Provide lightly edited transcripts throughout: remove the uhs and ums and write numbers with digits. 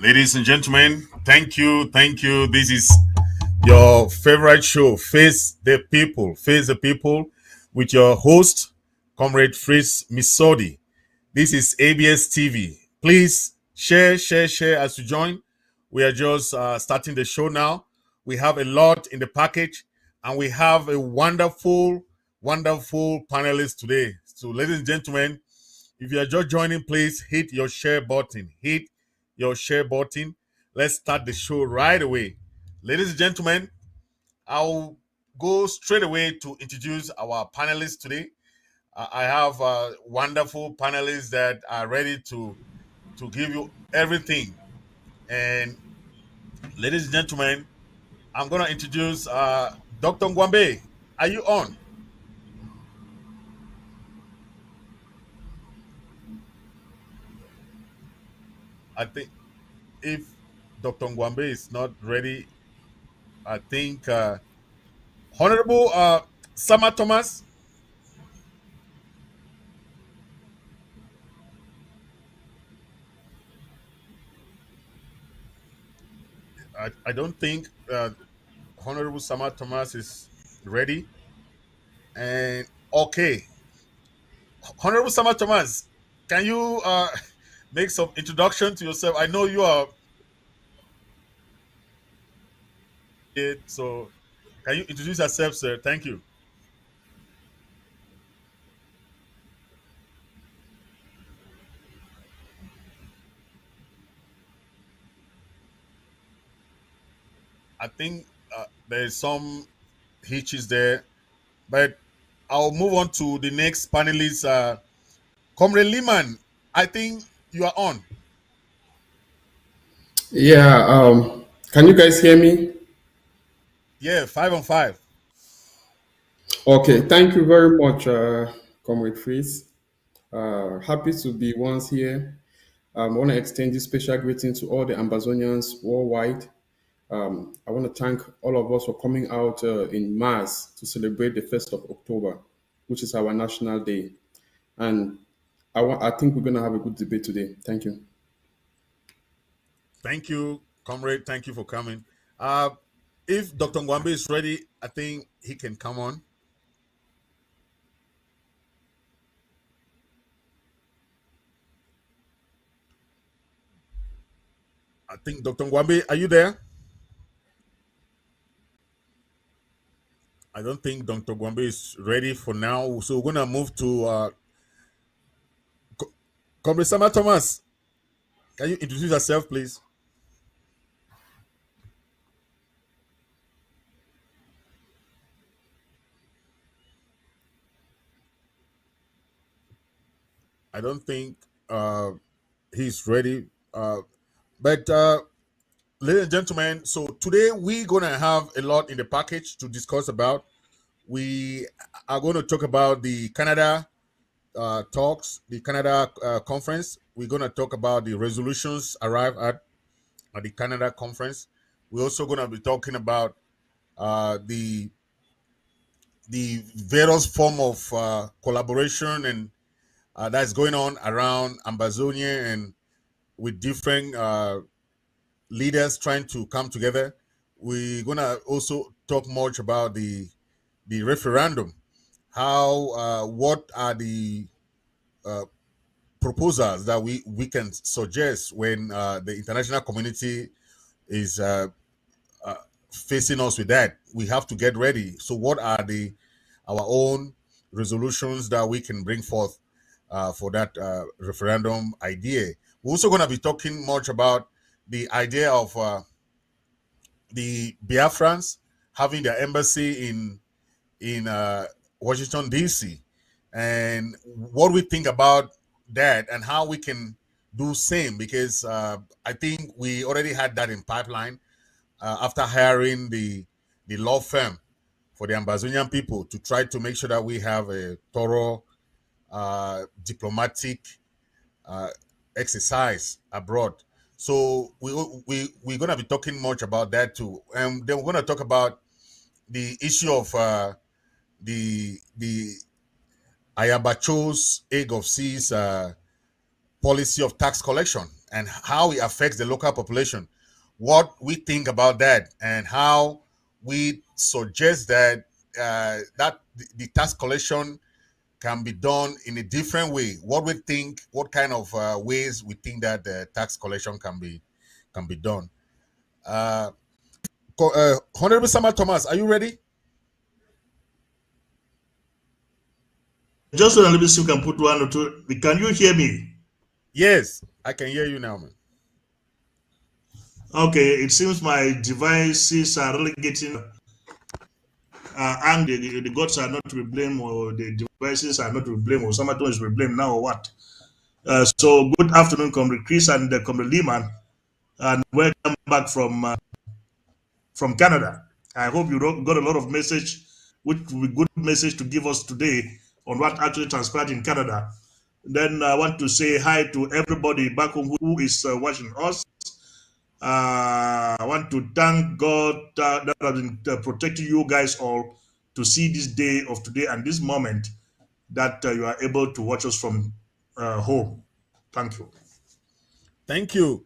Ladies and gentlemen, thank you, thank you. This is your favorite show, Face the People, Face the People, with your host, Comrade Fritz Misodi. This is ABS TV. Please share as you join. We are just starting the show now. We have a lot in the package, and we have a wonderful panelist today. So, ladies and gentlemen, if you are just joining, please hit your share button. Hit your share button. Let's start the show right away. Ladies and gentlemen, I'll go straight away to introduce our panelists today. I have wonderful panelists that are ready to give you everything. And ladies and gentlemen, I'm going to introduce Dr. Ngwambe. Are you on? I think if Dr. Ngwambe is not ready, I think Honorable Sama Thomas. I don't think Honorable Sama Thomas is ready. And okay, Honorable Sama Thomas, can you make some introduction to yourself? I know you are it, so can you introduce yourself, sir? Thank you. I think there's some hitches there, but I'll move on to the next panelist, Comrade Lihmann. I think you are on. Yeah, can you guys hear me? Yeah, 5 on 5. Okay, thank you very much, Comrade Fritz. Happy to be once here. I want to extend this special greeting to all the Amazonians worldwide. I want to thank all of us for coming out in mass to celebrate the 1st of October, which is our national day. And I think we're going to have a good debate today. Thank you. Thank you, comrade. Thank you for coming. Uh, if Dr. Ngwambe is ready, I think he can come on. I think Dr. Ngwambe, are you there? I don't think Dr. Ngwambe is ready for now. So we're gonna move to Comrade Sama Thomas. Can you introduce yourself, please? I don't think he's ready. But ladies and gentlemen, so today we're gonna have a lot in the package to discuss about. We are going to talk about the Canada talks, the Canada conference. We're going to talk about the resolutions arrived at the Canada conference. We're also going to be talking about the various form of collaboration and that's going on around Amazonia and with different leaders trying to come together. We're going to also talk much about the referendum. How what are the uh, proposals that we can suggest when the international community is uh, facing us with that? We have to get ready. So, what are the our own resolutions that we can bring forth for that referendum idea? We're also going to be talking much about the idea of the Biafrans having their embassy in Washington D.C. and what we think about that and how we can do same because I think we already had that in pipeline after hiring the law firm for the Amazonian people to try to make sure that we have a thorough diplomatic uh, exercise abroad. So we're gonna be talking much about that too, and then we're gonna talk about the issue of the Ayabacho's egg of seas policy of tax collection and how it affects the local population, what we think about that, and how we suggest that the tax collection can be done in a different way. What we think, what kind of ways we think that the tax collection can be done. Uh, Honorable Sama Thomas, are you ready? Just so a little bit, you can put one or two. Can you hear me? Yes, I can hear you now, man. Okay, it seems my devices are really getting and the gods are not to be blamed, or the devices are not to be blamed, or someone is to be blamed now, or what? So, good afternoon, Comrade Chris and Comrade Lihmann, and welcome back from Canada. I hope you got a lot of message, which will be good message to give us today on what actually transpired in Canada. Then I want to say hi to everybody back home who is watching us. I want to thank God that has been protecting you guys all to see this day of today and this moment that you are able to watch us from home. Thank you. Thank you.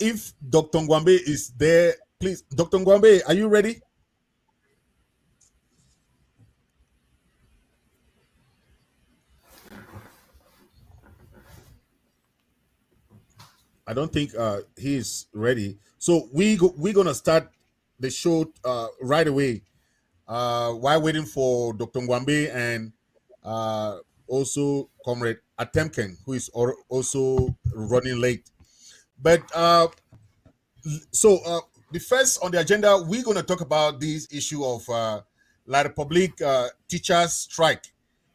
If Dr. Ngwambe is there, please, Dr. Ngwambe, are you ready? I don't think he is ready. So we're gonna start the show right away. While waiting for Dr. Ngwambe and also Comrade Atemkeng, who is also running late. But the first on the agenda, we're gonna talk about this issue of La Republique teachers strike.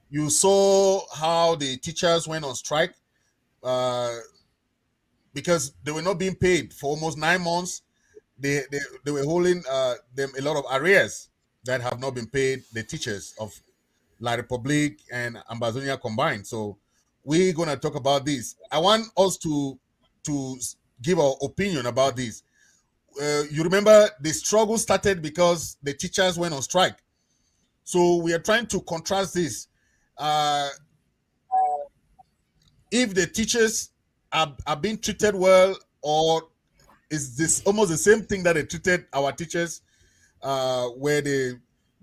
You saw how the teachers went on strike. Because they were not being paid for almost 9 months. They were holding them a lot of arrears that have not been paid, the teachers of La Republique and Ambazonia combined. So we're going to talk about this. I want us to give our opinion about this. You remember the struggle started because the teachers went on strike. So we are trying to contrast this. If the teachers are being treated well, or is this almost the same thing that they treated our teachers, where they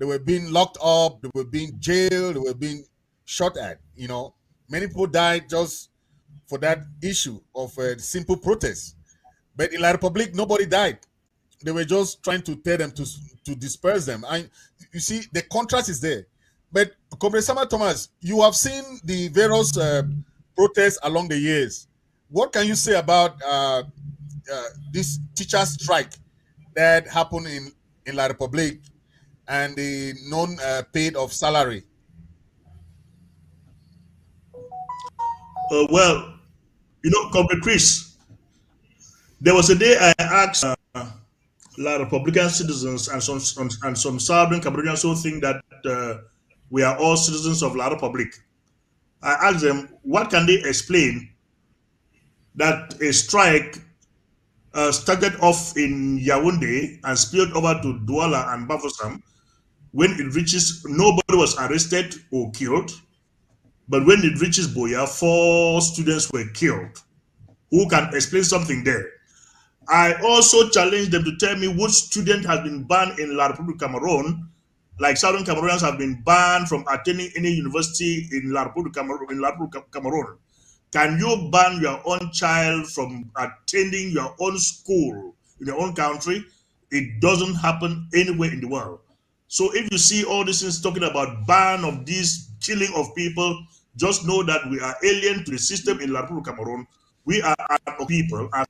were being locked up, they were being jailed, they were being shot at. Many people died just for that issue of a simple protest. But in La Republique, nobody died. They were just trying to tell them to disperse them. And you see, the contrast is there. But Comrade Sama Thomas, you have seen the various protests along the years. What can you say about this teacher strike that happened in La Republique and the non-paid of salary? Well, Comrade Chris, there was a day I asked La Republican citizens and some Southern Cameroonians who think that we are all citizens of La Republique. I asked them, what can they explain that a strike started off in Yaoundé and spilled over to Douala and Bafoussam. When it reaches, nobody was arrested or killed. But when it reaches Boya, 4 students were killed. Who can explain something there? I also challenged them to tell me which student has been banned in La Republique Cameroon, like Southern Cameroonians have been banned from attending any university in La Republique Cameroon. Can you ban your own child from attending your own school in your own country? It doesn't happen anywhere in the world. So if you see all these things talking about ban of this killing of people, just know that we are alien to the system in La Republique Cameroon. We are an people. As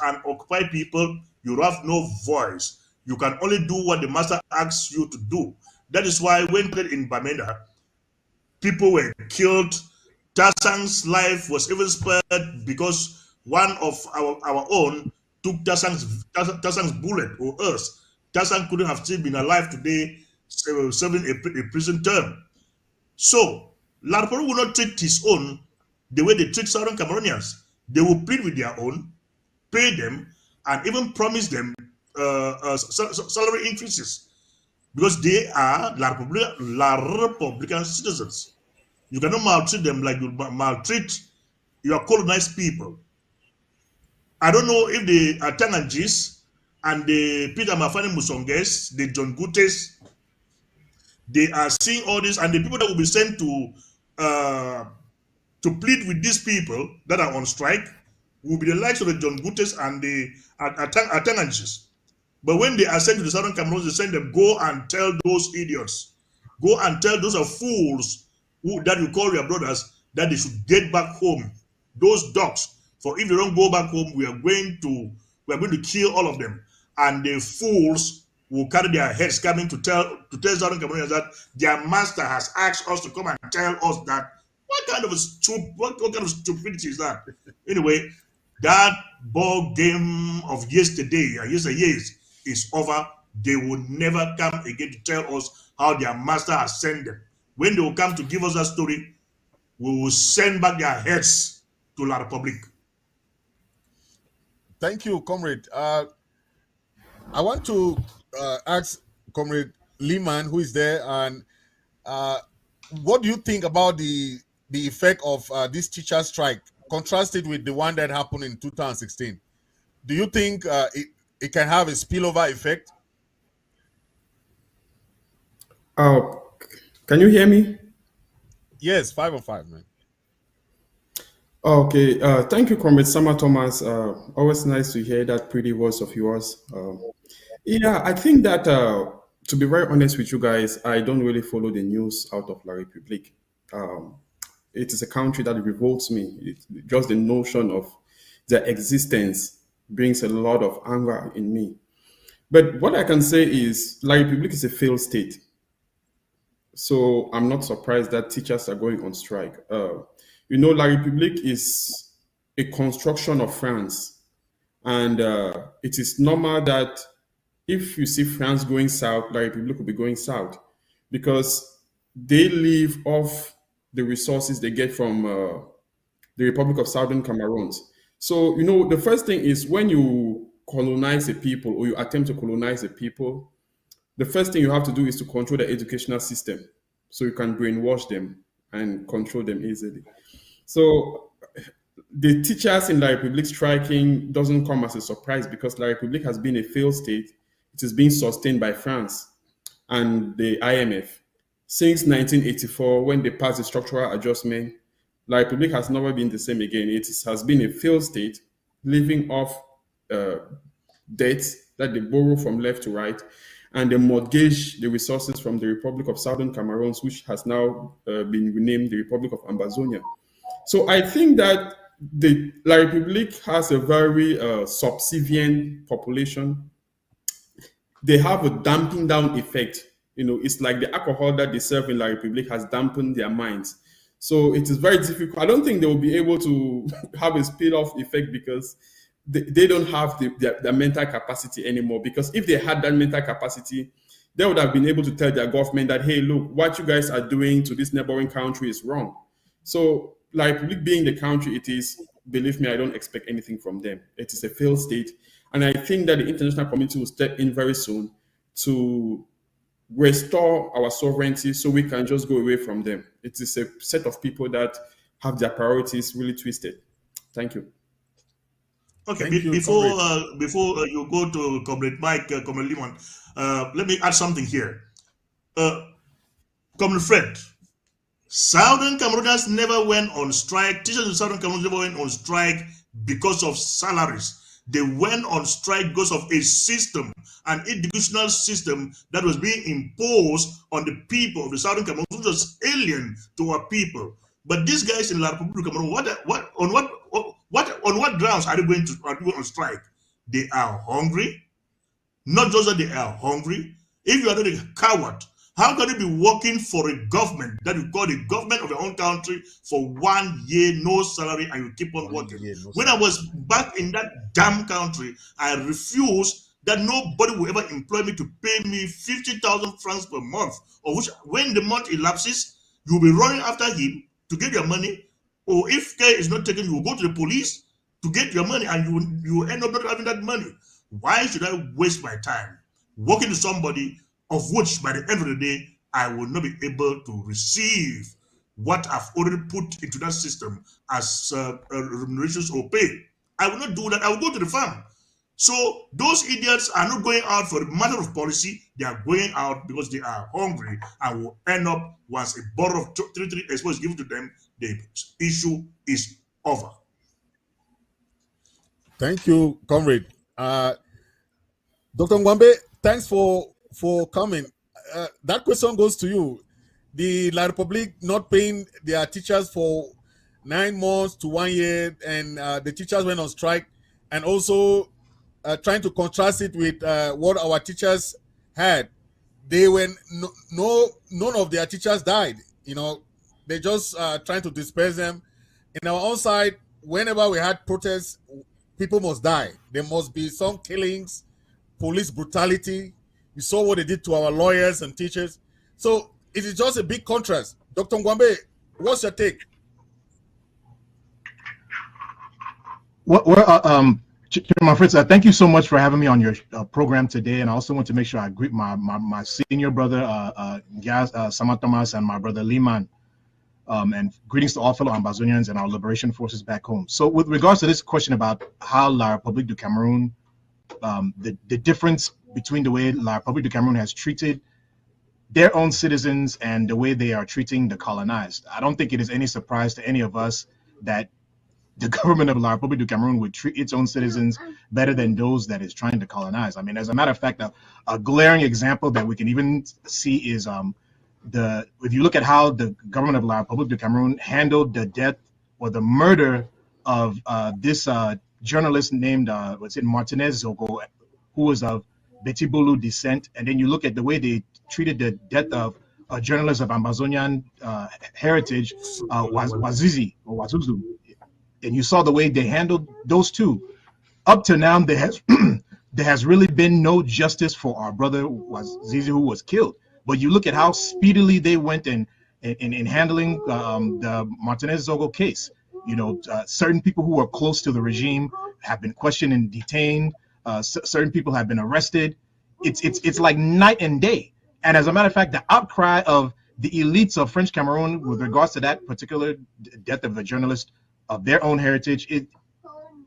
an occupied people, you have no voice. You can only do what the master asks you to do. That is why when in Bamenda, people were killed. Tasang's life was even spared because one of our own took Tasang's bullet or us. Tasang couldn't have still been alive today, serving a prison term. So, Larporo will not treat his own the way they treat Southern Cameroonians. They will plead with their own, pay them, and even promise them salary increases because they are La Republican citizens. You cannot maltreat them like you maltreat your colonized people. I don't know if the Atangajis and the Peter Mafani Musonges, the John Gutes, they are seeing all this, and the people that will be sent to plead with these people that are on strike will be the likes of the John Gutes and the Atangajis. But when they are sent to the Southern Cameroons, they send them, go and tell those idiots, go and tell those are fools that you call your brothers that they should get back home. Those dogs, for if they don't go back home, we are going to kill all of them. And the fools will carry their heads coming to tell Southern Cameroonians that their master has asked us to come and tell us that. What kind of stupidity is that? Anyway, that ball game of yesterday and yesteryears is over. They will never come again to tell us how their master has sent them. When they will come to give us that story, we will send back their heads to La Republic. Thank you, Comrade. I want to ask Comrade Lihmann, who is there, and what do you think about the effect of this teacher strike, contrasted with the one that happened in 2016? Do you think it can have a spillover effect? Can you hear me? Yes, 5 on 5, man. Okay, thank you, Comrade Summer Thomas. Always nice to hear that pretty voice of yours. Yeah, I think that, to be very honest with you guys, I don't really follow the news out of La République. It is a country that revolts me. Just the notion of their existence brings a lot of anger in me. But what I can say is La République is a failed state. So I'm not surprised that teachers are going on strike. La République is a construction of France. And it is normal that if you see France going south, La République will be going south, because they live off the resources they get from the Republic of Southern Cameroons. So, the first thing is, when you colonize a people or you attempt to colonize a people, the first thing you have to do is to control the educational system so you can brainwash them and control them easily. So the teachers in La République striking doesn't come as a surprise, because La République has been a failed state. It is being sustained by France and the IMF. Since 1984, when they passed the structural adjustment, La République has never been the same again. It has been a failed state, living off debts that they borrow from left to right, and they mortgage the resources from the Republic of Southern Cameroons, which has now been renamed the Republic of Ambazonia. So I think that the La République has a very subservient population. They have a damping down effect. It's like the alcohol that they serve in La République has dampened their minds. So it is very difficult. I don't think they will be able to have a spill-off effect, because they don't have their mental capacity anymore. Because if they had that mental capacity, they would have been able to tell their government that, hey, look, what you guys are doing to this neighboring country is wrong. So La République being the country it is, believe me, I don't expect anything from them. It is a failed state. And I think that the international community will step in very soon to restore our sovereignty so we can just go away from them. It is a set of people that have their priorities really twisted. Thank you. Okay, before you go to Comrade Mike, Comrade Lihmann, let me add something here. Comrade Fred, Southern Cameroonians never went on strike. Teachers in Southern Cameroon never went on strike because of salaries. They went on strike because of a system, an educational system that was being imposed on the people of the Southern Cameroon, which was alien to our people. But these guys in La Republic of Cameroon, on what grounds are they going on strike? They are hungry. Not just that they are hungry. If you are not a coward, how can you be working for a government that you call the government of your own country for 1 year, no salary, and you keep on working? When I was back in that damn country, I refused that nobody will ever employ me to pay me 50,000 francs per month, of which, when the month elapses, you'll be running after him to get your money, or if care is not taken, you will go to the police to get your money, and you will end up not having that money. Why should I waste my time working to somebody of which by the end of the day, I will not be able to receive what I've already put into that system as remunerations or pay? I will not do that. I will go to the farm. So those idiots are not going out for a matter of policy. They are going out because they are hungry and will end up once a bottle of 3 Expo is given to them, the issue is over. Thank you, comrade. Dr. Ngwambe, thanks for coming. That question goes to you. The La Republic not paying their teachers for 9 months to 1 year, and the teachers went on strike, and also trying to contrast it with what our teachers had. They were none of their teachers died. They just trying to disperse them. In our own side, whenever we had protests, people must die. There must be some killings, police brutality. You saw what they did to our lawyers and teachers. So it is just a big contrast. Dr. Ngwambe, what's your take? Chairman Fritz, thank you so much for having me on your program today. And I also want to make sure I greet my senior brother, Sama Thomas, and my brother Lihmann. And greetings to all fellow Ambazonians and our liberation forces back home. So with regards to this question about how La République du Cameroon, the difference between the way La République du Cameroon has treated their own citizens and the way they are treating the colonized, I don't think it is any surprise to any of us that the government of La République du Cameroon would treat its own citizens better than those that is trying to colonize. I mean, as a matter of fact, a glaring example that we can even see is if you look at how the government of La République du Cameroon handled the death or the murder of this journalist named Martinez Zogo, who was of Betibolu descent, and then you look at the way they treated the death of a journalist of Amazonian heritage, Wazuzu, and you saw the way they handled those two. Up to now, there has really been no justice for our brother Wazizi, who was killed. But you look at how speedily they went in handling the Martinez Zogo case. Certain people who are close to the regime have been questioned and detained. Certain people have been arrested. It's like night and day. And as a matter of fact, the outcry of the elites of French Cameroon with regards to that particular death of a journalist of their own heritage,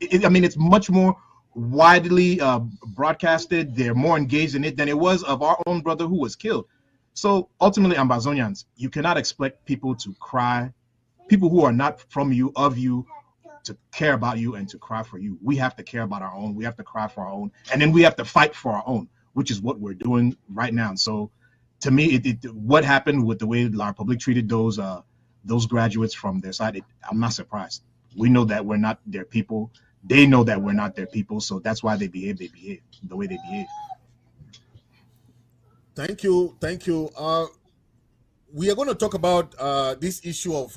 it's much more widely broadcasted. They're more engaged in it than it was of our own brother who was killed. So ultimately, Ambazonians, you cannot expect people to cry, people who are not from you, of you, to care about you and to cry for you. We have to care about our own. We have to cry for our own. And then we have to fight for our own, which is what we're doing right now. So to me, what happened with the way La République treated those graduates from their side, I'm not surprised. We know that we're not their people. They know that we're not their people. So that's why they behave the way they behave. Thank you. We are going to talk about this issue of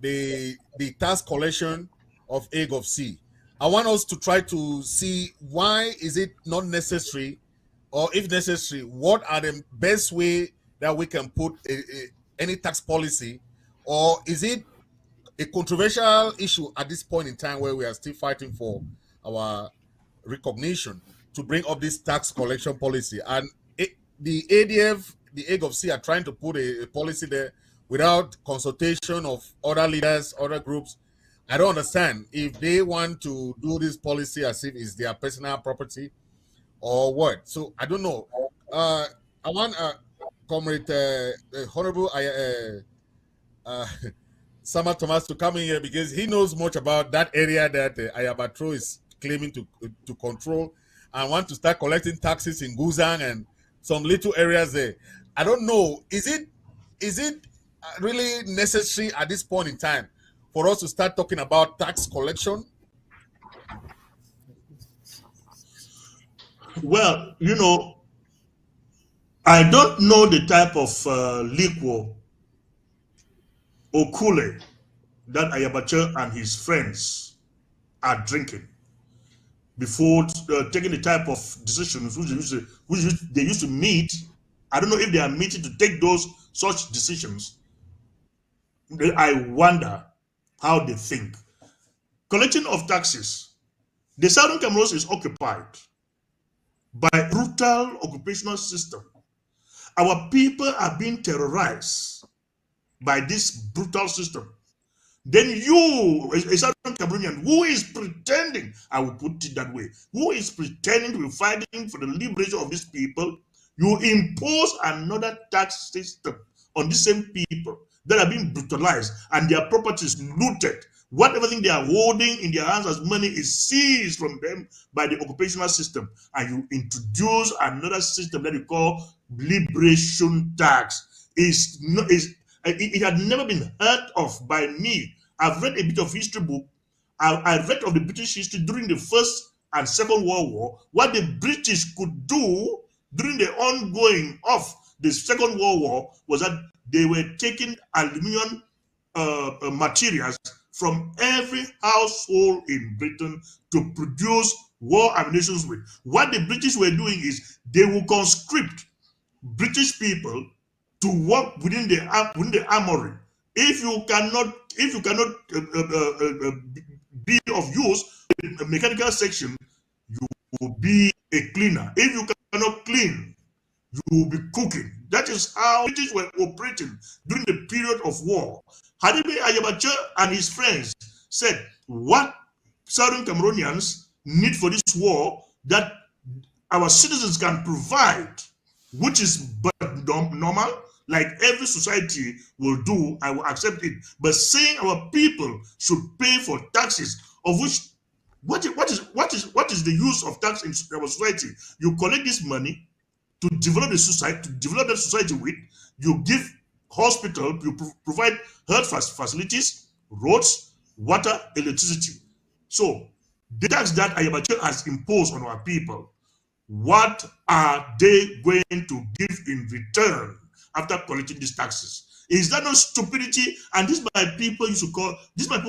the tax collection of egg of sea. I want us to try to see why is it not necessary, or if necessary, what are the best way that we can put any tax policy, or is it a controversial issue at this point in time where we are still fighting for our recognition to bring up this tax collection policy? And the ADF, the egg of sea, are trying to put a policy there without consultation of other leaders, other groups. I don't understand if they want to do this policy as if it's their personal property or what. So I don't know. I want Comrade Honorable Sama Thomas to come in here because he knows much about that area that Ayabatro is claiming to control, and want to start collecting taxes in Guzang and some little areas there. I don't know. Is it really necessary at this point in time for us to start talking about tax collection? Well, I don't know the type of liquor or Kool-Aid that Ayabacha and his friends are drinking before taking the type of decisions which they used to meet. I don't know if they are meeting to take such decisions. I wonder how they think. Collection of taxes. The Southern Cameroon is occupied by a brutal occupational system. Our people are being terrorized by this brutal system. then you, a Southern Cameroonian, who is pretending, I will put it that way, who is pretending to be fighting for the liberation of these people, you impose another tax system on the same people that are being brutalized and their properties looted. Whatever thing they are holding in their hands as money is seized from them by the occupational system, and you introduce another system that you call liberation tax. It had never been heard of by me. I've read a bit of history book. I read of the British history during the First and Second World War, what the British could do during the ongoing of the Second World War was that they were taking aluminium materials from every household in Britain to produce war ammunition with. What the British were doing is they will conscript British people to work within the armory. If you cannot be of use in a mechanical section, you will be a cleaner. If you cannot clean, you will be cooking. That is how British were operating during the period of war. Hadibe Ayabacha and his friends said, what Southern Cameroonians need for this war that our citizens can provide, which is normal, like every society will do, I will accept it. But saying our people should pay for taxes, of which what is the use of tax in our society? You collect this money to develop the society, to develop that society with. You give hospital, you provide health facilities, roads, water, electricity. So the tax that Ayabacho has imposed on our people, what are they going to give in return after collecting these taxes? Is that not stupidity? And these my people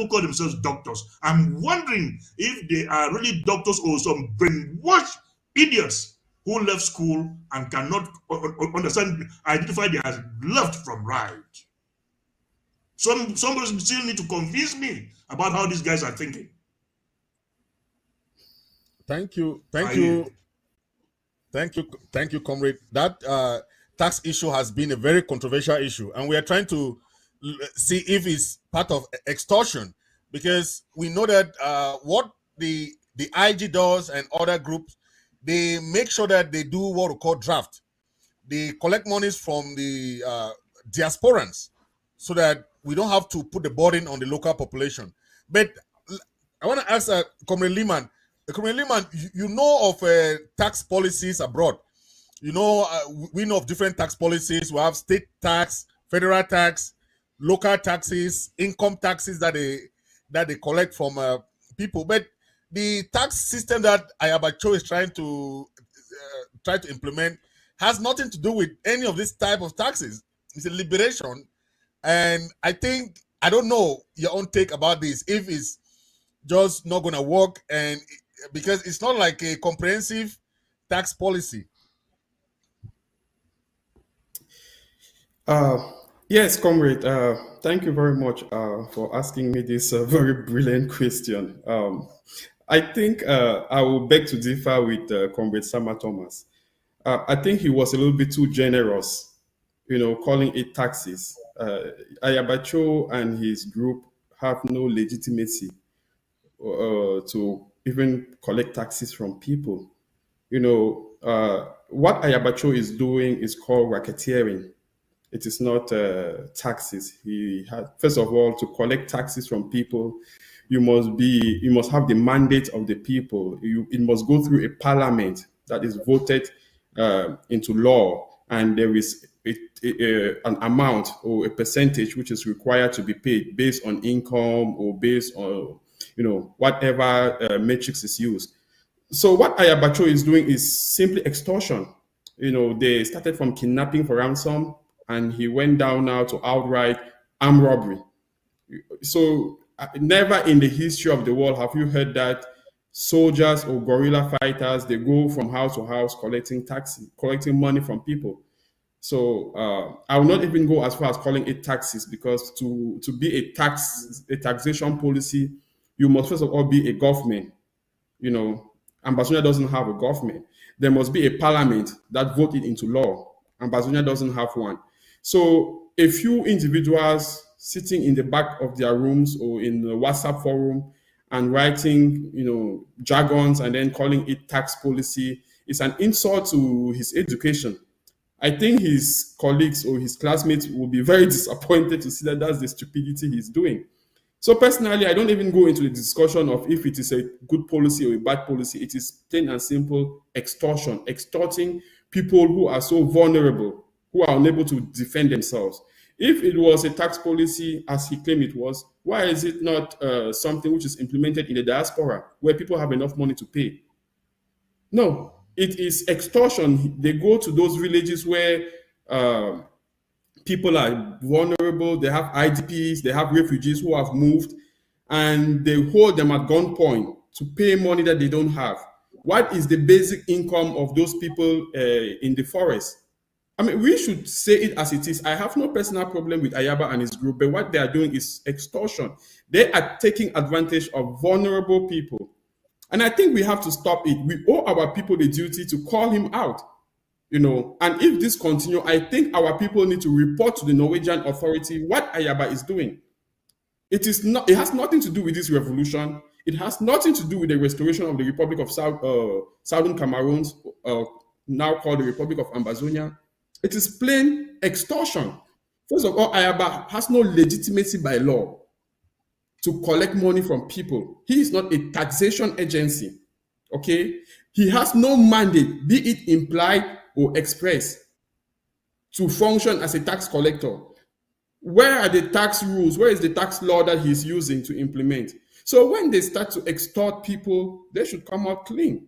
call themselves doctors. I'm wondering if they are really doctors or some brainwashed idiots who left school and cannot identify their left from right. Somebody still need to convince me about how these guys are thinking. Thank you, comrade. That tax issue has been a very controversial issue, and we are trying to see if it's part of extortion, because we know that what the IG does and other groups, they make sure that they do what we call draft. They collect monies from the diasporans so that we don't have to put the burden on the local population. But I want to ask Comrade Lihmann. Comrade Lihmann, you know of tax policies abroad. You know, we know of different tax policies. We have state tax, federal tax, local taxes, income taxes that they collect from people. But the tax system that Ayabacho is trying to implement has nothing to do with any of this type of taxes. It's a liberation, and I don't know your own take about this. If it's just not going to work, and because it's not like a comprehensive tax policy. Yes, comrade. Thank you very much for asking me this very brilliant question. I think I will beg to differ with Comrade Sama Thomas. I think he was a little bit too generous, calling it taxes. Ayabacho and his group have no legitimacy to even collect taxes from people. What Ayabacho is doing is called racketeering. It is not taxes. He had, first of all, to collect taxes from people, you must have the mandate of the people. It must go through a parliament that is voted into law, and there is an amount or a percentage which is required to be paid based on income or based on whatever matrix is used. So what Ayabacho is doing is simply extortion. They started from kidnapping for ransom, and he went down now to outright armed robbery. So never in the history of the world have you heard that soldiers or guerrilla fighters, they go from house to house collecting money from people. So I will not even go as far as calling it taxes, because to be a taxation policy, you must first of all be a government. Ambazonia doesn't have a government. There must be a parliament that voted into law. Ambazonia doesn't have one. So a few individuals sitting in the back of their rooms or in the WhatsApp forum and writing, jargons and then calling it tax policy is an insult to his education. I think his colleagues or his classmates will be very disappointed to see that that's the stupidity he's doing. So personally, I don't even go into the discussion of if it is a good policy or a bad policy. It is plain and simple extortion, extorting people who are so vulnerable, who are unable to defend themselves. If it was a tax policy, as he claimed it was, why is it not something which is implemented in the diaspora, where people have enough money to pay? No, it is extortion. They go to those villages where people are vulnerable, they have IDPs, they have refugees who have moved, and they hold them at gunpoint to pay money that they don't have. What is the basic income of those people in the forest? I mean, we should say it as it is. I have no personal problem with Ayaba and his group, but what they are doing is extortion. They are taking advantage of vulnerable people. And I think we have to stop it. We owe our people the duty to call him out. And if this continues, I think our people need to report to the Norwegian authority what Ayaba is doing. It has nothing to do with this revolution. It has nothing to do with the restoration of the Republic of Southern Cameroon, now called the Republic of Ambazonia. It is plain extortion. First of all, Ayaba has no legitimacy by law to collect money from people. He is not a taxation agency, okay? He has no mandate, be it implied or express, to function as a tax collector. Where are the tax rules? Where is the tax law that he's using to implement? So when they start to extort people, they should come out clean.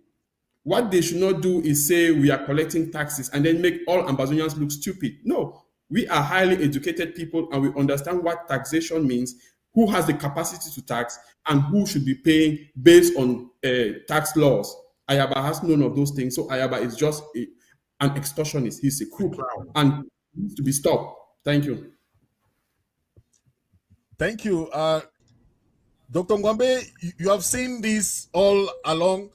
What they should not do is say we are collecting taxes and then make all Ambazonians look stupid. No, we are highly educated people and we understand what taxation means, who has the capacity to tax, and who should be paying based on tax laws. Ayaba has none of those things. So Ayaba is just an extortionist. He's a crook and needs to be stopped. Thank you. Thank you. Dr. Ngwambe, you have seen this all along,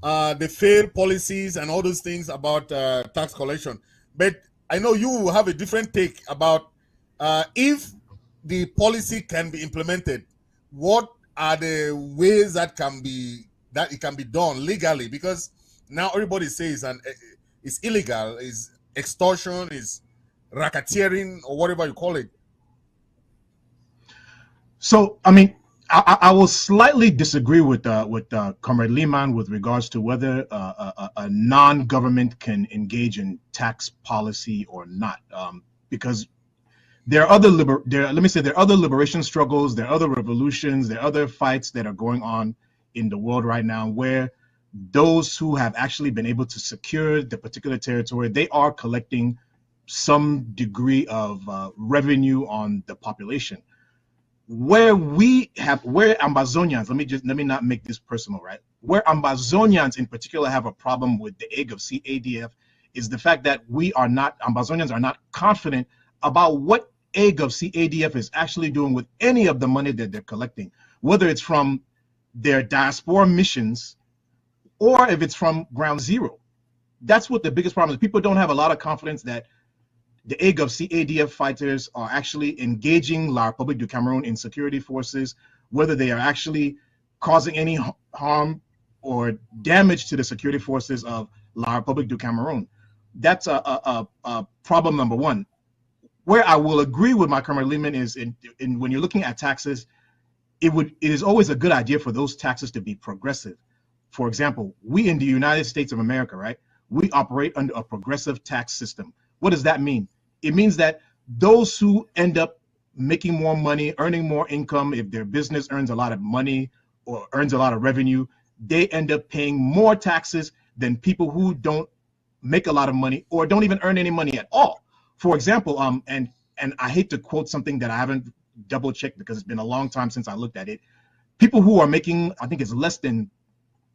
the failed policies and all those things about tax collection. But I know you have a different take about if the policy can be implemented, what are the ways that it can be done legally? Because now everybody says it's illegal, is extortion, is racketeering, or whatever you call it. So, I mean, I will slightly disagree with Comrade Lihmann with regards to whether a non-government can engage in tax policy or not, because there are other liberation struggles, there are other revolutions, there are other fights that are going on in the world right now where those who have actually been able to secure the particular territory, they are collecting some degree of revenue on the population. Where Ambazonians, let me not make this personal, right? Where Ambazonians in particular have a problem with the egg of CADF is the fact that Ambazonians are not confident about what egg of CADF is actually doing with any of the money that they're collecting, whether it's from their diaspora missions or if it's from ground zero. That's what the biggest problem is. People don't have a lot of confidence that the egg of CADF fighters are actually engaging La République du Cameroun in security forces, whether they are actually causing any harm or damage to the security forces of La République du Cameroun. That's a problem number one. Where I will agree with my Comrade Lihmann is in when you're looking at taxes, it is always a good idea for those taxes to be progressive. For example, we in the United States of America, right? We operate under a progressive tax system. What does that mean? It means that those who end up making more money, earning more income, if their business earns a lot of money or earns a lot of revenue, they end up paying more taxes than people who don't make a lot of money or don't even earn any money at all. For example, and I hate to quote something that I haven't double checked because it's been a long time since I looked at it. People who are making, I think it's less than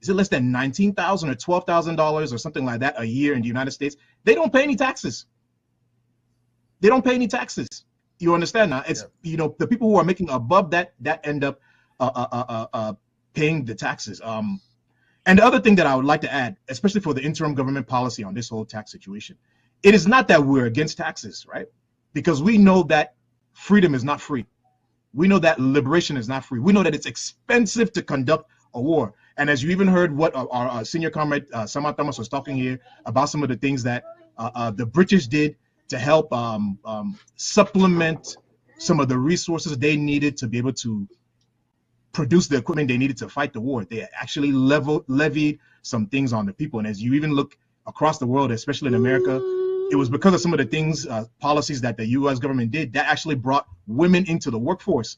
$19,000 or $12,000 or something like that a year in the United States, they don't pay any taxes. They don't pay any taxes. You understand now? It's the people who are making above that end up paying the taxes. And the other thing that I would like to add, especially for the interim government policy on this whole tax situation, it is not that we're against taxes, right? Because we know that freedom is not free. We know that liberation is not free. We know that it's expensive to conduct a war. And as you even heard what our senior comrade Sama Thomas was talking here about some of the things that the British did to help supplement some of the resources they needed to be able to produce the equipment they needed to fight the war. They actually levied some things on the people. And as you even look across the world, especially in America, it was because of some of the things, policies that the U.S. government did that actually brought women into the workforce.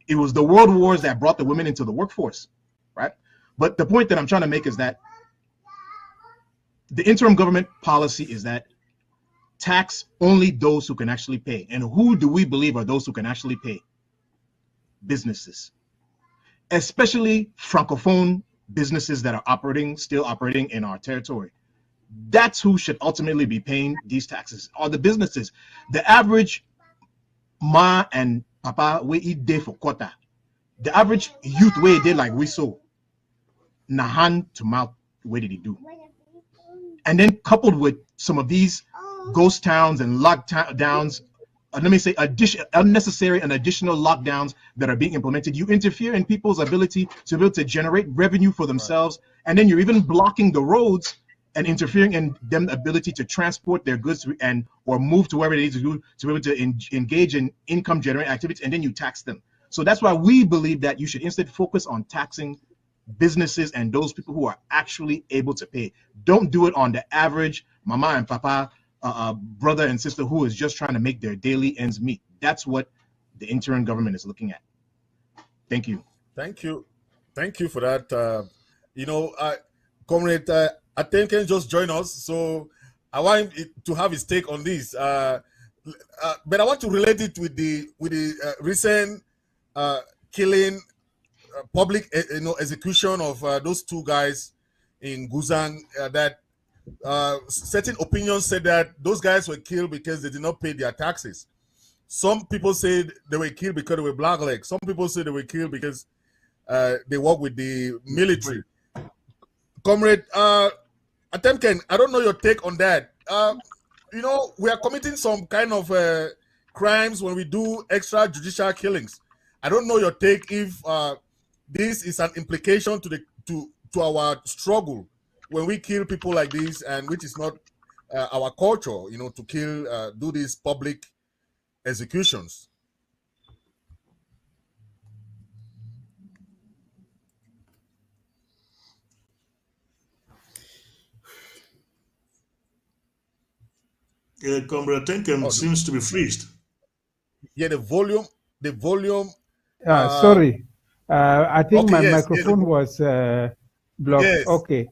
It was the world wars that brought the women into the workforce, right? But the point that I'm trying to make is that the interim government policy is that tax only those who can actually pay. And who do we believe are those who can actually pay? Businesses, especially Francophone businesses that are still operating in our territory. That's who should ultimately be paying these taxes, are the businesses. The average ma and papa we eat day for quota. The average youth way they like we saw. Na hand to mouth, where did he do? And then coupled with some of these ghost towns and lockdowns, let me say unnecessary and additional lockdowns that are being implemented, you interfere in people's ability to be able to generate revenue for themselves. And then you're even blocking the roads and interfering in them ability to transport their goods or move to wherever they need to do to be able to engage in income generating activities, and then you tax them. So that's why we believe that you should instead focus on taxing businesses and those people who are actually able to pay. Don't do it on the average mama and papa, brother and sister who is just trying to make their daily ends meet. That's what the interim government is looking at. Thank you. Thank you for that. Comrade Atemkeng just joined us, so I want him to have his take on this. But I want to relate it with the recent killing, public execution of those two guys in Guzang. That certain opinions said that those guys were killed because they did not pay their taxes. Some people said they were killed because they were blackleg. Some people said they were killed because they work with the military. Comrade Atemkeng, I don't know your take on that. We are committing some kind of crimes when we do extrajudicial killings. I don't know your take if this is an implication to our struggle when we kill people like this, and which is not our culture, to kill, do these public executions. Comrade Atemkeng seems to be freezed. Yeah, the volume. Sorry, I think my microphone was blocked. Yes. Okay,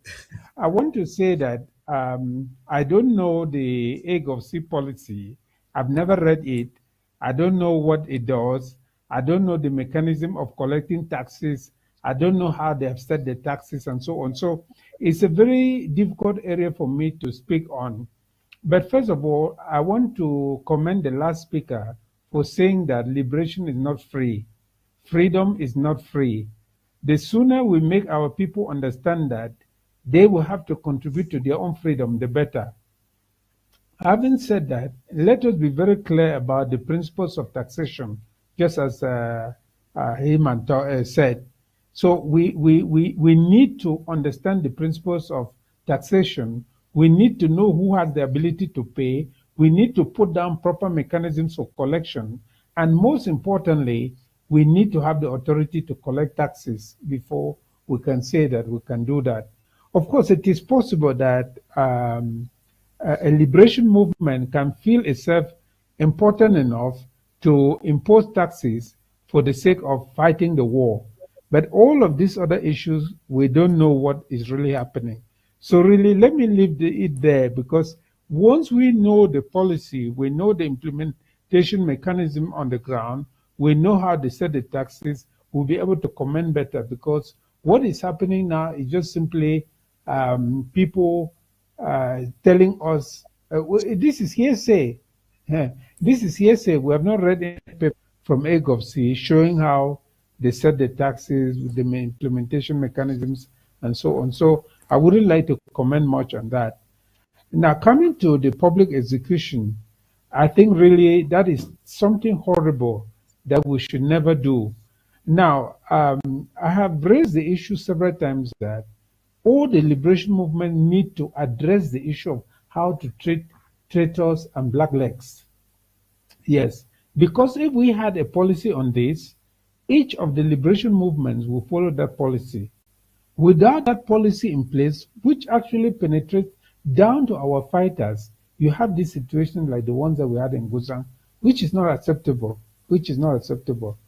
I want to say that I don't know the AGOVC policy. I've never read it. I don't know what it does. I don't know the mechanism of collecting taxes. I don't know how they have set the taxes and so on. So it's a very difficult area for me to speak on. But first of all, I want to commend the last speaker for saying that liberation is not free. Freedom is not free. The sooner we make our people understand that they will have to contribute to their own freedom, the better. Having said that, let us be very clear about the principles of taxation, just as Lihmann said. So we need to understand the principles of taxation. We need to know who has the ability to pay. We need to put down proper mechanisms of collection. And most importantly, we need to have the authority to collect taxes before we can say that we can do that. Of course, it is possible that a liberation movement can feel itself important enough to impose taxes for the sake of fighting the war. But all of these other issues, we don't know what is really happening. So really, let me leave it there, because once we know the policy, we know the implementation mechanism on the ground, we know how they set the taxes, we'll be able to comment better, because what is happening now is just simply people telling us, this is hearsay. This is hearsay. We have not read any paper from AGOVC showing how they set the taxes with the implementation mechanisms and so on. So I wouldn't like to comment much on that. Now, coming to the public execution, I think really that is something horrible that we should never do. Now, I have raised the issue several times that all the liberation movement need to address the issue of how to treat traitors and blacklegs. Yes, because if we had a policy on this, each of the liberation movements will follow that policy. Without that policy in place, which actually penetrates down to our fighters, you have this situation like the ones that we had in Guzan, which is not acceptable. Which is not acceptable.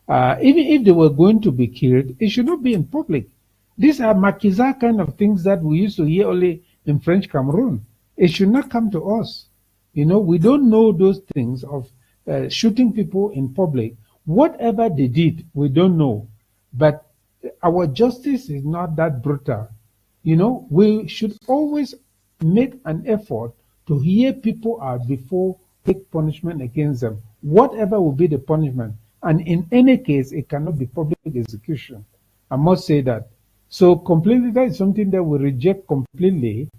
Even if they were going to be killed, it should not be in public. These are makiza kind of things that we used to hear only in French Cameroon. It should not come to us. You know, we don't know those things of shooting people in public. Whatever they did, we don't know. But our justice is not that brutal. You know, we should always make an effort to hear people out before take punishment against them, whatever will be the punishment. And in any case, it cannot be public execution. I must say that. So completely, that is something that we reject completely.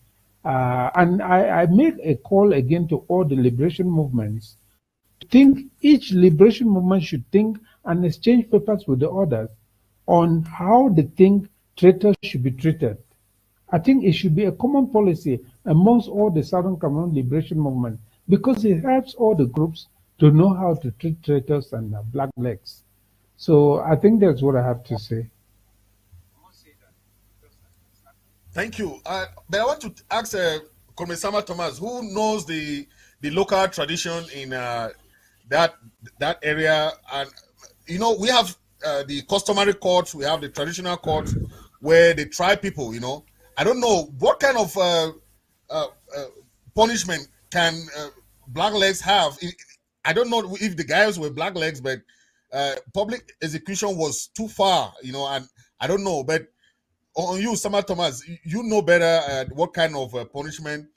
And I make a call again to all the liberation movements. Each liberation movement should think and exchange papers with the others on how they think traitors should be treated. I think it should be a common policy amongst all the Southern Cameroon liberation movement, because it helps all the groups to know how to treat traitors and blacklegs. So I think that's what I have to say. Thank you. But I want to ask Comrade Sama Thomas, who knows the local tradition in that area. And, you know, we have the customary courts, we have the traditional courts where they try people, you know. I don't know what kind of punishment can blacklegs have. I don't know if the guys were blacklegs, but public execution was too far, you know, and I don't know. But on you, Sama Thomas, you know better what kind of punishment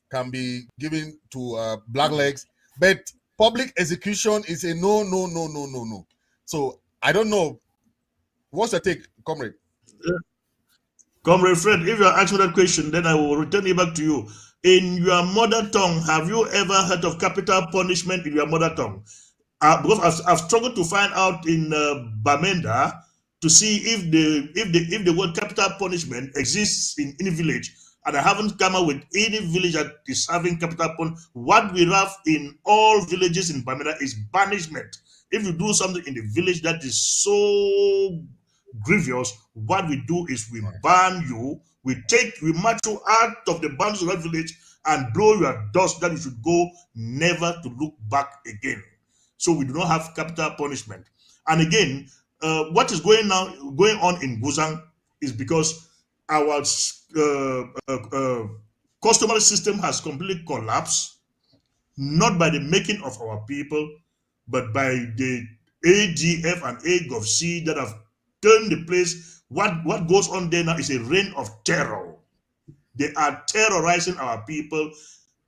can be given to blacklegs. But public execution is a no, no, no, no, no, no. So I don't know. What's your take, comrade? Comrade Fred, if you are asking that question, then I will return it back to you. In your mother tongue, have you ever heard of capital punishment in your mother tongue? Because I've struggled to find out in Bamenda to see if the word capital punishment exists in any village, and I haven't come up with any village that is having capital punishment. What we have in all villages in Bamenda is banishment. If you do something in the village that is so grievous, what we do is we ban you, we march you out of the bounds of that village and blow your dust that you should go never to look back again. So we do not have capital punishment. And again, what is going on in Guzang is because our customary system has completely collapsed, not by the making of our people, but by the ADF and AGOVC that have turned the place. What goes on there now is a reign of terror. They are terrorizing our people,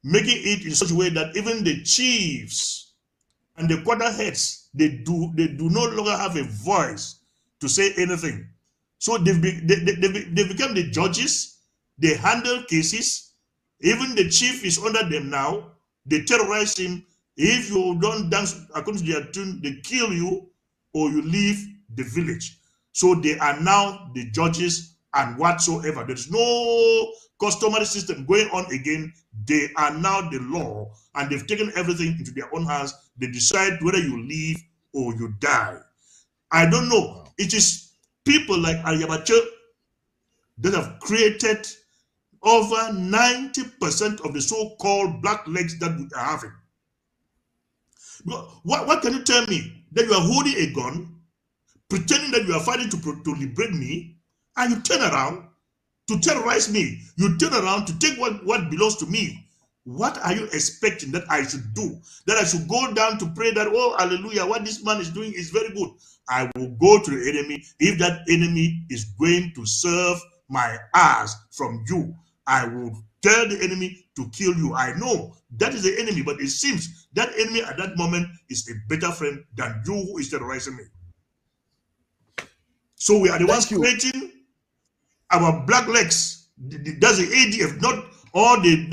making it in such a way that even the chiefs and the quarter heads, they do no longer have a voice to say anything. So they become the judges. They handle cases. Even the chief is under them now. They terrorize him. If you don't dance according to their tune, they kill you or you leave the village. So they are now the judges and whatsoever. There's no customary system going on again. They are now the law, and they've taken everything into their own hands. They decide whether you live or you die. I don't know. It is people like Ayabache that have created over 90% of the so-called blacklegs that we are having. What can you tell me? That you are holding a gun, pretending that you are fighting to liberate me, and you turn around to terrorize me. You turn around to take what belongs to me. What are you expecting that I should do? That I should go down to pray that, oh, hallelujah, what this man is doing is very good. I will go to the enemy. If that enemy is going to serve my ass from you, I will tell the enemy to kill you. I know that is the enemy, but it seems that enemy at that moment is a better friend than you who is terrorizing me. So we are the ones creating our blacklegs. That's the ADF, not not the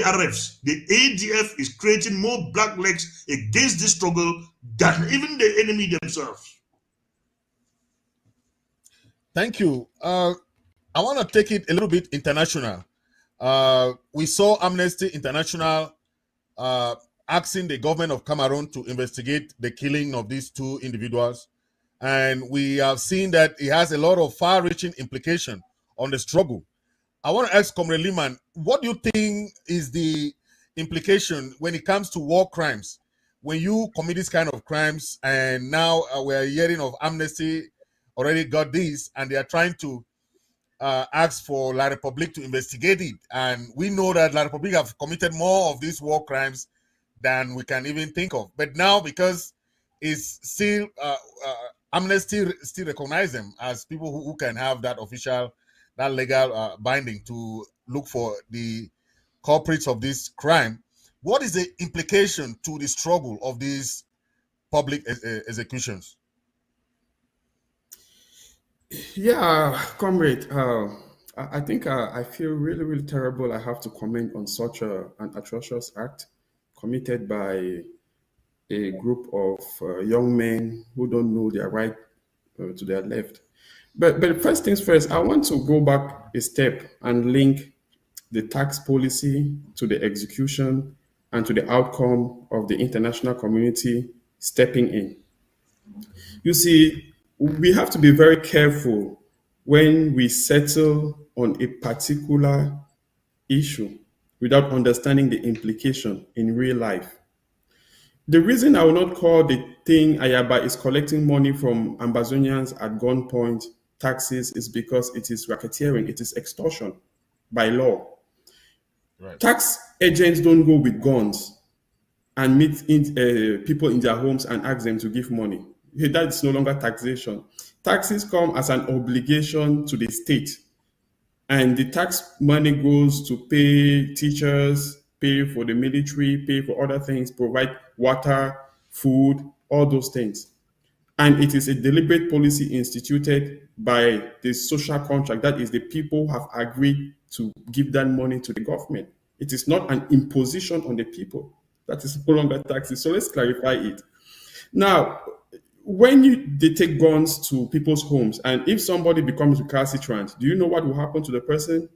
ARFs. The ADF is creating more black legs against this struggle than even the enemy themselves. Thank you. I want to take it a little bit international. We saw Amnesty International asking the government of Cameroon to investigate the killing of these two individuals. And we have seen that it has a lot of far-reaching implication on the struggle. I want to ask Comrade Lihmann, what do you think is the implication when it comes to war crimes? When you commit this kind of crimes, and now we're hearing of Amnesty already got this, and they are trying to ask for La République to investigate it. And we know that La République have committed more of these war crimes than we can even think of. But now, because it's still Amnesty still recognize them as people who can have that official, that legal binding to look for the culprits of this crime. What is the implication to the struggle of these public executions? Yeah, comrade. I think I feel really, really terrible. I have to comment on such an atrocious act committed by a group of young men who don't know their right to their left. But first things first, I want to go back a step and link the tax policy to the execution and to the outcome of the international community stepping in. You see, we have to be very careful when we settle on a particular issue without understanding the implication in real life. The reason I will not call the thing Ayaba is collecting money from Ambazonians at gunpoint taxes is because it is racketeering, it is extortion by law. Right. Tax agents don't go with guns and meet people in their homes and ask them to give money. That is no longer taxation. Taxes come as an obligation to the state. And the tax money goes to pay teachers, pay for the military, pay for other things, provide water, food, all those things. And it is a deliberate policy instituted by the social contract. That is, the people have agreed to give that money to the government. It is not an imposition on the people. That is no longer taxes. So let's clarify it. Now, when they take guns to people's homes, and if somebody becomes recalcitrant, do you know what will happen to the person?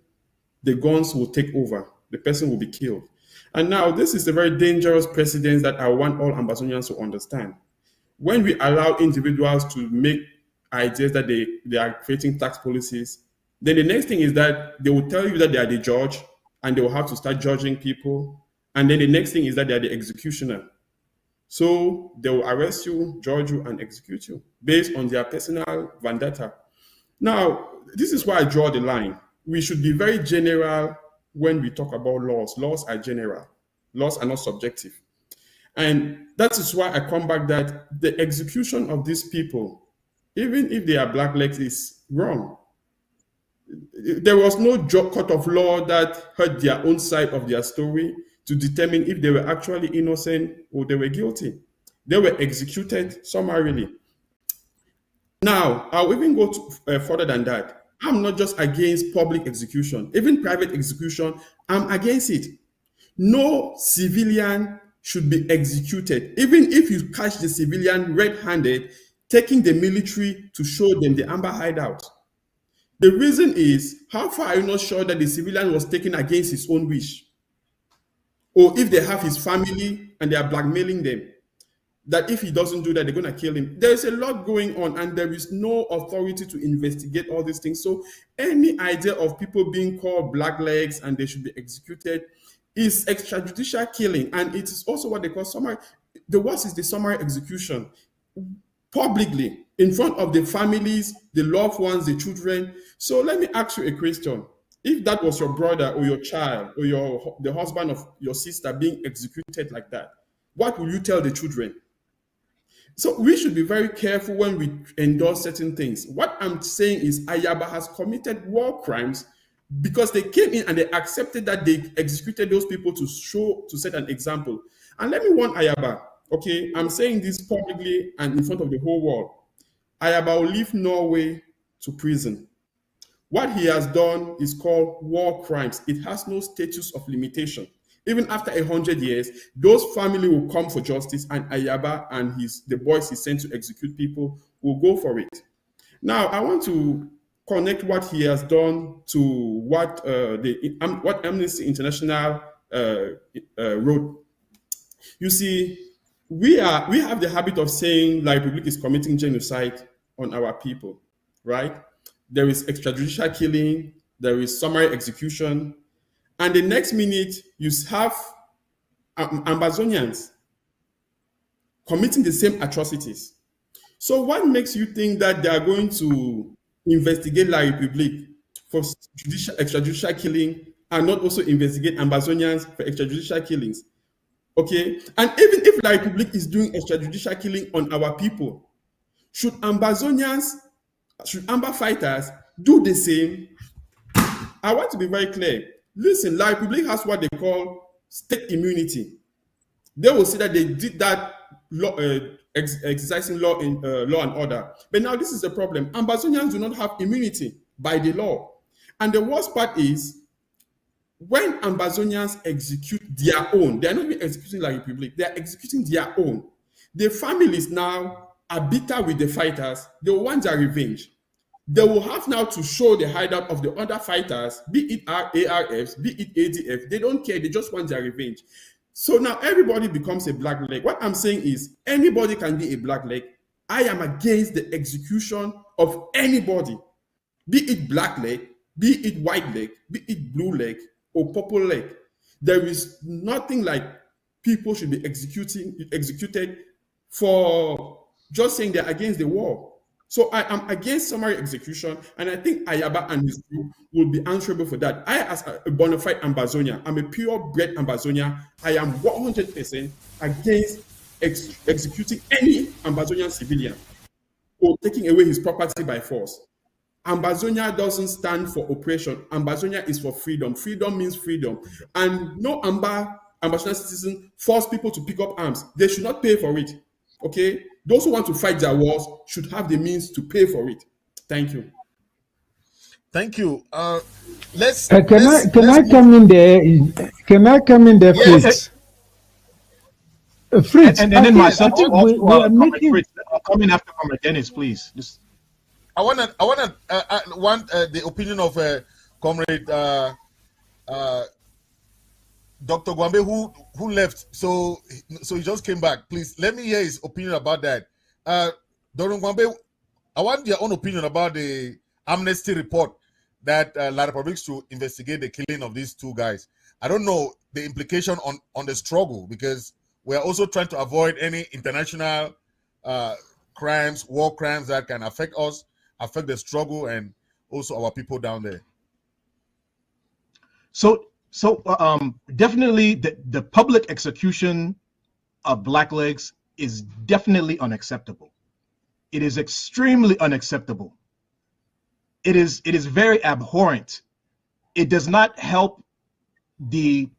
The guns will take over. The person will be killed. And now, this is a very dangerous precedent that I want all Ambazonians to understand. When we allow individuals to make ideas that they are creating tax policies, then the next thing is that they will tell you that they are the judge, and they will have to start judging people. And then the next thing is that they are the executioner. So they will arrest you, judge you, and execute you based on their personal vendetta. Now, this is why I draw the line. We should be very general when we talk about laws. Laws are general. Laws are not subjective. And that is why I come back that the execution of these people, even if they are blacklegs, is wrong. There was no court of law that heard their own side of their story to determine if they were actually innocent or they were guilty. They were executed summarily. Now, I'll even go further than that. I'm not just against public execution. Even private execution, I'm against it. No civilian should be executed. Even if you catch the civilian red-handed, taking the military to show them the amber hideout. The reason is, how far are you not sure that the civilian was taken against his own wish? Or if they have his family and they are blackmailing them, that if he doesn't do that, they're going to kill him. There's a lot going on, and there is no authority to investigate all these things. So any idea of people being called blacklegs and they should be executed is extrajudicial killing. And it is also what they call summary. The worst is the summary execution. Publicly, in front of the families, the loved ones, the children. So let me ask you a question. If that was your brother or your child or the husband of your sister being executed like that, what will you tell the children? So we should be very careful when we endorse certain things. What I'm saying is Ayaba has committed war crimes because they came in and they accepted that they executed those people to set an example. And let me warn Ayaba, okay, I'm saying this publicly and in front of the whole world. Ayaba will leave Norway to prison. What he has done is called war crimes. It has no status of limitation. Even after 100 years, those family will come for justice, and Ayaba and the boys he sent to execute people will go for it. Now, I want to connect what he has done to what what Amnesty International wrote. You see, we have the habit of saying La Republic is committing genocide on our people, right? There is extrajudicial killing, there is summary execution, and the next minute you have Ambazonians committing the same atrocities. So what makes you think that they are going to investigate La Republique for extrajudicial killing and not also investigate Ambazonians for extrajudicial killings? Okay, and even if La Republique is doing extrajudicial killing on our people, should Amba fighters do the same? I want to be very clear. Listen, La Republique has what they call state immunity. They will say that they did that law, exercising law in law and order. But now this is the problem. Ambazonians do not have immunity by the law. And the worst part is, when Ambazonians execute their own, they are not even executing La Republique, they are executing their own. The families now are bitter with the fighters. They want their revenge. They will have now to show the hideout of the other fighters, be it ARFs, be it ADF. They don't care. They just want their revenge. So now everybody becomes a black leg. What I'm saying is, anybody can be a black leg. I am against the execution of anybody, be it black leg, be it white leg, be it blue leg, or purple leg. There is nothing like people should be executed for just saying they're against the war. So I am against summary execution, and I think Ayaba and his group will be answerable for that. I, as a bona fide Ambazonian, I'm a purebred Ambazonian. I am 100% against executing any Ambazonian civilian or taking away his property by force. Ambazonia doesn't stand for oppression. Ambazonia is for freedom. Freedom means freedom. And no Ambazonian citizen force people to pick up arms. They should not pay for it. Okay? Those who want to fight their wars should have the means to pay for it. Thank you. Thank you. Can I come in there? Can I come in there, Fritz? Fritz, and then myself, we are making. Fritz, come in after Comrade Dennis, please. Just... I want the opinion of Comrade Dr. Ngwambe, who left, so he just came back. Please let me hear his opinion about that. Dr. Ngwambe, I want your own opinion about the Amnesty report that La Republique should investigate the killing of these two guys. I don't know the implication on the struggle, because we are also trying to avoid any international crimes, war crimes that can affect us, affect the struggle, and also our people down there. So definitely the public execution of blacklegs is definitely unacceptable. It is extremely unacceptable. It is very abhorrent. It does not help the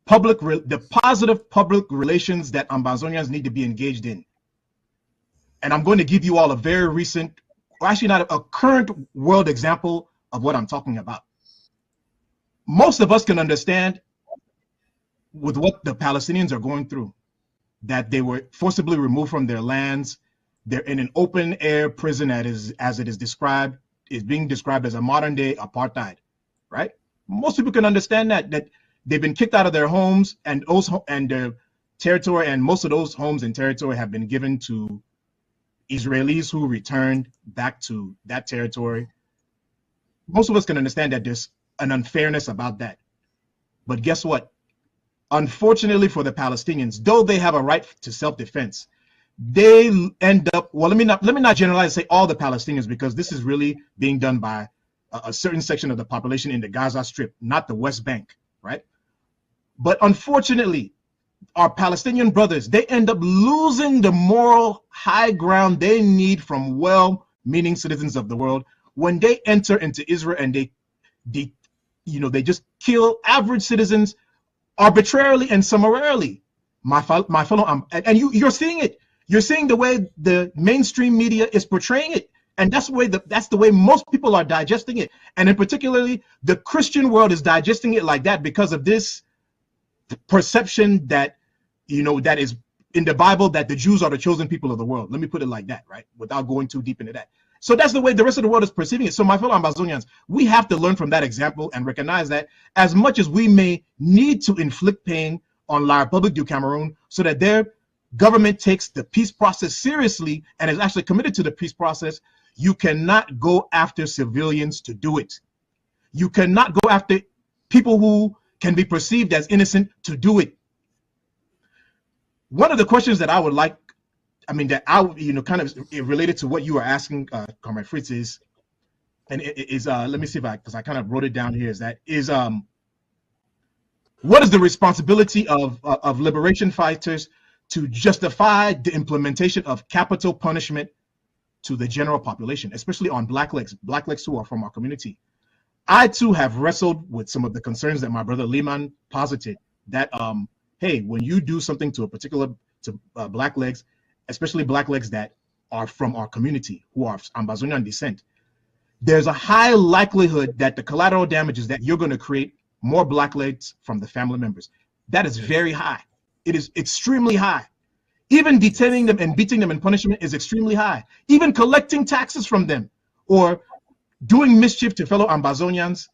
positive public relations that Ambazonians need to be engaged in. And I'm going to give you all a very recent, or actually not a current world example of what I'm talking about. Most of us can understand with what the Palestinians are going through, that they were forcibly removed from their lands. They're in an open air prison that is, as it is described, is being described as a modern day apartheid, right? Most people can understand that they've been kicked out of their homes, and their territory, and most of those homes and territory have been given to Israelis who returned back to that territory. Most of us can understand that there's an unfairness about that. But guess what? Unfortunately for the Palestinians, though they have a right to self-defense, they end up, well, let me not generalize and say all the Palestinians, because this is really being done by a certain section of the population in the Gaza Strip, not the West Bank, right? But unfortunately, our Palestinian brothers, they end up losing the moral high ground they need from well-meaning citizens of the world when they enter into Israel and they just kill average citizens arbitrarily and summarily. My fellow, and you're seeing it. You're seeing the way the mainstream media is portraying it. And that's the way most people are digesting it. And in particularly, the Christian world is digesting it like that because of this perception that, that is in the Bible, that the Jews are the chosen people of the world. Let me put it like that, right? Without going too deep into that. So that's the way the rest of the world is perceiving it. So my fellow Ambazonians, we have to learn from that example and recognize that as much as we may need to inflict pain on La République du Cameroon so that their government takes the peace process seriously and is actually committed to the peace process, you cannot go after civilians to do it. You cannot go after people who can be perceived as innocent to do it. One of the questions that I would like, kind of related to what you were asking, Comrade Fritz, is let me see because I kind of wrote it down here, what is the responsibility of liberation fighters to justify the implementation of capital punishment to the general population, especially on blacklegs who are from our community? I too have wrestled with some of the concerns that my brother Lihmann posited, that hey, when you do something to blacklegs, especially blacklegs that are from our community who are Ambazonian descent, there's a high likelihood that the collateral damages that you're going to create more blacklegs from the family members. That is very high. It is extremely high. Even detaining them and beating them in punishment is extremely high. Even collecting taxes from them or doing mischief to fellow Ambazonians,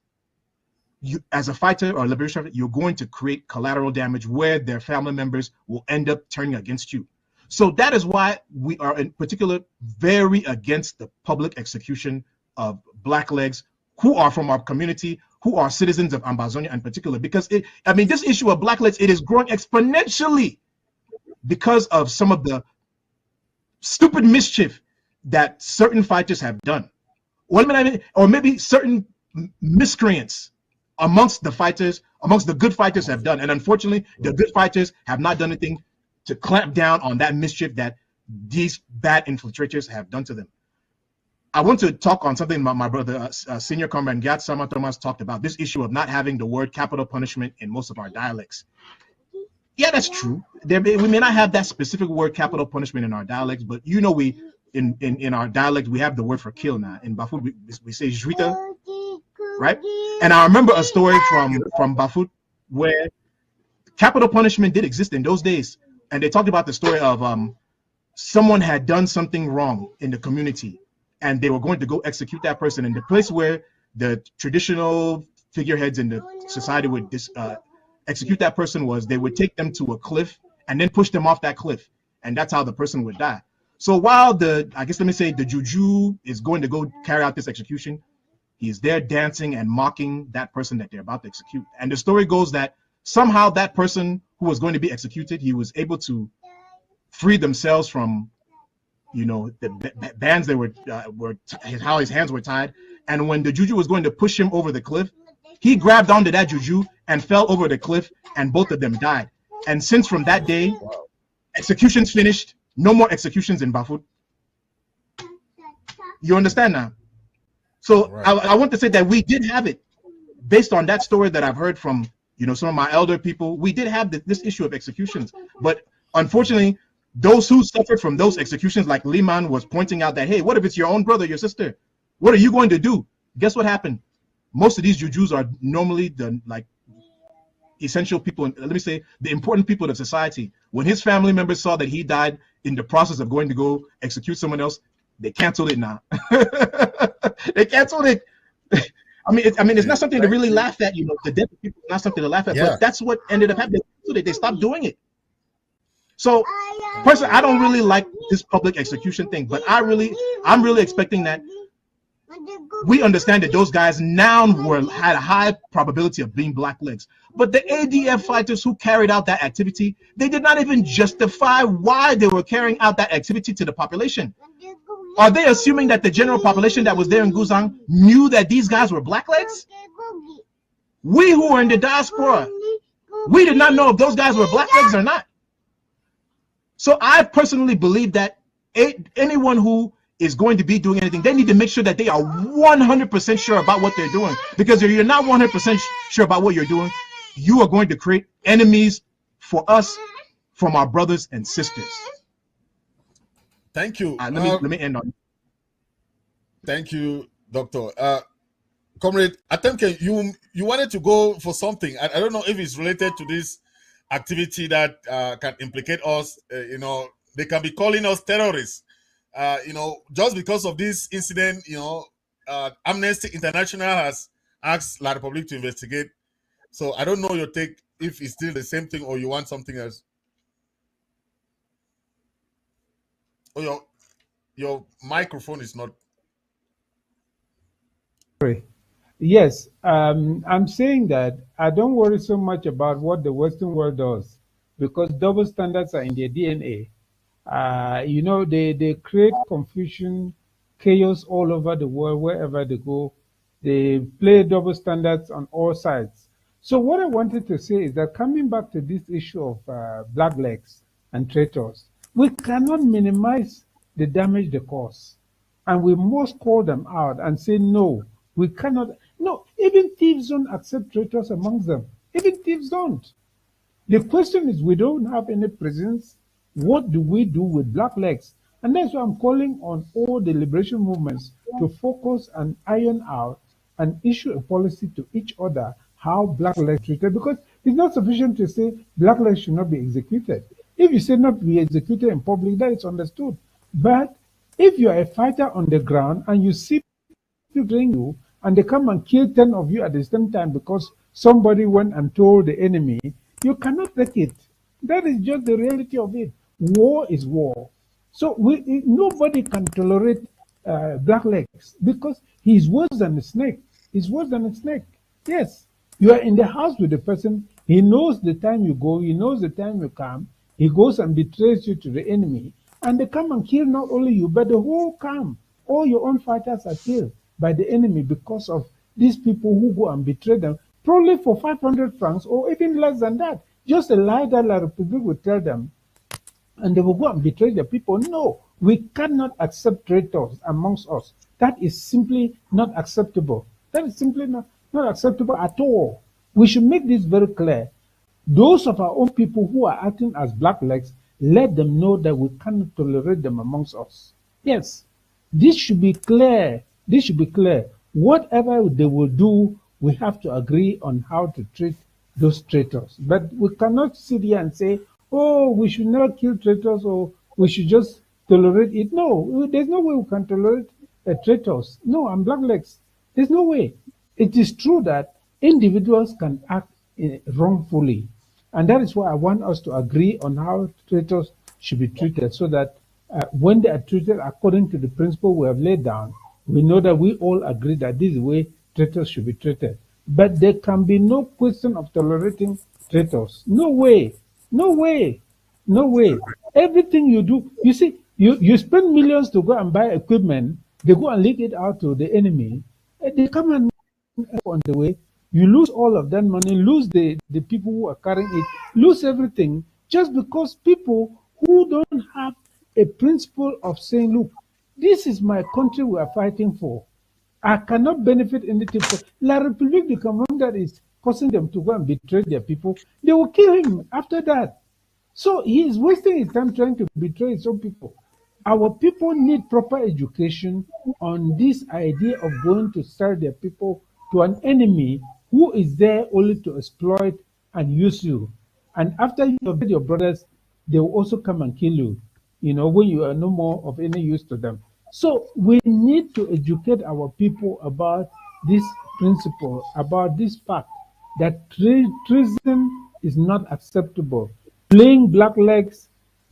you, as a fighter or liberation fighter, you're going to create collateral damage where their family members will end up turning against you. So that is why we are in particular very against the public execution of blacklegs who are from our community, who are citizens of Ambazonia in particular, because this issue of blacklegs, it is growing exponentially because of some of the stupid mischief that certain fighters have done, or maybe certain miscreants amongst the fighters, amongst the good fighters have done. And unfortunately, the good fighters have not done anything to clamp down on that mischief that these bad infiltrators have done to them. I want to talk on something my brother, Senior Comrade Ngat Sama Thomas talked about, this issue of not having the word capital punishment in most of our dialects. Yeah, that's true. We may not have that specific word capital punishment in our dialects, but we in our dialect we have the word for kill now. In Bafut we say juita, right? And I remember a story from Bafut where capital punishment did exist in those days, and they talked about the story of someone had done something wrong in the community, and they were going to go execute that person. And the place where the traditional figureheads in the society would execute that person was they would take them to a cliff and then push them off that cliff, and that's how the person would die. So while the juju is going to go carry out this execution, he is there dancing and mocking that person that they're about to execute. And the story goes that somehow that person who was going to be executed, he was able to free themselves from the bands that were how his hands were tied. And when the juju was going to push him over the cliff, he grabbed onto that juju and fell over the cliff, and both of them died. And since from that day, executions finished. No more executions in Bafut. You understand now? So right. I want to say that we did have it, based on that story that I've heard from some of my elder people. We did have this issue of executions, but unfortunately, those who suffered from those executions, like Lihmann was pointing out that, hey, what if it's your own brother, your sister? What are you going to do? Guess what happened? Most of these jujus are normally the essential people, let me say the important people of society. When his family members saw that he died in the process of going to go execute someone else, they canceled it now. They canceled it. It's not something to really laugh at. The death of people is not something to laugh at, but that's what ended up happening. They stopped doing it. So personally, I don't really like this public execution thing, but I'm really expecting that we understand that those guys now had a high probability of being blacklegs. But the ADF fighters who carried out that activity, they did not even justify why they were carrying out that activity to the population. Are they assuming that the general population that was there in Guzang knew that these guys were blacklegs? We who were in the diaspora, we did not know if those guys were blacklegs or not. So I personally believe that anyone who is going to be doing anything, they need to make sure that they are 100% sure about what they're doing. Because if you're not 100% sure about what you're doing, you are going to create enemies for us from our brothers and sisters. Thank you. Let me end on. Thank you, Doctor. Comrade Atemkeng, you wanted to go for something. I don't know if it's related to this activity that can implicate us. They can be calling us terrorists. Just because of this incident, Amnesty International has asked La Republique to investigate. So I don't know your take, if it's still the same thing or you want something else. Oh, your microphone is not. Yes, I'm saying that I don't worry so much about what the Western world does because double standards are in their DNA. They create confusion, chaos all over the world, wherever they go. They play double standards on all sides. So what I wanted to say is that coming back to this issue of blacklegs and traitors, we cannot minimize the damage they cause. And we must call them out and say, no, we cannot. No, even thieves don't accept traitors amongst them. Even thieves don't. The question is, we don't have any presence. What do we do with blacklegs? And that's why I'm calling on all the liberation movements to focus and iron out and issue a policy to each other how blacklegs treated, because it's not sufficient to say blacklegs should not be executed. If you say not to be executed in public, that is understood. But if you are a fighter on the ground and you see people you and they come and kill 10 of you at the same time because somebody went and told the enemy, you cannot take it. That is just the reality of it. War is war. So nobody can tolerate blacklegs because he's worse than a snake. He's worse than a snake. Yes, you are in the house with the person. He knows the time you go. He knows the time you come. He goes and betrays you to the enemy. And they come and kill not only you, but the whole camp. All your own fighters are killed by the enemy because of these people who go and betray them, probably for 500 francs or even less than that. Just a lie that La Republique would tell them, and they will go and betray the people. No, we cannot accept traitors amongst us. That is simply not acceptable. That is simply not acceptable at all. We should make this very clear. Those of our own people who are acting as blacklegs, let them know that we cannot tolerate them amongst us. Yes, this should be clear. This should be clear. Whatever they will do, we have to agree on how to treat those traitors. But we cannot sit here and say, oh, we should not kill traitors or we should just tolerate it. No, there's no way we can tolerate traitors. No, I'm blacklegs. There's no way. It is true that individuals can act wrongfully. And that is why I want us to agree on how traitors should be treated so that when they are treated according to the principle we have laid down, we know that we all agree that this is the way traitors should be treated. But there can be no question of tolerating traitors. No way. No way. No way. Everything you do, you see, you spend millions to go and buy equipment, they go and leak it out to the enemy, they come and on the way, you lose all of that money, lose the people who are carrying it, lose everything, just because people who don't have a principle of saying, look, this is my country we are fighting for. I cannot benefit anything for La République du Cameroon that is causing them to go and betray their people. They will kill him after that. So he is wasting his time trying to betray his own people. Our people need proper education on this idea of going to sell their people to an enemy who is there only to exploit and use you. And after you have your brothers, they will also come and kill you, when you are no more of any use to them. So we need to educate our people about this principle, about this fact that treason is not acceptable. Playing blacklegs,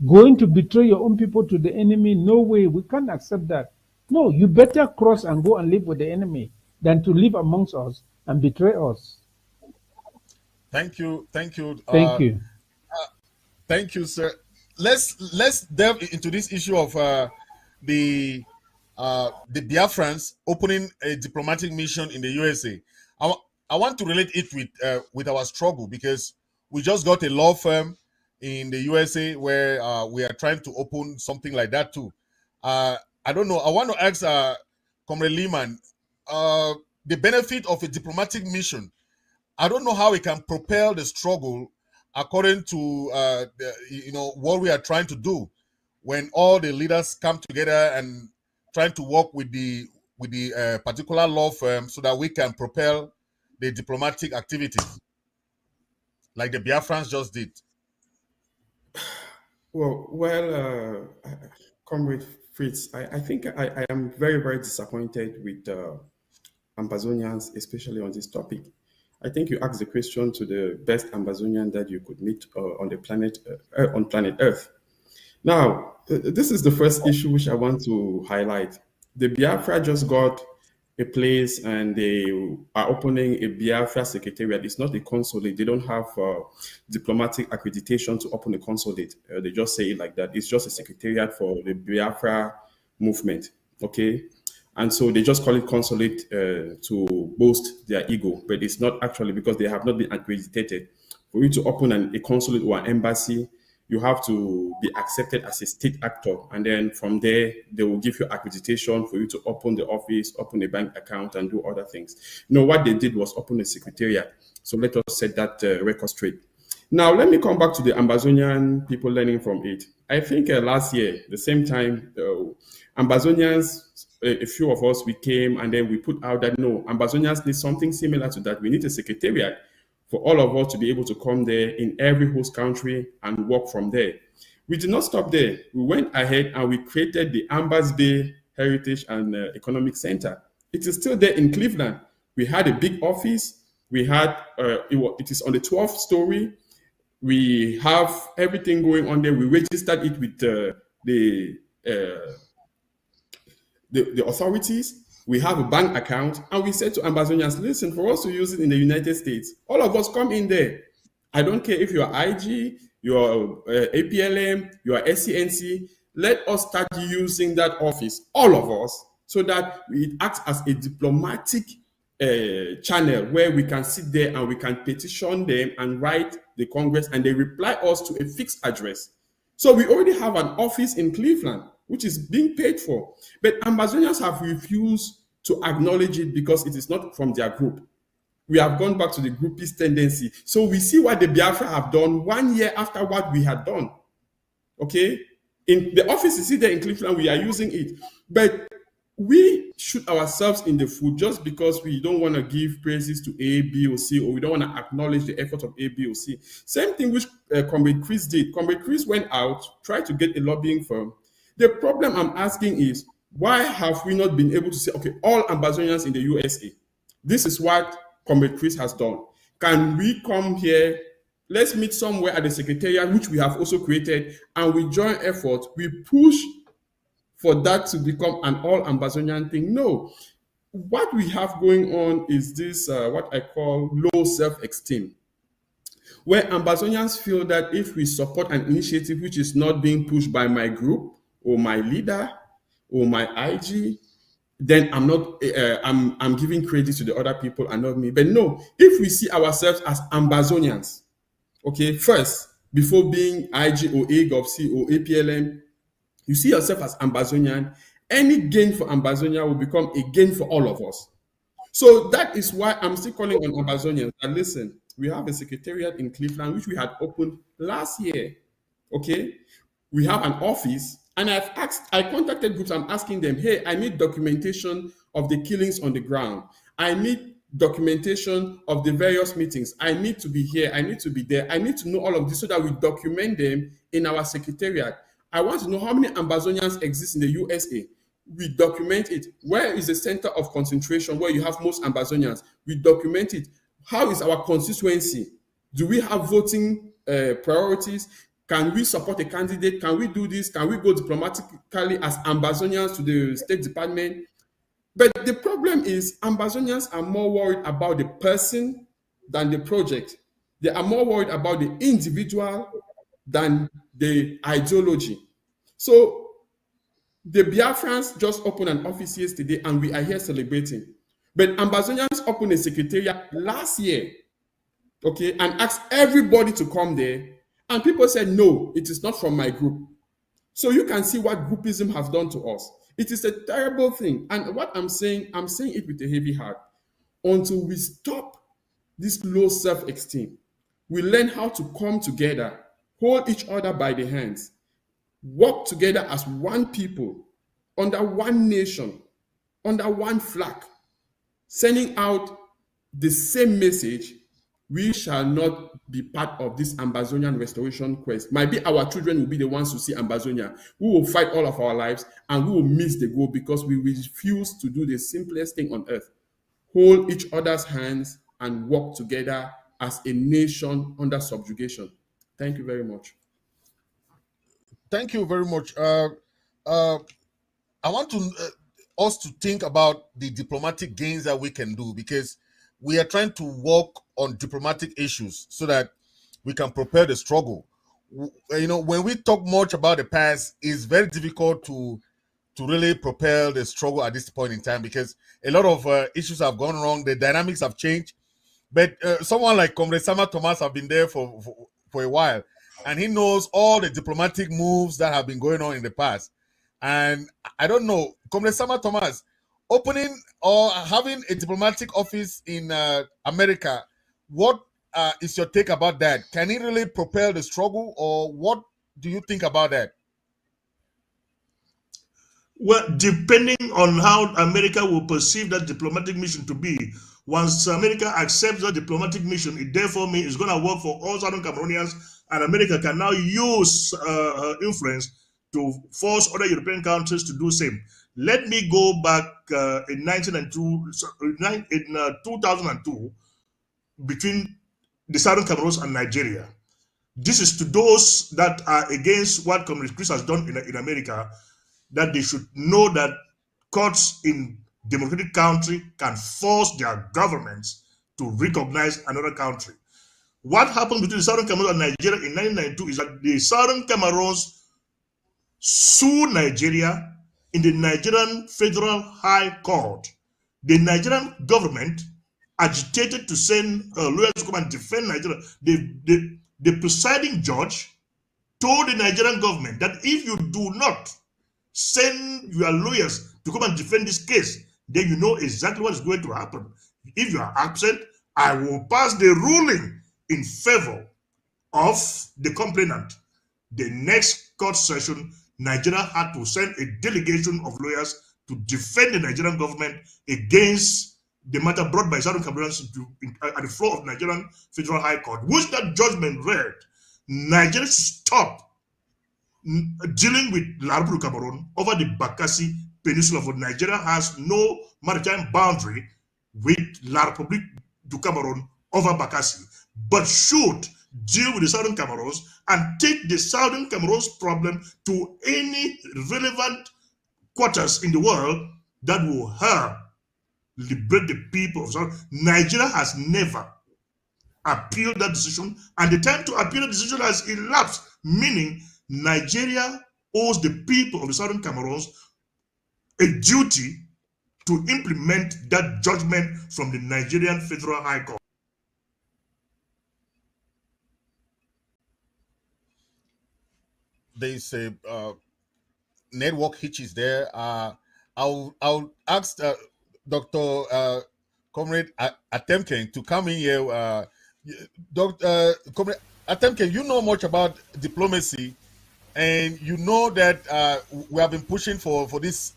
going to betray your own people to the enemy, no way, we can't accept that. No, you better cross and go and live with the enemy than to live amongst us and betray us. Thank you. Thank you. Thank you, sir. Let's delve into this issue of the Biafrans opening a diplomatic mission in the USA. I want to relate it with our struggle because we just got a law firm in the USA where we are trying to open something like that too. I don't know. I want to ask Comrade Lihmann the benefit of a diplomatic mission. I don't know how it can propel the struggle according to what we are trying to do when all the leaders come together and trying to work with the with the particular law firm so that we can propel the diplomatic activities like the Biafrans just did? Well, Comrade Fritz, I think I am very, very disappointed with Ambazonians, especially on this topic. I think you asked the question to the best Ambazonian that you could meet on the planet Earth. Now, this is the first issue which I want to highlight. The Biafra just got a place and they are opening a Biafra secretariat. It's not a consulate. They don't have diplomatic accreditation to open a consulate. They just say it like that. It's just a secretariat for the Biafra movement. Okay. And so they just call it consulate to boast their ego, but it's not actually, because they have not been accredited. For you to open a consulate or an embassy, you have to be accepted as a state actor. And then from there, they will give you accreditation for you to open the office, open a bank account, and do other things. No, what they did was open a secretariat. So let us set that record straight. Now, let me come back to the Ambazonian people learning from it. I think last year, the same time, Ambazonians, a few of us, we came and then we put out that, no, Ambazonians need something similar to that. We need a secretariat for all of us to be able to come there in every host country and work from there. We did not stop there. We went ahead and we created the Ambas Bay Heritage and Economic Center. It is still there in Cleveland. We had a big office. We had, it is on the 12th story. We have everything going on there. We registered it with the authorities. We have a bank account, and we said to Ambazonians, listen, for us to use it in the United States, all of us come in there. I don't care if you're IG, you're APLM, you're SCNC, let us start using that office, all of us, so that it acts as a diplomatic channel where we can sit there and we can petition them and write the Congress, and they reply us to a fixed address. So we already have an office in Cleveland, which is being paid for. But Ambazonians have refused to acknowledge it because it is not from their group. We have gone back to the groupist tendency. So we see what the Biafra have done 1 year after what we had done. Okay? In the office is there in Cleveland, we are using it. But we shoot ourselves in the foot just because we don't want to give praises to A, B, or C, or we don't want to acknowledge the effort of A, B, or C. Same thing which Comrade Chris did. Comrade Chris went out, tried to get a lobbying firm. The problem I'm asking is, why have we not been able to say, okay, all Ambazonians in the USA, this is what Comrade Chris has done. Can we come here? Let's meet somewhere at the Secretariat, which we have also created, and we join effort. We push for that to become an all Ambazonian thing. No. What we have going on is this, what I call low self-esteem, where Ambazonians feel that if we support an initiative which is not being pushed by my group or my leader or my IG, then I'm not, I'm giving credit to the other people and not me. But no, if we see ourselves as Ambazonians, okay, first, before being IG or AGOVC or APLM, you see yourself as Ambazonian, any gain for Ambazonia will become a gain for all of us. So that is why I'm still calling on Ambazonians. And listen, we have a secretariat in Cleveland, which we had opened last year, okay? We have an office. And I contacted groups, I'm asking them, hey, I need documentation of the killings on the ground. I need documentation of the various meetings. I need to be here. I need to be there. I need to know all of this so that we document them in our secretariat. I want to know how many Ambazonians exist in the USA. We document it. Where is the center of concentration where you have most Ambazonians? We document it. How is our constituency? Do we have voting priorities? Can we support a candidate? Can we do this? Can we go diplomatically as Ambazonians to the State Department? But the problem is Ambazonians are more worried about the person than the project. They are more worried about the individual than the ideology. So the Biafrans just opened an office yesterday and we are here celebrating. But Ambazonians opened a secretariat last year, okay, and asked everybody to come there. And people said, no, it is not from my group. So you can see what groupism has done to us. It is a terrible thing. And what I'm saying it with a heavy heart. Until we stop this low self-esteem, we learn how to come together, hold each other by the hands, work together as one people, under one nation, under one flag, sending out the same message: we shall not be part of this Ambazonian restoration quest. Might be our children will be the ones to see Ambazonia. We will fight all of our lives and we will miss the goal because we refuse to do the simplest thing on earth: hold each other's hands and work together as a nation under subjugation. Thank you very much. Thank you very much. I want us to think about the diplomatic gains that we can do, because we are trying to work on diplomatic issues so that we can prepare the struggle. When we talk much about the past, it's very difficult to really propel the struggle at this point in time, because a lot of issues have gone wrong, the dynamics have changed. But someone like Comrade Sama Thomas have been there for a while, and he knows all the diplomatic moves that have been going on in the past. And I don't know, Comrade Sama Thomas, opening or having a diplomatic office in America, what is your take about that? Can it really propel the struggle, or what do you think about that? Well, depending on how America will perceive that diplomatic mission to be, once America accepts that diplomatic mission, it therefore means it's going to work for all Southern Cameroonians, and America can now use influence to force other European countries to do same. Let me go back in 2002 between the Southern Cameroons and Nigeria. This is to those that are against what Comrade Chris has done in America, that they should know that courts in democratic country can force their governments to recognize another country. What happened between the Southern Cameroons and Nigeria in 1992 is that the Southern Cameroons sued Nigeria in the Nigerian Federal High Court. The Nigerian government agitated to send lawyers to come and defend Nigeria. The presiding judge told the Nigerian government that if you do not send your lawyers to come and defend this case, then you know exactly what is going to happen. If you are absent, I will pass the ruling in favor of the complainant. The next court session, Nigeria had to send a delegation of lawyers to defend the Nigerian government against the matter brought by Southern Cameroonians at the floor of Nigerian Federal High Court. Once that judgment read, Nigeria stopped dealing with Larburu Cameroon over the Bakassi Peninsula. For Nigeria has no maritime boundary with La Republique du Cameroon over Bakassi, but should deal with the Southern Cameroons and take the Southern Cameroons problem to any relevant quarters in the world that will help liberate the people of South. Nigeria has never appealed that decision, and the time to appeal the decision has elapsed, meaning Nigeria owes the people of the Southern Cameroons a duty to implement that judgment from the Nigerian Federal High Court. There's a network hitches there. I'll ask Dr. Comrade Atemkeng to come in here. Dr. Comrade Atemkeng, you know much about diplomacy, and you know that we have been pushing for these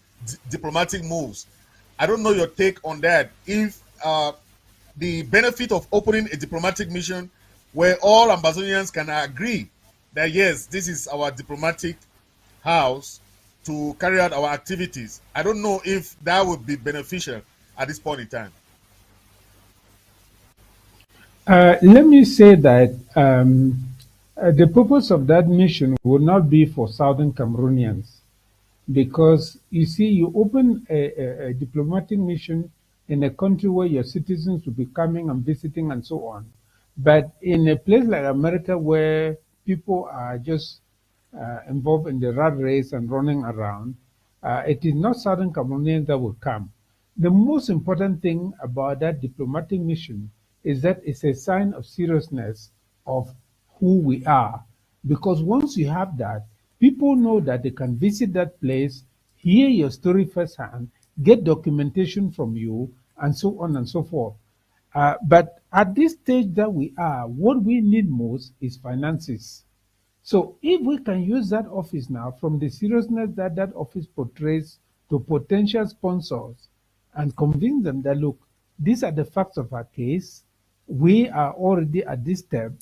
diplomatic moves. I don't know your take on that. If the benefit of opening a diplomatic mission where all Ambazonians can agree that yes, this is our diplomatic house to carry out our activities, I don't know if that would be beneficial at this point in time. Let me say that the purpose of that mission will not be for Southern Cameroonians, because you see, you open a diplomatic mission in a country where your citizens will be coming and visiting and so on. But in a place like America, where people are just involved in the rat race and running around, it is not Southern Cameroonians that will come. The most important thing about that diplomatic mission is that it's a sign of seriousness of who we are. Because once you have that, people know that they can visit that place, hear your story firsthand, get documentation from you, and so on and so forth. But at this stage that we are, what we need most is finances. So if we can use that office now, from the seriousness that that office portrays to potential sponsors, and convince them that, look, these are the facts of our case. We are already at this step.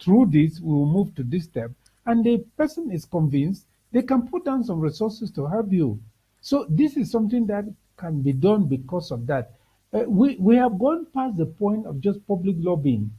Through this, we will move to this step. And the person is convinced, they can put down some resources to help you. So this is something that can be done because of that. We have gone past the point of just public lobbying,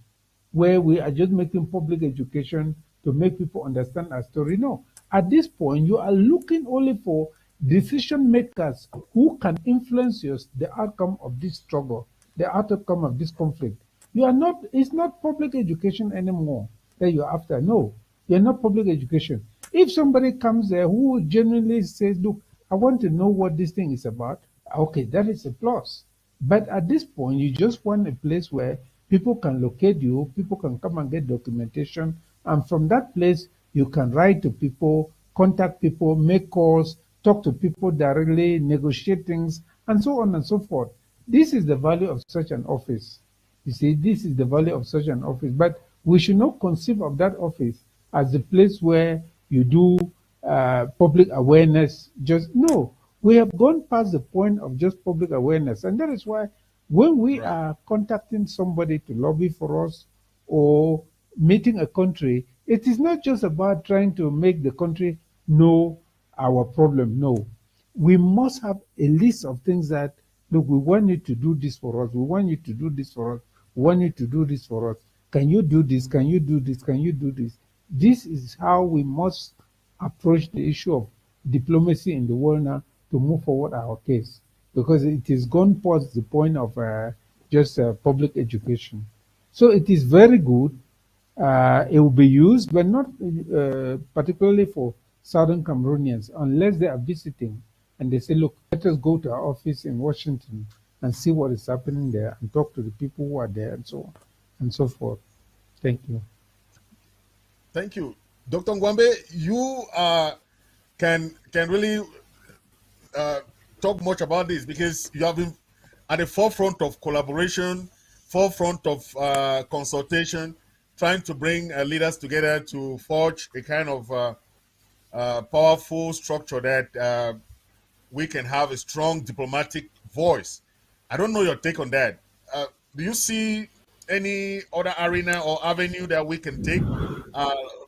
where we are just making public education to make people understand our story. No, at this point, you are looking only for decision makers who can influence the outcome of this struggle, the outcome of this conflict. You are not, it's not public education anymore that you're after. No, you're not public education. If somebody comes there who genuinely says, look, I want to know what this thing is about, okay, that is a plus. But at this point, you just want a place where people can locate you, people can come and get documentation, and from that place, you can write to people, contact people, make calls, talk to people directly, negotiate things, and so on and so forth. This is the value of such an office. You see, this is the value of such an office. But we should not conceive of that office as the place where you do public awareness. Just no. We have gone past the point of just public awareness. And that is why when we are contacting somebody to lobby for us or meeting a country, it is not just about trying to make the country know our problem. No. We must have a list of things that, look, we want you to do this for us. We want you to do this for us. We want you to do this for us. Can you do this? Can you do this? Can you do this? This is how we must approach the issue of diplomacy in the world now to move forward our case, because it is gone past the point of just public education. So it is very good. It will be used, but not particularly for Southern Cameroonians, unless they are visiting and they say, look, let us go to our office in Washington and see what is happening there and talk to the people who are there and so on and so forth. Thank you. Thank you. Dr. Ngwambe, you can really talk much about this because you have been at the forefront of collaboration, forefront of consultation, trying to bring leaders together to forge a kind of powerful structure that we can have a strong diplomatic voice. I don't know your take on that. Do you see any other arena or avenue that we can take,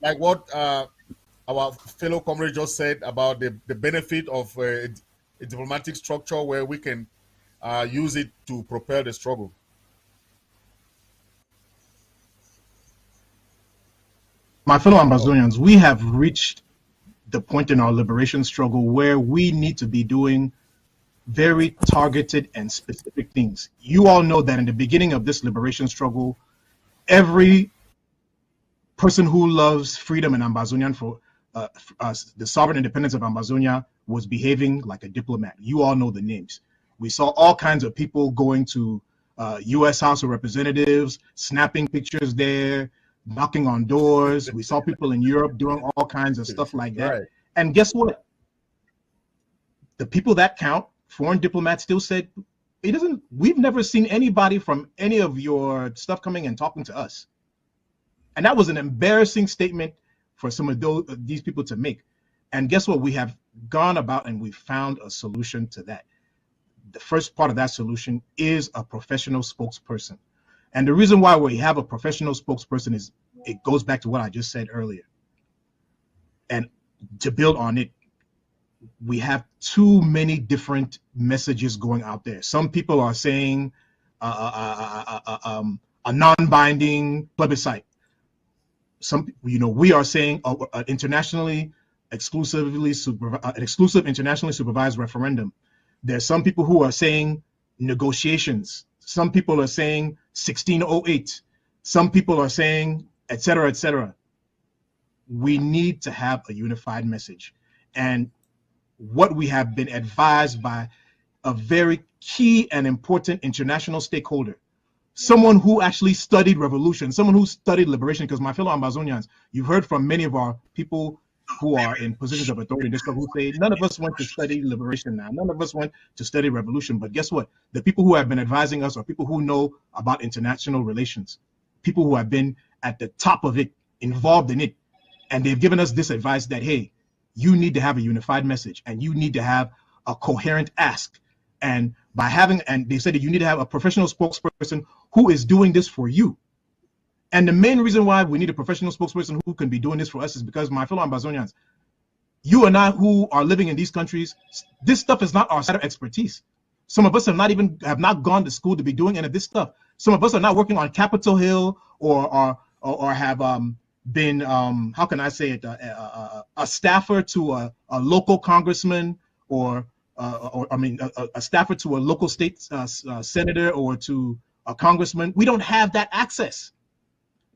like what our fellow comrade just said about the benefit of a diplomatic structure where we can use it to propel the struggle? My fellow Ambazonians, we have reached the point in our liberation struggle where we need to be doing very targeted and specific things. You all know that in the beginning of this liberation struggle, every person who loves freedom in Ambazonian for the sovereign independence of Ambazonia was behaving like a diplomat. You all know the names. We saw all kinds of people going to U.S. House of Representatives, snapping pictures there, knocking on doors. We saw people in Europe doing all kinds of stuff like that. Right. And guess what? The people that count, foreign diplomats, still said, it doesn't, we've never seen anybody from any of your stuff coming and talking to us. And that was an embarrassing statement for some of these people to make. And guess what? We have gone about and we found a solution to that. The first part of that solution is a professional spokesperson. And the reason why we have a professional spokesperson is it goes back to what I just said earlier. And to build on it, we have too many different messages going out there. Some people are saying a non-binding plebiscite. Some, we are saying an internationally exclusively an exclusive internationally supervised referendum. There's some people who are saying negotiations. Some people are saying 1608. Some people are saying, et cetera, et cetera. We need to have a unified message. And what we have been advised by a very key and important international stakeholder, someone who actually studied revolution, someone who studied liberation, because my fellow Ambazonians, you've heard from many of our people who are in positions of authority in this struggle who say, none of us went to study liberation now. None of us went to study revolution. But guess what? The people who have been advising us are people who know about international relations, people who have been at the top of it, involved in it. And they've given us this advice that, hey, you need to have a unified message and you need to have a coherent ask. And by having, and they said that you need to have a professional spokesperson who is doing this for you. And the main reason why we need a professional spokesperson who can be doing this for us is because, my fellow Ambazonians, you and I who are living in these countries, this stuff is not our side of expertise. Some of us have not gone to school to be doing any of this stuff. Some of us are not working on Capitol Hill or have been, how can I say it, a staffer to a local congressman or a staffer to a local state senator or to a congressman. We don't have that access.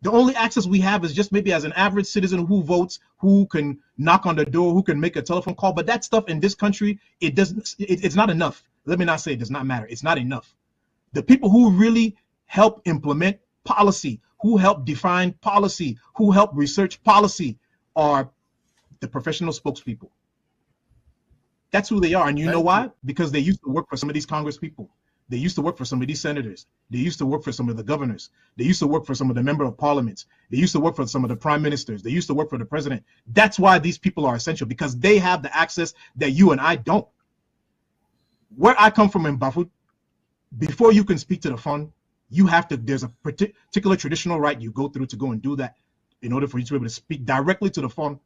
The only access we have is just maybe as an average citizen who votes, who can knock on the door, who can make a telephone call. But that stuff in this country, it's not enough. Let me not say it does not matter. It's not enough. The people who really help implement policy, who help define policy, who help research policy are the professional spokespeople. That's who they are. And you know why? Because they used to work for some of these Congress people. They used to work for some of these senators. They used to work for some of the governors. They used to work for some of the member of parliaments. They used to work for some of the prime ministers. They used to work for the president. That's why these people are essential, because they have the access that you and I don't. Where I come from in Bafut, before you can speak to the fund, you have to, there's a particular traditional right you go through to go and do that in order for you to be able to speak directly to the fund.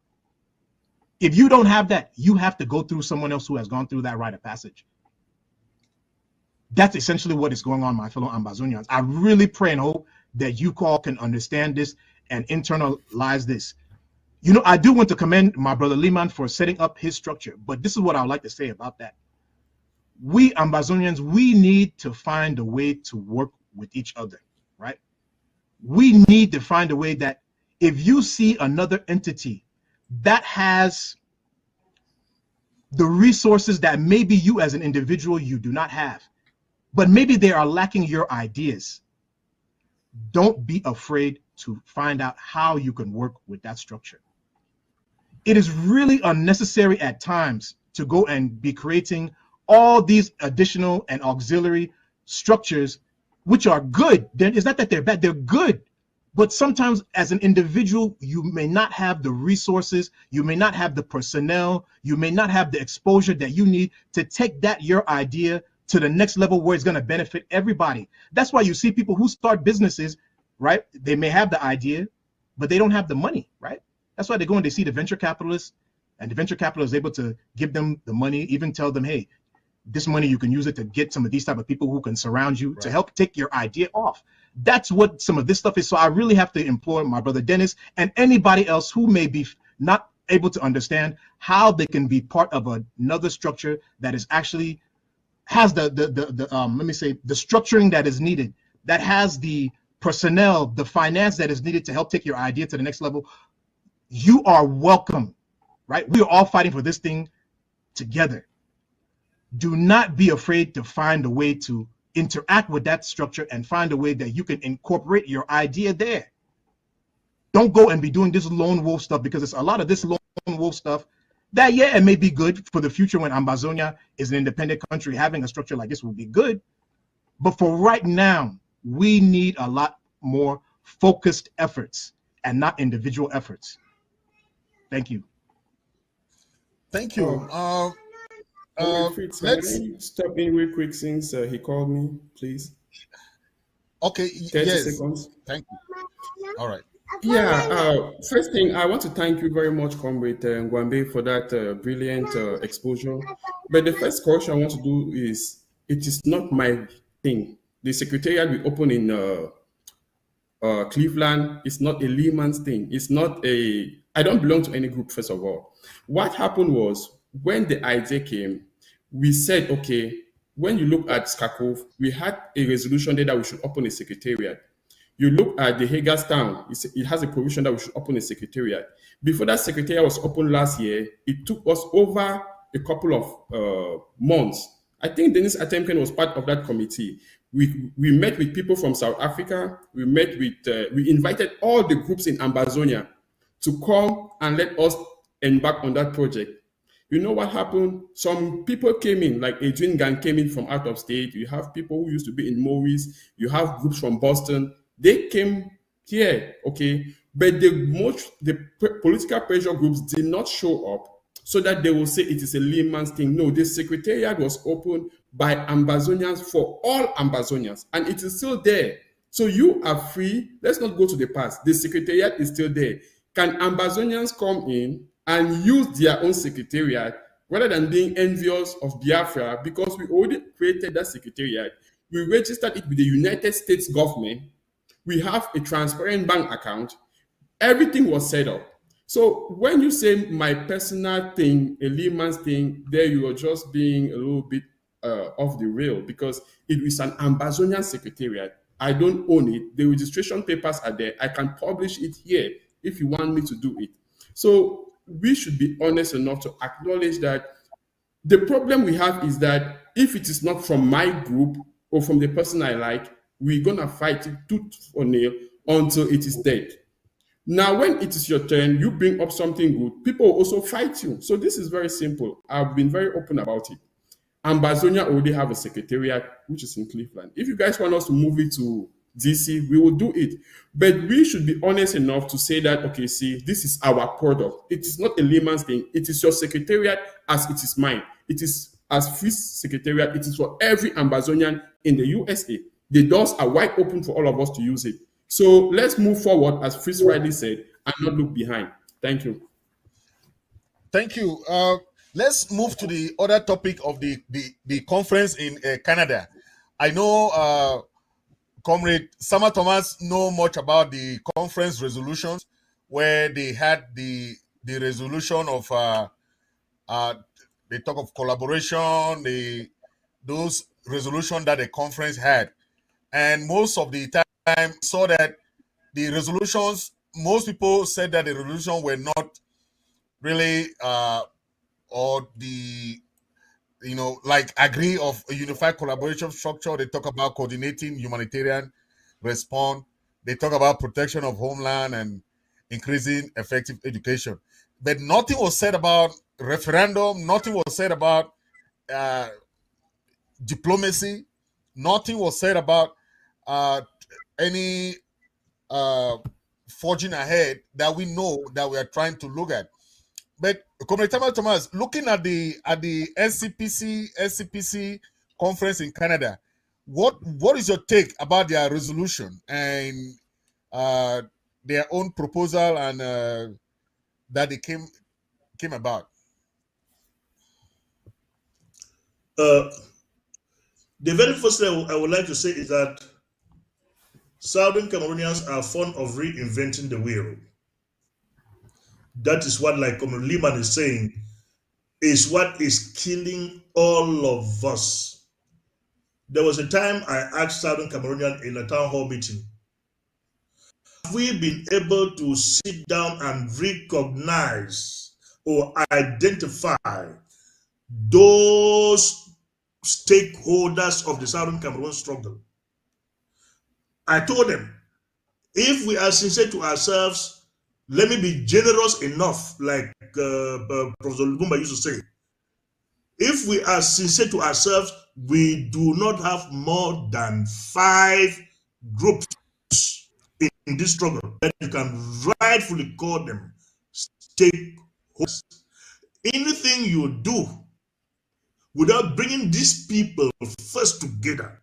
If you don't have that, you have to go through someone else who has gone through that rite of passage. That's essentially what is going on, my fellow Ambazonians. I really pray and hope that you all can understand this and internalize this. You know, I do want to commend my brother Lihmann for setting up his structure, but this is what I would like to say about that. We Ambazonians, we need to find a way to work with each other, right? We need to find a way that if you see another entity that has the resources that maybe you as an individual you do not have, but maybe they are lacking your ideas, don't be afraid to find out how you can work with that structure. It is really unnecessary at times to go and be creating all these additional and auxiliary structures, which are good. It's not that they're bad, they're good. But sometimes as an individual, you may not have the resources, you may not have the personnel, you may not have the exposure that you need to take that, your idea, to the next level where it's going to benefit everybody. That's why you see people who start businesses, right? They may have the idea, but they don't have the money, right? That's why they go and they see the venture capitalists, and the venture capitalist is able to give them the money, even tell them, hey, this money, you can use it to get some of these type of people who can surround you, right, to help take your idea off. That's what some of this stuff is. So I really have to implore my brother Dennis and anybody else who may be not able to understand how they can be part of another structure that is actually has the let me say, the structuring that is needed, that has the personnel, the finance that is needed to help take your idea to the next level. You are welcome, right? We are all fighting for this thing together. Do not be afraid to find a way to interact with that structure and find a way that you can incorporate your idea there. Don't go and be doing this lone wolf stuff, because it's a lot of this lone wolf stuff that, yeah, it may be good for the future when Ambazonia is an independent country. Having a structure like this will be good. But for right now, we need a lot more focused efforts and not individual efforts. Thank you. Thank you. Fritz, Let's can I step in real quick since he called me, please? Okay. 30 yes. seconds. Thank you. All right. Yeah, first thing, I want to thank you very much, Comrade Ngwambe, for that brilliant exposure. But the first correction I want to do is, it is not my thing. The secretariat we open in Cleveland is not a Lihmann's thing. It's not a, I don't belong to any group, first of all. What happened was, when the idea came, we said, okay, when you look at Skakov, we had a resolution there that we should open a secretariat. You look at the Hagerstown, it has a provision that we should open a secretariat. Before that secretariat was opened last year, it took us over a couple of months. I think Dennis Atemkeng was part of that committee. We met with people from South Africa. We met with, we invited all the groups in Ambazonia to come and let us embark on that project. You know what happened? Some people came in, like Adrian Gang came in from out of state. You have people who used to be in Maurice. You have groups from Boston. They came here, okay? But the political pressure groups did not show up so that they will say it is a Lihmann's thing. No, the secretariat was open by Ambazonians for all Ambazonians, and it is still there. So you are free. Let's not go to the past. The secretariat is still there. Can Ambazonians come in and use their own secretariat rather than being envious of Biafra, because we already created that secretariat? We registered it with the United States government. We have a transparent bank account. Everything was set up. So when you say my personal thing, a Lihmann's thing, there you are just being a little bit off the rail, because it is an Ambazonian secretariat. I don't own it. The registration papers are there. I can publish it here if you want me to do it. So we should be honest enough to acknowledge that the problem we have is that if it is not from my group or from the person I like, we're going to fight it tooth or nail until it is dead. Now, when it is your turn, you bring up something good, people will also fight you. So this is very simple. I've been very open about it. Ambazonia already have a secretariat, which is in Cleveland. If you guys want us to move it to DC, we will do it. But we should be honest enough to say that, okay, see, this is our product. It is not a Lihmann's thing. It is your secretariat as it is mine. It is as Fritz secretariat. It is for every Ambazonian in the USA. The doors are wide open for all of us to use it. So let's move forward, as Fritz rightly said, and not look behind. Thank you. Thank you. Let's move to the other topic of the conference in Canada. I know Comrade Sama Thomas know much about the conference resolutions, where they had the resolution of they talk of collaboration, those resolution that the conference had, and most of the time saw that the resolutions, most people said that the resolution were not really or the like agree of a unified collaboration structure. They talk about coordinating humanitarian response. They talk about protection of homeland and increasing effective education. But nothing was said about referendum. Nothing was said about diplomacy. Nothing was said about any forging ahead that we know that we are trying to look at. But Comrade Thomas, looking at the SCPC conference in Canada, what is your take about their resolution and their own proposal and that they came about? The very first thing I would like to say is that Southern Cameroonians are fond of reinventing the wheel. That is what, like Comrade Lihmann is saying, is what is killing all of us. There was a time I asked Southern Cameroonians in a town hall meeting, have we been able to sit down and recognize or identify those stakeholders of the Southern Cameroon struggle? I told them, if we are sincere to ourselves, let me be generous enough, like Professor Lubumba used to say. If we are sincere to ourselves, we do not have more than 5 groups in this struggle that you can rightfully call them stakeholders. Anything you do without bringing these people first together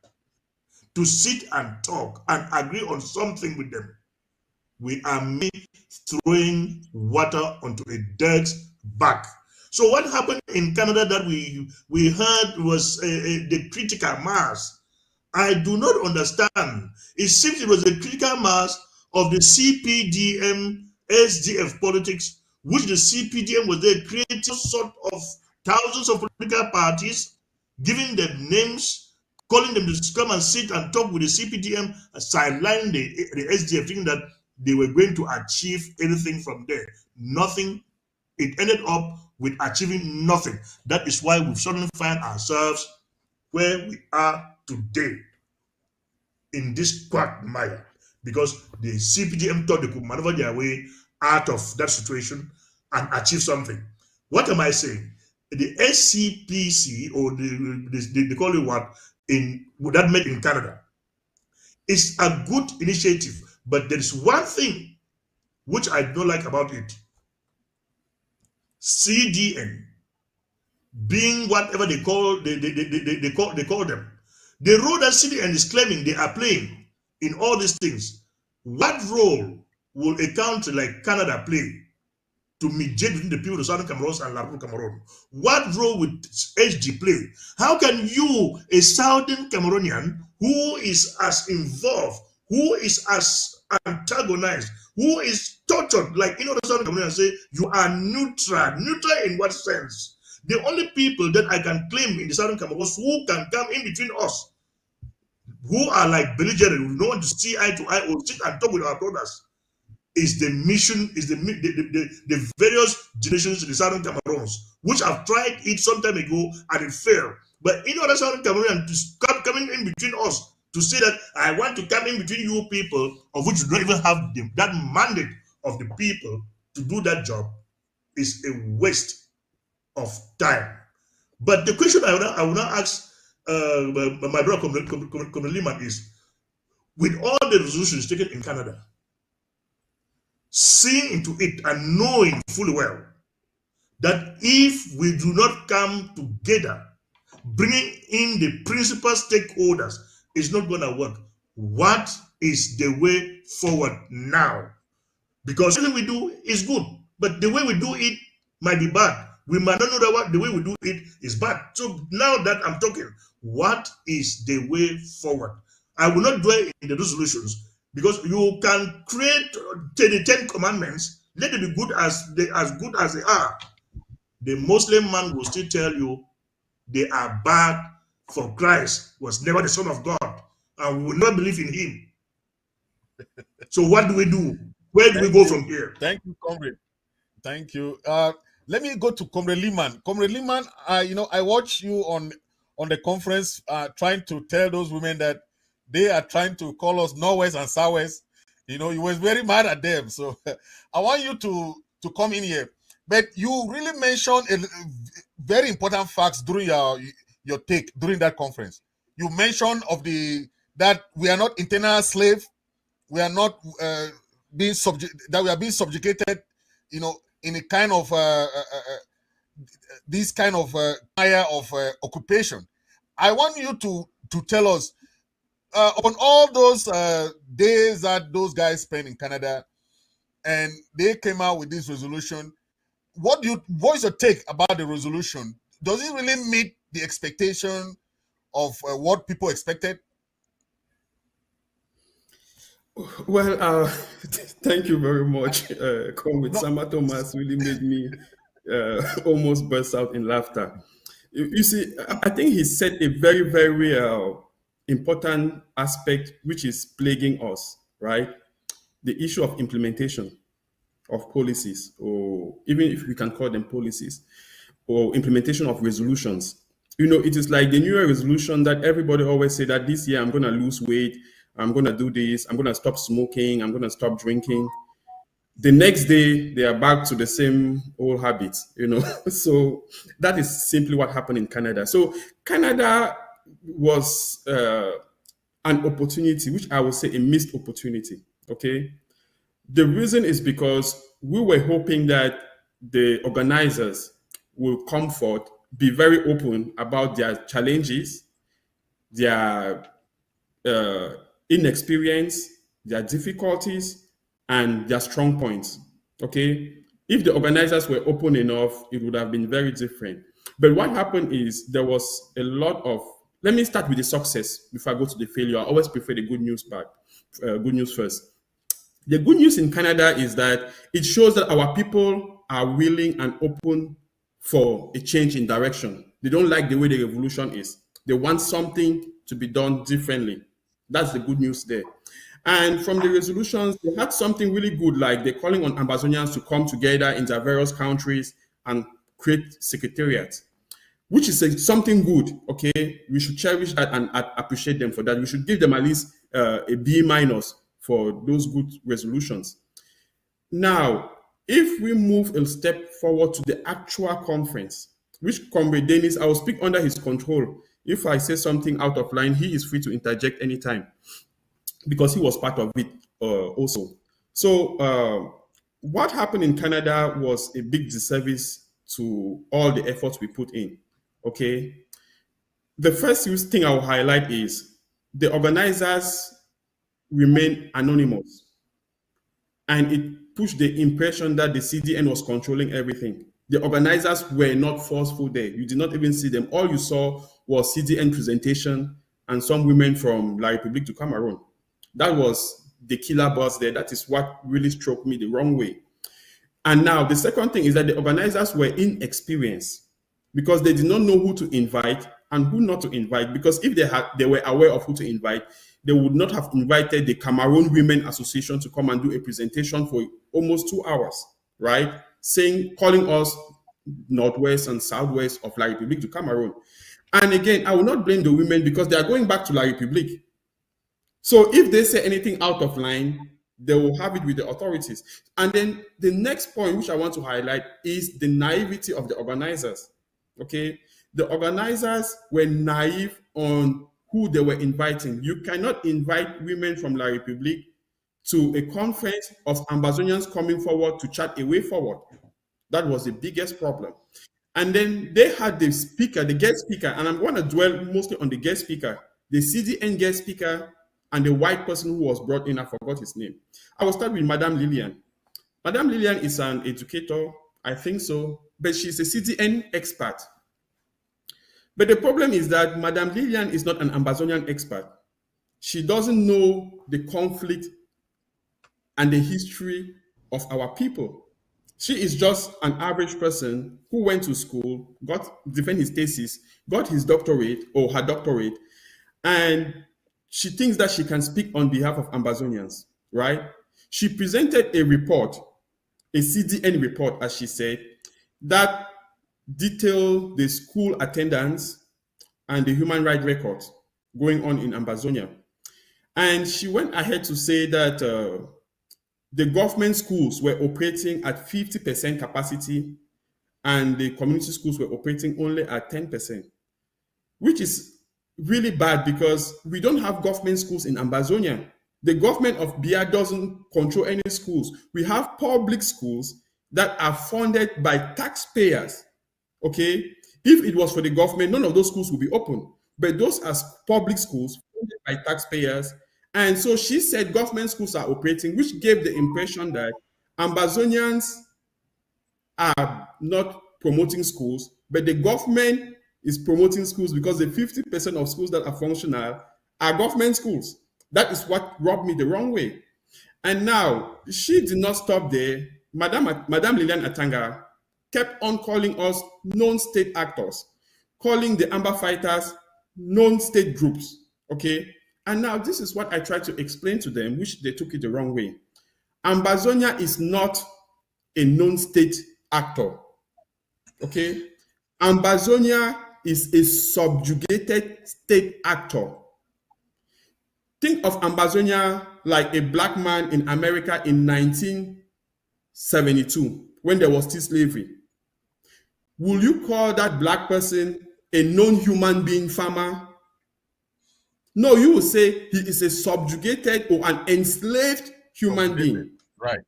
to sit and talk and agree on something with them, we are throwing water onto a dead back. So what happened in Canada that we heard was the critical mass. I do not understand. It seems it was a critical mass of the CPDM SDF politics, which the CPDM was there creating sort of thousands of political parties, giving them names, calling them to come and sit and talk with the CPDM, sidelining the SDF, thinking that they were going to achieve anything from there. Nothing. It ended up with achieving nothing. That is why we've suddenly find ourselves where we are today in this quagmire, because the CPDM thought they could maneuver their way out of that situation and achieve something. What am I saying? The SCPC, or they call it what, that met in Canada, is a good initiative. But there is one thing which I don't like about it. CDN being whatever they call they call them. The role that CDN is claiming they are playing in all these things, what role will a country like Canada play to mediate between the people of Southern Cameroon and La Cameroon? What role would HG play? How can you, a Southern Cameroonian who is as involved, who is as antagonized, who is tortured, like the Southern Cameroonians say, you are neutral? Neutral in what sense? The only people that I can claim in the Southern Cameroon who can come in between us, who are like belligerent, who don't want to see eye to eye or sit and talk with our brothers, is the mission, is the various generations in the Southern Cameroons, which have tried it some time ago and it failed. But in order Southern Cameroon to stop coming in between us, to say that I want to come in between you people, of which you don't even have that mandate of the people to do that job, is a waste of time. But the question I will now ask my brother Comrade Lihmann is, with all the resolutions taken in Canada, seeing into it and knowing fully well that if we do not come together, bringing in the principal stakeholders, is not going to work. What is the way forward now? Because everything we do is good, but the way we do it might be bad. We might not know that the way we do it is bad. So now that I'm talking, what is the way forward? I will not dwell in the resolutions, because you can create the 10 commandments, let them be good as they are. The Muslim man will still tell you they are bad, for Christ was never the Son of God, and we will not believe in him. So what do we do? Where do we go from here? Thank you, Comrade. Thank you. Let me go to Comrade Lihmann. Comrade Lihmann, I watched you on the conference trying to tell those women that they are trying to call us Norwest and Southwest. You was very mad at them. So I want you to come in here. But you really mentioned a very important facts during your take during that conference. You mentioned that we are not internal slave. We are not that we are being subjugated, in a kind of this kind of fire of occupation. I want you to tell us on all those days that those guys spent in Canada, and they came out with this resolution. What is your take about the resolution? Does it really meet the expectation of what people expected? Well, thank you very much. Comrade Sama Thomas really made me almost burst out in laughter. You see, I think he said a very, very important aspect which is plaguing us, right? The issue of implementation of policies, or even if we can call them policies, or implementation of resolutions. It is like the New Year resolution that everybody always say that this year I'm going to lose weight, I'm going to do this, I'm going to stop smoking, I'm going to stop drinking. The next day, they are back to the same old habits, So that is simply what happened in Canada. So Canada was an opportunity, which I would say a missed opportunity, okay? The reason is because we were hoping that the organizers will come forth, be very open about their challenges, their inexperience, their difficulties, and their strong points, okay? If the organizers were open enough, it would have been very different. But what happened is there was a lot of, let me start with the success before I go to the failure. I always prefer the good news part, good news first. The good news in Canada is that it shows that our people are willing and open for a change in direction. They don't like the way the revolution is. They want something to be done differently. That's the good news there. And from the resolutions, they had something really good, like they're calling on Ambazonians to come together in their various countries and create secretariats, which is something good, okay? We should cherish that and appreciate them for that. We should give them at least a B- for those good resolutions. Now, if we move a step forward to the actual conference, which Comrade Dennis, I will speak under his control. If I say something out of line, he is free to interject anytime, because he was part of it also. So what happened in Canada was a big disservice to all the efforts we put in. Okay. The first thing I will highlight is the organizers remain anonymous, and it pushed the impression that the CDN was controlling everything. The organizers were not forceful there. You did not even see them. All you saw was CDN presentation and some women from La République du Cameroon. That was the killer boss there. That is what really struck me the wrong way. And now the second thing is that the organizers were inexperienced because they did not know who to invite and who not to invite. Because if they were aware of who to invite, they would not have invited the Cameroon Women Association to come and do a presentation for almost 2 hours, right? Calling us Northwest and Southwest of La République du Cameroon. And again, I will not blame the women because they are going back to La République. So if they say anything out of line, they will have it with the authorities. And then the next point which I want to highlight is the naivety of the organizers. Okay, the organizers were naive on who they were inviting. You cannot invite women from La République to a conference of Ambazonians coming forward to chart a way forward. That was the biggest problem. And then they had the speaker, the guest speaker, and I'm going to dwell mostly on the guest speaker, the CDN guest speaker, and the white person who was brought in. I forgot his name. I will start with Madame Lillian. Madame Lillian is an educator, I think so, but she's a CDN expert. But the problem is that Madame Lillian is not an Ambazonian expert. She doesn't know the conflict and the history of our people. She is just an average person who went to school, defended his thesis, got his doctorate or her doctorate, and she thinks that she can speak on behalf of Ambazonians, right? She presented a report, a CDN report, as she said, that detailed the school attendance and the human rights records going on in Ambazonia. And she went ahead to say that the government schools were operating at 50% capacity and the community schools were operating only at 10%, which is really bad because we don't have government schools in Ambazonia. The government of Bia doesn't control any schools. We have public schools that are funded by taxpayers, okay? If it was for the government, none of those schools would be open. But those are public schools funded by taxpayers. And so she said government schools are operating, which gave the impression that Ambazonians are not promoting schools, but the government is promoting schools because the 50% of schools that are functional are government schools. That is what rubbed me the wrong way. And now, she did not stop there. Madame Lilian Atanga kept on calling us non-state actors, calling the Amba fighters non-state groups, okay? And now this is what I tried to explain to them, which they took it the wrong way. Ambazonia is not a non-state actor, okay? Ambazonia is a subjugated state actor. Think of Ambazonia like a black man in America in 1972, when there was still slavery. Will you call that black person a non-human being farmer? No, you will say he is a subjugated or an enslaved human being. Right.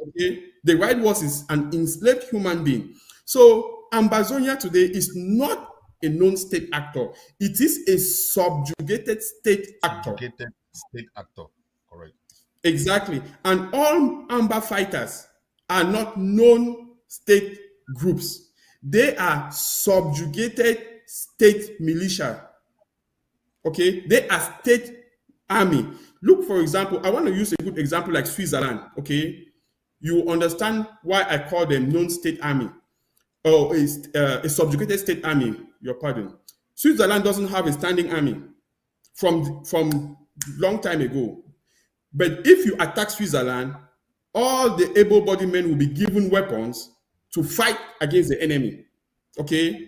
Okay. The right word is an enslaved human being. So Ambazonia today is not a non-state actor. It is a subjugated state actor. Subjugated state actor. Correct. Exactly. And all Amba fighters are not non-state groups. They are subjugated state militia. Okay, they are state army. Look, for example, I want to use a good example like Switzerland. Okay, you understand why I call them non-state army or a subjugated state army. Your pardon. Switzerland doesn't have a standing army from long time ago. But if you attack Switzerland, all the able-bodied men will be given weapons to fight against the enemy. Okay,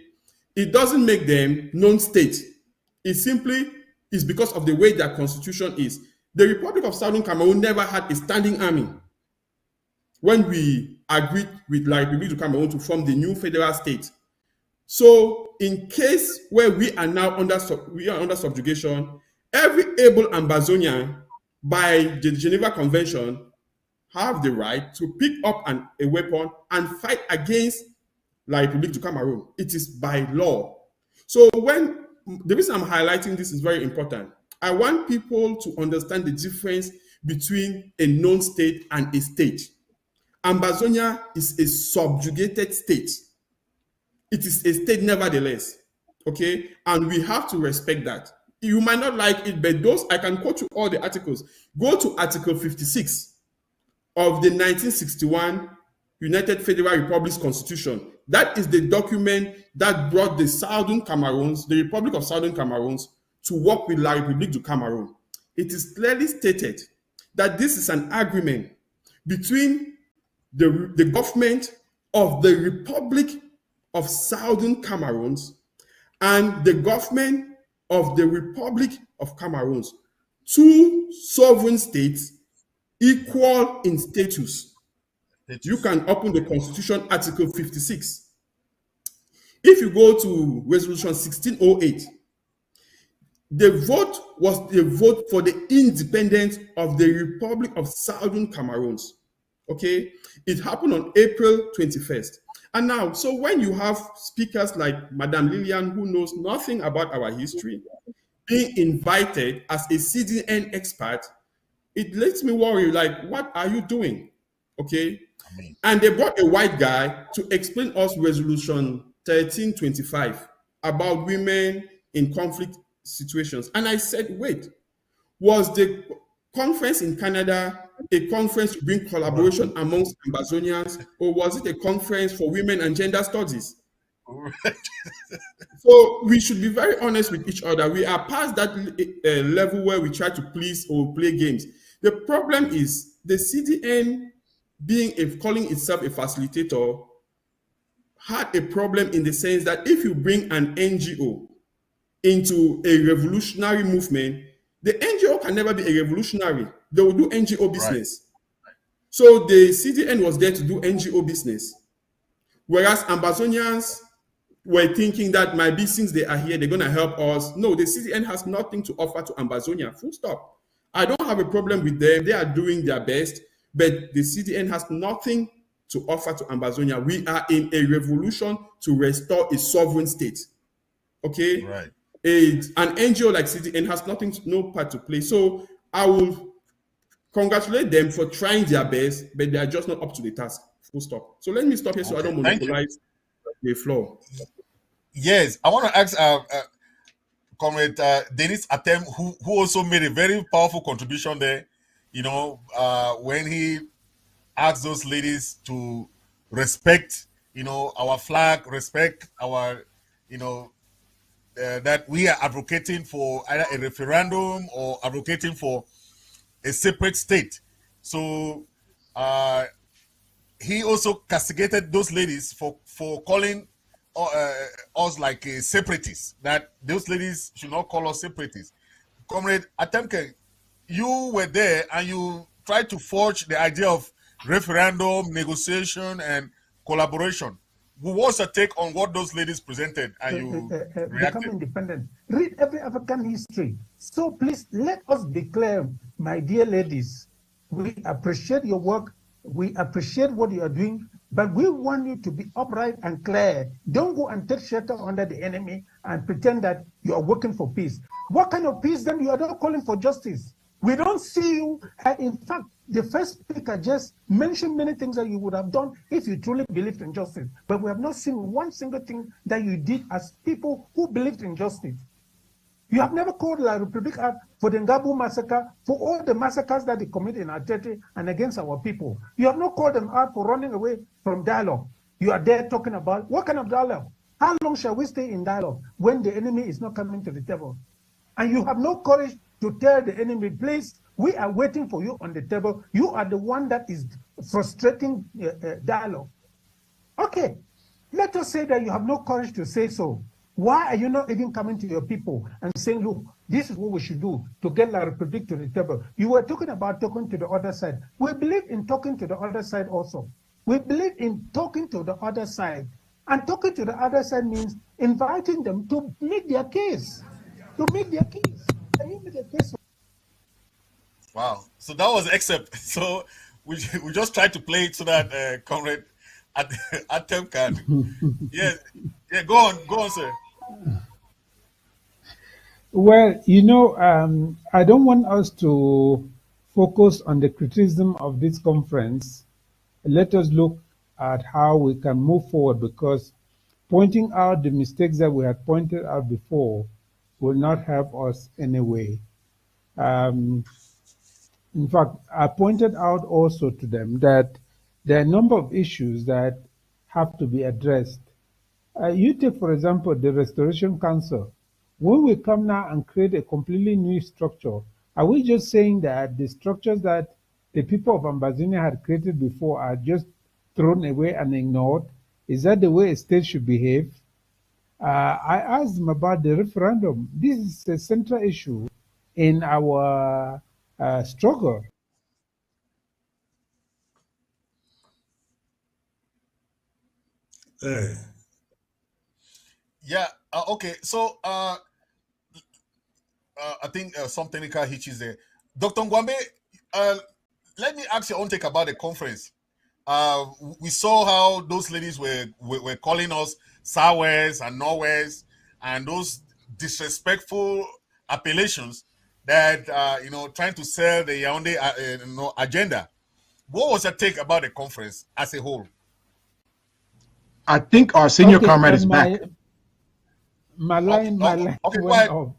it doesn't make them non-state. It simply is because of the way their constitution is. The Republic of Southern Cameroon never had a standing army. When we agreed with La République du Cameroun to form the new federal state. So in case where we are now under subjugation, every able Ambazonian by the Geneva Convention have the right to pick up a weapon and fight against La République du Cameroon. It is by law. So when the reason I'm highlighting this is very important. I want people to understand the difference between a non-state and a state. Ambazonia is a subjugated state. It is a state nevertheless, okay? And we have to respect that. You might not like it, but those, I can quote you all the articles. Go to Article 56 of the 1961 United Federal Republic's Constitution. That is the document that brought the Southern Cameroons, the Republic of Southern Cameroons, to work with La République du Cameroon. It is clearly stated that this is an agreement between the government of the Republic of Southern Cameroons and the government of the Republic of Cameroons, two sovereign states equal in status. You can open the Constitution, Article 56. If you go to Resolution 1608, the vote was the vote for the independence of the Republic of Southern Cameroons. Okay, it happened on April 21st. And now, so when you have speakers like Madame Lillian, who knows nothing about our history, being invited as a CDN expert, it makes me worry, like, what are you doing? Okay. And they brought a white guy to explain us Resolution 1325 about women in conflict situations. And I said, wait, was the conference in Canada a conference to bring collaboration amongst Ambazonians, or was it a conference for women and gender studies? So we should be very honest with each other. We are past that level where we try to please or play games. The problem is the CDN, calling itself a facilitator, had a problem in the sense that if you bring an NGO into a revolutionary movement, the NGO can never be a revolutionary. They will do NGO business. Right. So the CDN was there to do NGO business. Whereas Ambazonians were thinking that maybe since they are here, they're going to help us. No, the CDN has nothing to offer to Ambazonia. Full stop. I don't have a problem with them. They are doing their best, but the CDN has nothing to offer to Ambazonia. We are in a revolution to restore a sovereign state. Okay? Right. An NGO like CDN has no part to play. So I will congratulate them for trying their best, but they are just not up to the task. Full stop. So let me stop here so I don't monopolize the floor. Yes, I want to ask Comrade Denis Atem, who also made a very powerful contribution there, when he asked those ladies to respect, our flag, respect our, that we are advocating for either a referendum or advocating for a separate state. So he also castigated those ladies for calling us like separatists, that those ladies should not call us separatists. Comrade Atemkeng, you were there and you tried to forge the idea of referendum, negotiation, and collaboration. What's your take on what those ladies presented and you become independent? Read every African history. So please let us declare, my dear ladies, we appreciate your work, we appreciate what you are doing, but we want you to be upright and clear. Don't go and take shelter under the enemy and pretend that you are working for peace. What kind of peace then? You are not calling for justice. We don't see you. In fact, the first speaker just mentioned many things that you would have done if you truly believed in justice. But we have not seen one single thing that you did as people who believed in justice. You have never called La République out for the Ngwambe massacre, for all the massacres that they commit in Atete and against our people. You have not called them out for running away from dialogue. You are there talking about what kind of dialogue? How long shall we stay in dialogue when the enemy is not coming to the table? And you have no courage to tell the enemy, please, we are waiting for you on the table. You are the one that is frustrating dialogue. Okay, let us say that you have no courage to say so. Why are you not even coming to your people and saying, look, this is what we should do to get La République to the table? You were talking about talking to the other side. We believe in talking to the other side also. We believe in talking to the other side. And talking to the other side means inviting them to make their case. To make their case. Can you make a case? Wow. So that was except. So we just tried to play it so that Comrade Atemkeng. Yeah, go on, sir. Well, I don't want us to focus on the criticism of this conference. Let us look at how we can move forward, because pointing out the mistakes that we had pointed out before will not help us anyway. Um, in fact, I pointed out also to them that there are a number of issues that have to be addressed. You take, for example, the Restoration Council. When we come now and create a completely new structure, are we just saying that the structures that the people of Ambazonia had created before are just thrown away and ignored? Is that the way a state should behave? I asked them about the referendum. This is a central issue in our struggle. Yeah. Okay. So I think some technical hitches there. Dr. Ngwambe, let me ask your own take about the conference. We saw how those ladies were calling us sours and nowheres, and those disrespectful appellations that trying to sell the Yaoundé agenda. What was your take about the conference as a whole? I think our senior comrade is my, back. My line Okay, go went ahead. off.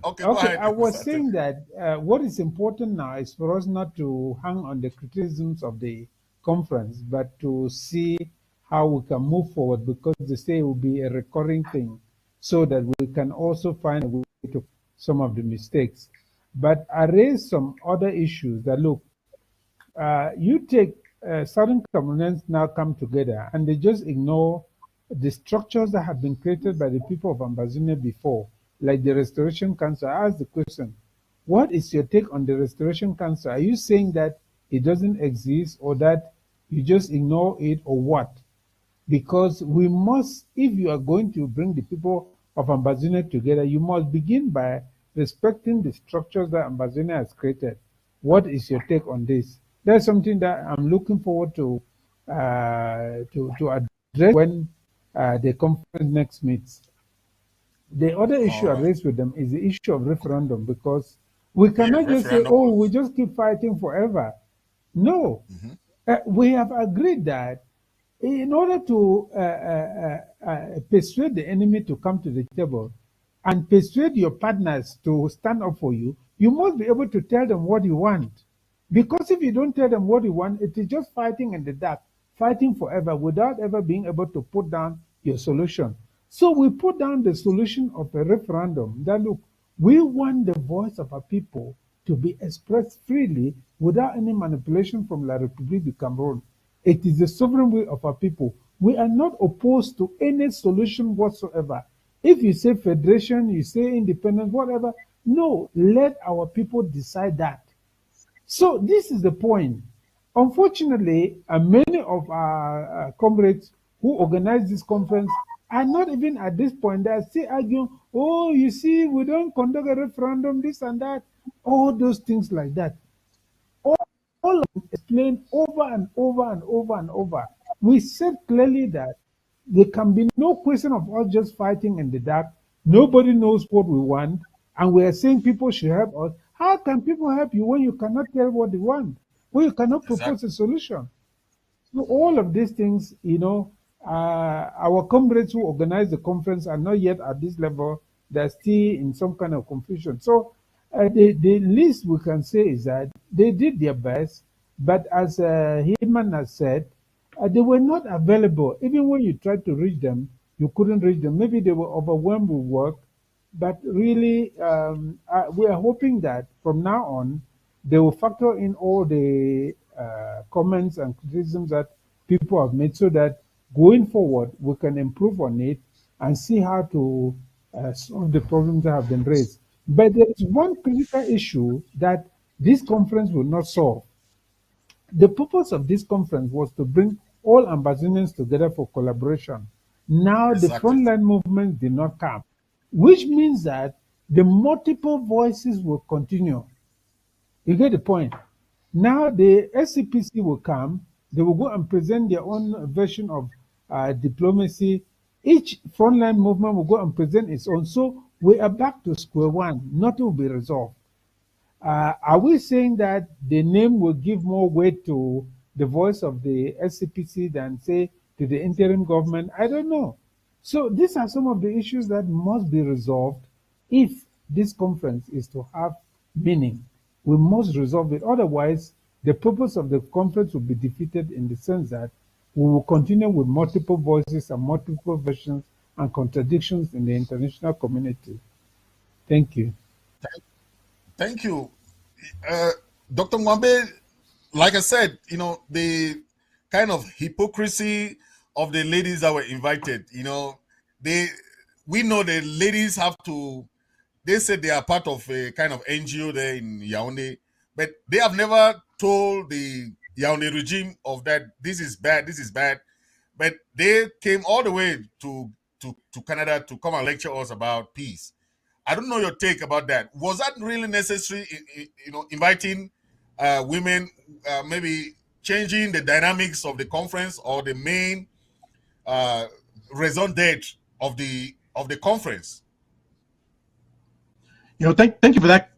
Okay, go ahead. I was saying that what is important now is for us not to hang on the criticisms of the conference, but to see how we can move forward, because they say it will be a recurring thing, so that we can also find a way to some of the mistakes. But I raised some other issues that, look, you take Southern Cameroonians now come together and they just ignore the structures that have been created by the people of Ambazonia before, like the Restoration Council. I asked the question, what is your take on the Restoration Council? Are you saying that it doesn't exist, or that you just ignore it, or what? Because we must, if you are going to bring the people of Ambazonia together, you must begin by respecting the structures that Ambazonia has created. What is your take on this? That's something that I'm looking forward to address when the conference next meets. The other issue I raised with them is the issue of referendum, because we cannot just say, oh, we just keep fighting forever. No. We have agreed that in order to persuade the enemy to come to the table and persuade your partners to stand up for you, you must be able to tell them what you want. Because if you don't tell them what you want, it is just fighting in the dark, fighting forever without ever being able to put down your solution. So we put down the solution of a referendum that, look, we want the voice of our people to be expressed freely without any manipulation from La République du Cameroon. It is the sovereign will of our people. We are not opposed to any solution whatsoever. If you say federation, you say independence, whatever, no, let our people decide that. So this is the point. Unfortunately, many of our comrades who organize this conference are not even at this point. They are still arguing, oh, you see, we don't conduct a referendum, this and that, all those things like that. All of them explained over and over and over and over. We said clearly that there can be no question of us just fighting in the dark. Nobody knows what we want, and we are saying people should help us. How can people help you when you cannot tell what they want, when you cannot propose a solution? So all of these things, our comrades who organize the conference are not yet at this level. They're still in some kind of confusion. So the least we can say is that they did their best, but as Lihmann has said, they were not available. Even when you tried to reach them, you couldn't reach them. Maybe they were overwhelmed with work. But really, we are hoping that from now on, they will factor in all the comments and criticisms that people have made, so that going forward, we can improve on it and see how to solve the problems that have been raised. But there is one critical issue that this conference will not solve. The purpose of this conference was to bring all Ambazonians together for collaboration. Now the frontline movement did not come, which means that the multiple voices will continue. You get the point? Now the SCPC will come, They will go and present their own version of diplomacy. Each frontline movement will go and present its own. So we are back to square one. Nothing will be resolved. Are we saying that the name will give more weight to the voice of the SCPC than, say, to the interim government? I don't know. So these are some of the issues that must be resolved if this conference is to have meaning. We must resolve it. Otherwise, the purpose of the conference will be defeated in the sense that we will continue with multiple voices and multiple versions and contradictions in the international community. Thank you. Thank you. Dr. Ngwambe, like I said, the kind of hypocrisy of the ladies that were invited, we know the ladies have to, they said they are part of a kind of NGO there in Yaoundé, but they have never told the Yaoundé regime of that this is bad. But they came all the way to Canada to come and lecture us about peace. I don't know your take about that. Was that really necessary, inviting women, maybe changing the dynamics of the conference or the main raison d'etre of the conference? Thank you for that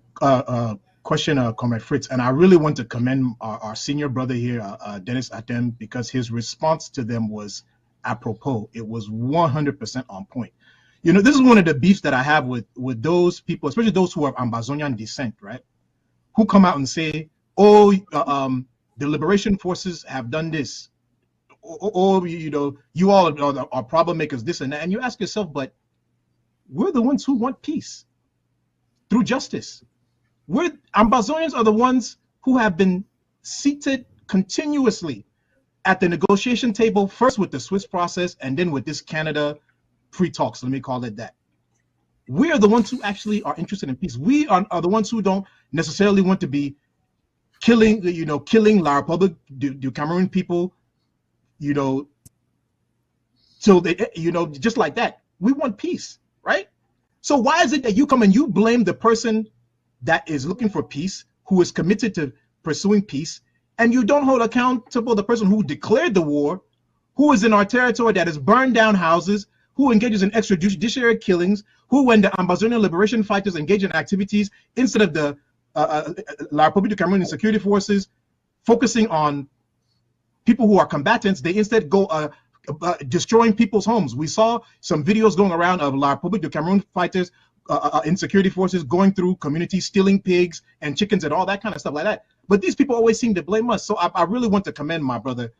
question, Comrade Fritz. And I really want to commend our senior brother here, Dennis Atem, because his response to them was apropos. It was 100% on point. This is one of the beefs that I have with those people, especially those who are Ambazonian descent, right? Who come out and say, the liberation forces have done this. You all are problem makers, this and that. And you ask yourself, but we're the ones who want peace through justice. Ambazonians are the ones who have been seated continuously at the negotiation table, first with the Swiss process and then with this Canada pre-talks, let me call it that. We are the ones who actually are interested in peace. We are the ones who don't necessarily want to be killing La Republique du Cameroon people, so they, just like that. We want peace, right? So why is it that you come and you blame the person that is looking for peace, who is committed to pursuing peace, and you don't hold accountable the person who declared the war, who is in our territory, that has burned down houses, who engages in extrajudicial killings, who, when the Ambazonian liberation fighters engage in activities, instead of the La Republique du Cameroon security forces focusing on people who are combatants, they instead go destroying people's homes. We saw some videos going around of La Republique du Cameroon fighters in security forces going through communities, stealing pigs and chickens and all that kind of stuff like that. But these people always seem to blame us. So I really want to commend my brother,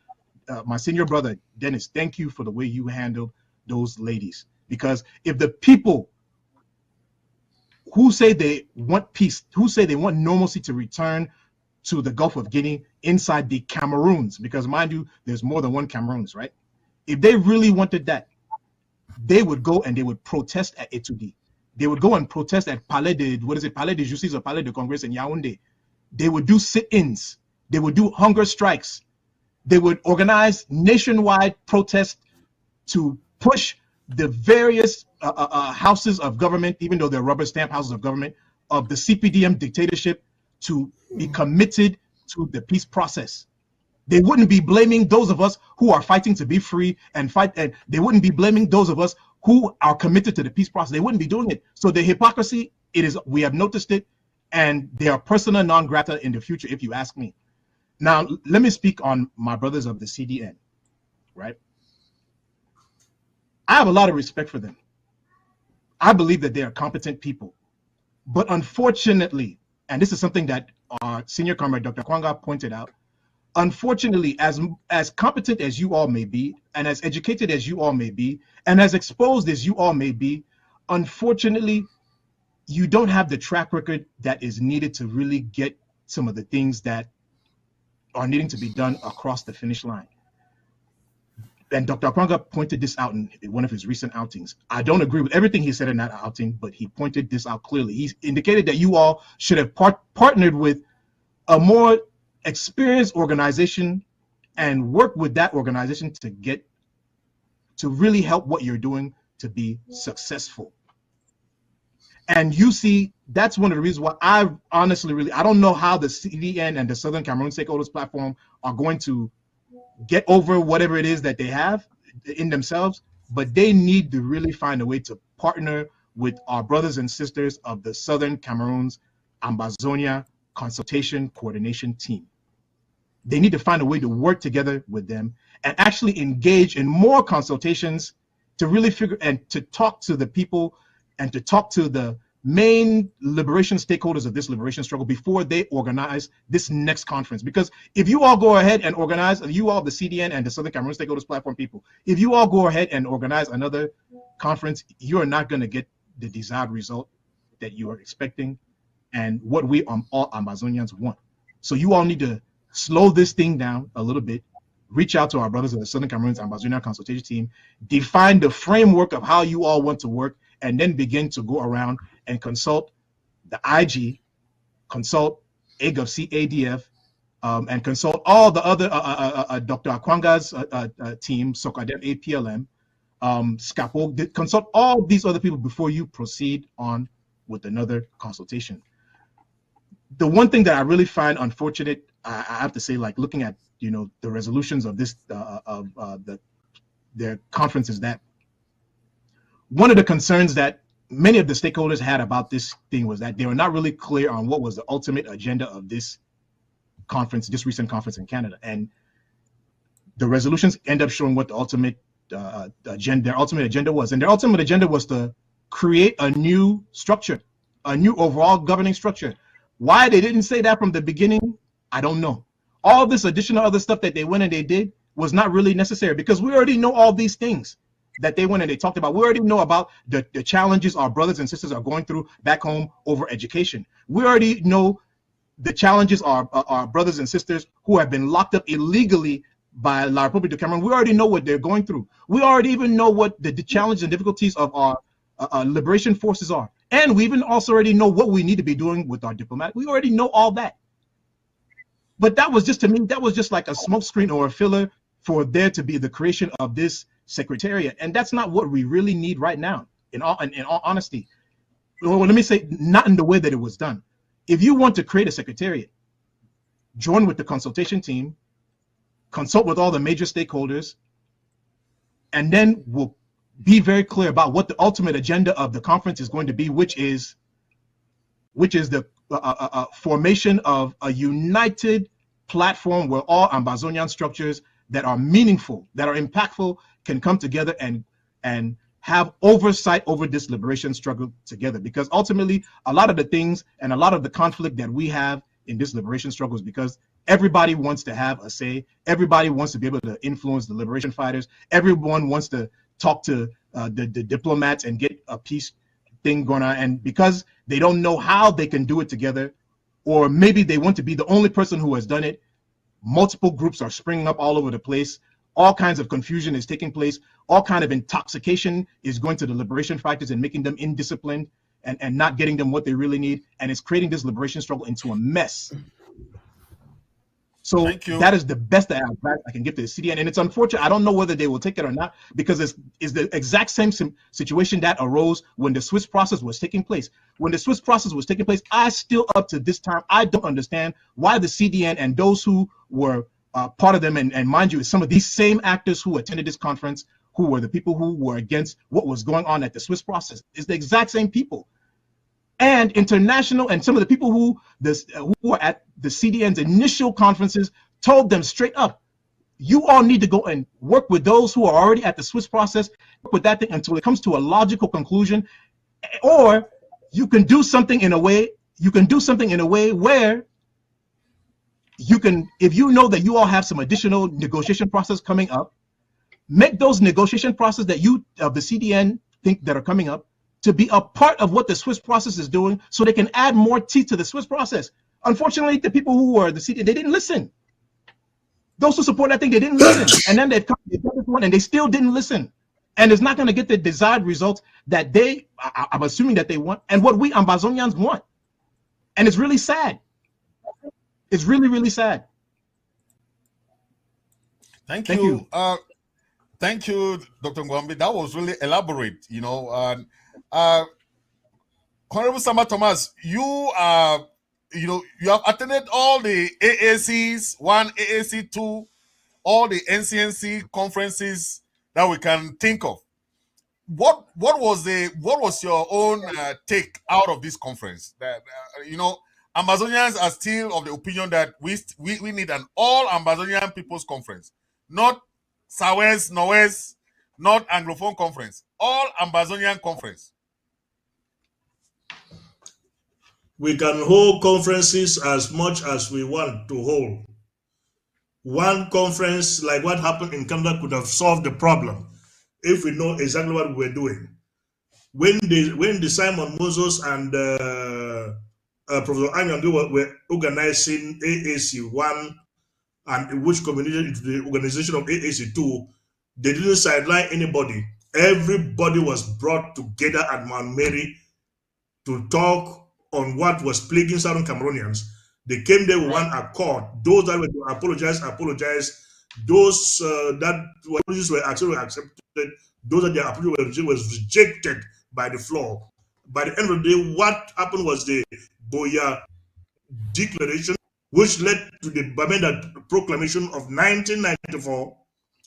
my senior brother, Dennis. Thank you for the way you handled those ladies. Because if the people who say they want peace, who say they want normalcy to return to the Gulf of Guinea inside the Cameroons, because mind you, there's more than one Cameroons, right? If they really wanted that, they would go and they would protest at Etudi. They would go and protest at Palais de Justice or Palais de Congrès in Yaoundé. They would do sit-ins. They would do hunger strikes. They would organize nationwide protests to push the various houses of government, even though they're rubber stamp houses of government, of the CPDM dictatorship to be committed to the peace process. They wouldn't be blaming those of us who are fighting to be free and fight, and they wouldn't be blaming those of us who are committed to the peace process. They wouldn't be doing it. So the hypocrisy, we have noticed it, and they are persona non grata in the future, if you ask me. Now, let me speak on my brothers of the CDN, right? I have a lot of respect for them. I believe that they are competent people. But unfortunately, and this is something that our senior comrade, Dr. Kwanga, pointed out, unfortunately, as competent as you all may be, and as educated as you all may be, and as exposed as you all may be, unfortunately, you don't have the track record that is needed to really get some of the things that are needing to be done across the finish line. And Dr. Kwanga pointed this out in one of his recent outings. I don't agree with everything he said in that outing, but he pointed this out clearly. He indicated that you all should have partnered with a more experienced organization and work with that organization to really help what you're doing to be successful. And you see, that's one of the reasons why I honestly I don't know how the CDN and the Southern Cameroon Stakeholders Platform are going to get over whatever it is that they have in themselves, but they need to really find a way to partner with our brothers and sisters of the Southern Cameroon's Ambazonia Consultation Coordination Team. They need to find a way to work together with them and actually engage in more consultations to really figure and to talk to the people and to talk to the main liberation stakeholders of this liberation struggle before they organize this next conference. Because if you all go ahead and organize, you all, the CDN and the Southern Cameroon Stakeholders Platform people, if you all go ahead and organize another conference, you are not going to get the desired result that you are expecting and what we all Amazonians want. So you all need to slow this thing down a little bit, reach out to our brothers of the Southern Cameroon's Ambazonia Consultation Team, define the framework of how you all want to work, and then begin to go around and consult the IG, consult AGOVC, ADF, and consult all the other Dr. Akwanga's team, SOCADEM, APLM, SCAPO, consult all these other people before you proceed on with another consultation. The one thing that I really find unfortunate, I have to say, like looking at the resolutions of this their conference, is that one of the concerns that many of the stakeholders had about this thing was that they were not really clear on what was the ultimate agenda of this conference, this recent conference in Canada. And the resolutions end up showing what the ultimate agenda, their ultimate agenda was. And their ultimate agenda was to create a new structure, a new overall governing structure. Why they didn't say that from the beginning, I don't know. All this additional other stuff that they went and they did was not really necessary, because we already know all these things that they went and they talked about. We already know about the challenges our brothers and sisters are going through back home over education. We already know the challenges our brothers and sisters who have been locked up illegally by La Republique de Cameroon. We already know what they're going through. We already even know what the challenges and difficulties of our liberation forces are. And we even also already know what we need to be doing with our diplomat. We already know all that. But that was just, to me, that was just like a smokescreen or a filler for there to be the creation of this secretariat. And that's not what we really need right now, in all honesty. Well, let me say, not in the way that it was done. If you want to create a secretariat, join with the consultation team, consult with all the major stakeholders, and then we'll be very clear about what the ultimate agenda of the conference is going to be, which is the formation of a united platform where all Ambazonian structures that are meaningful, that are impactful, can come together and have oversight over this liberation struggle together. Because ultimately, a lot of the things and a lot of the conflict that we have in this liberation struggle is because everybody wants to have a say. Everybody wants to be able to influence the liberation fighters. Everyone wants to talk to the diplomats and get a peace thing going on. And because they don't know how they can do it together, or maybe they want to be the only person who has done it, multiple groups are springing up all over the place. All kinds of confusion is taking place. All kind of intoxication is going to the liberation fighters and making them indisciplined and not getting them what they really need. And it's creating this liberation struggle into a mess. So that is the best advice I can give to the CDN. And it's unfortunate. I don't know whether they will take it or not, because it's the exact same situation that arose when the Swiss process was taking place. When the Swiss process was taking place, I still, up to this time, I don't understand why the CDN and those who were part of them, and mind you, some of these same actors who attended this conference, who were the people who were against what was going on at the Swiss process, is the exact same people. And international, and some of the people who were at the CDN's initial conferences told them straight up, you all need to go and work with those who are already at the Swiss process, work with that thing until it comes to a logical conclusion, or you can do something in a way, where you can, if you know that you all have some additional negotiation process coming up, make those negotiation process that you of the CDN think that are coming up to be a part of what the Swiss process is doing, so they can add more teeth to the Swiss process. Unfortunately, the people who were the CDN, they didn't listen. Those who support that thing, they didn't listen. And then they've come to this one and they still didn't listen. And it's not going to get the desired results that I'm assuming that they want, and what we Ambazonians want. And it's really sad. It's really, really sad. Thank you. Thank you, Dr. Ngwambe. That was really elaborate, Honorable Sama Thomas, you have attended all the AACs, 1, AAC 2, all the NCNC conferences that we can think of. What was your own take out of this conference? That Amazonians are still of the opinion that we need an all Amazonian people's conference, not Southwest, Northwest, not Anglophone conference, all Amazonian conference. We can hold conferences as much as we want to hold. One conference like what happened in Canada could have solved the problem if we know exactly what we were doing. When the Simon Moses and Professor Anyang were organizing AAC1 and which culminated into the organization of AAC2, they didn't sideline anybody. Everybody was brought together at Mount Mary to talk on what was plaguing Southern Cameroonians. They came there with one accord. Those that were to apologize. Those that apologies were actually accepted. Those that their apology was rejected by the floor. By the end of the day, what happened was the Boya Declaration, which led to the Bamenda Proclamation of 1994.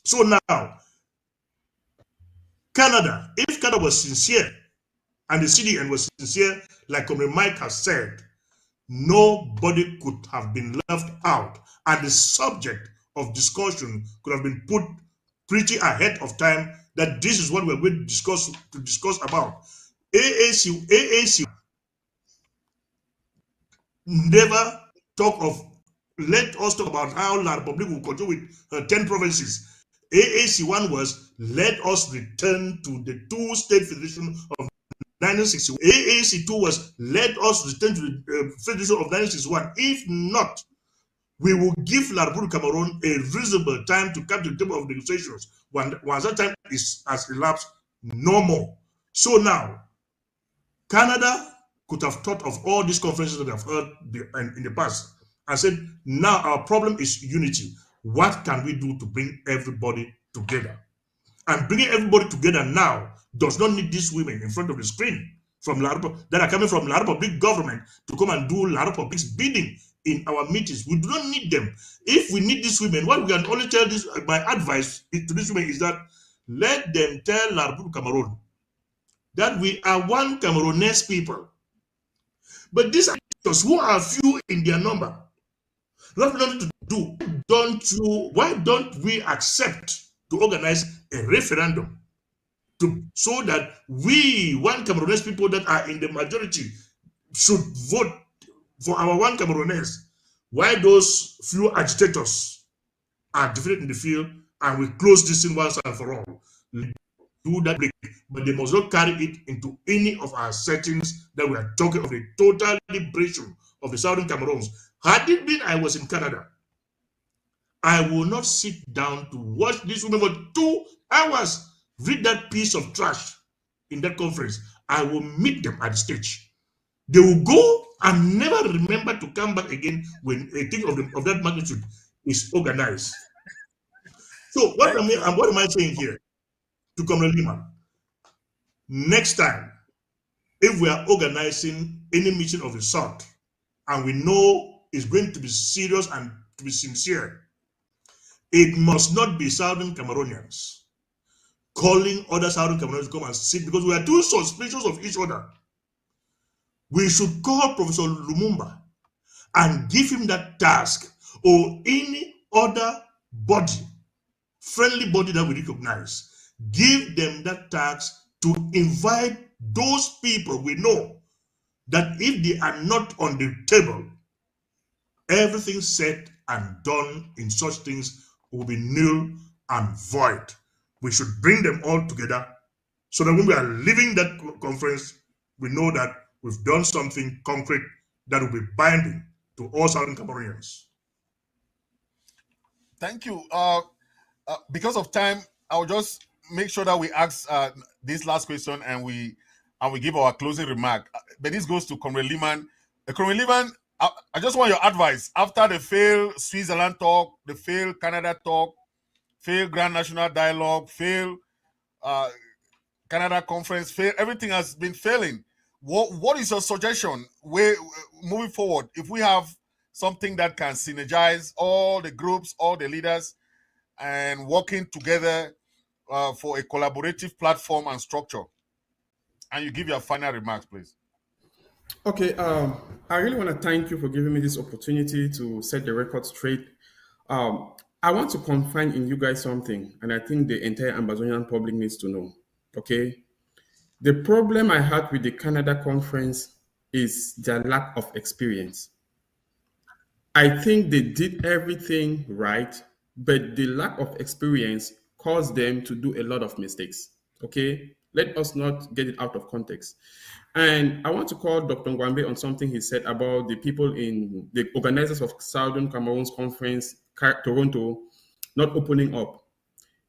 So now, Canada, if Canada was sincere, and the CDN was sincere, like Comrade Mike has said, nobody could have been left out, and the subject of discussion could have been put pretty ahead of time that this is what we're going to discuss about. AAC never talk of, let us talk about how La Republic will continue with 10 provinces. AAC1 was, let us return to the two-state federation of 1961. AAC2 was, let us return to the federation of 1961. If not, we will give La Republic of Cameroon a reasonable time to come to the table of negotiations. Once that time has elapsed, no more. So now, Canada could have thought of all these conferences that they've heard in the past and said, now our problem is unity. What can we do to bring everybody together? And bringing everybody together now does not need these women in front of the screen from that are coming from La Republic government to come and do La Republic's bidding in our meetings. We do not need them. If we need these women, what we can only tell this, my advice to these women is that let them tell La Republic Cameroon that we are one Cameroonese people. But these actors who are few in their number, what we want to do, why don't we accept to organize a referendum so that we, one Cameroonese people that are in the majority, should vote for our one Cameroonese, while those few agitators are defeated in the field, and we close this in once and for all. Do that, but they must not carry it into any of our settings that we are talking of the total liberation of the Southern Cameroons. Had it been I was in Canada, I will not sit down to watch these women for 2 hours read that piece of trash in that conference. I will meet them at the stage. They will go and never remember to come back again when a thing of that magnitude is organized. So what am I saying here to Comrade Lihmann? Next time, if we are organizing any meeting of the sort, and we know it's going to be serious and to be sincere, it must not be Southern Cameroonians calling other Southern Cameroonians to come and sit, because we are too suspicious of each other. We should call Professor Lumumba and give him that task, or any other body, friendly body that we recognize. Give them that task to invite those people we know that if they are not on the table, everything said and done in such things will be nil and void. We should bring them all together so that when we are leaving that conference, we know that we've done something concrete that will be binding to all Southern Cameroonians. Thank you. Because of time, I'll just make sure that we ask this last question and we give our closing remark. But this goes to Comrade Lihmann. Comrade Lihmann, I just want your advice after the failed Switzerland talk, the failed Canada talk, failed Grand National Dialogue, failed Canada Conference, failed. Everything has been failing. What is your suggestion moving forward? If we have something that can synergize all the groups, all the leaders, and working together for a collaborative platform and structure. And you give your final remarks, please. Okay, I really want to thank you for giving me this opportunity to set the record straight. I want to confine in you guys something, and I think the entire Ambazonian public needs to know. Okay, the problem I had with the Canada conference is their lack of experience. I think they did everything right, but the lack of experience caused them to do a lot of mistakes. Okay, let us not get it out of context. And I want to call Dr. Ngwambe on something he said about the people in the organizers of Southern Cameroon's conference, Toronto, not opening up.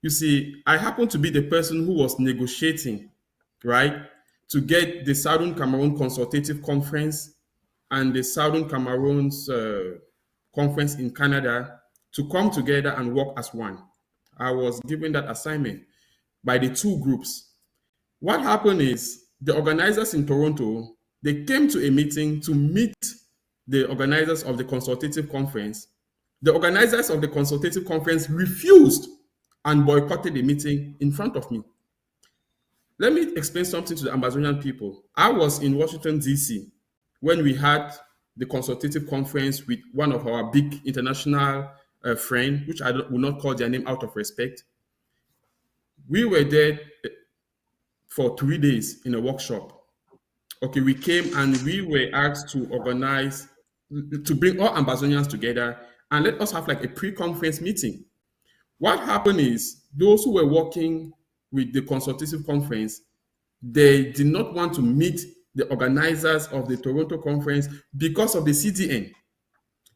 You see, I happen to be the person who was negotiating, right, to get the Southern Cameroon Consultative Conference and the Southern Cameroon's conference in Canada to come together and work as one. I was given that assignment by the two groups. What happened is the organizers in Toronto, they came to a meeting to meet the organizers of the consultative conference. The organizers of the consultative conference refused and boycotted the meeting in front of me. Let me explain something to the Ambazonian people. I was in Washington, D.C. when we had the consultative conference with one of our big international friends, which I will not call their name out of respect. We were there for 3 days in a workshop. Okay, we came and we were asked to organize, to bring all Ambazonians together and let us have like a pre-conference meeting. What happened is those who were working with the consultative conference, they did not want to meet the organizers of the Toronto conference because of the CDN.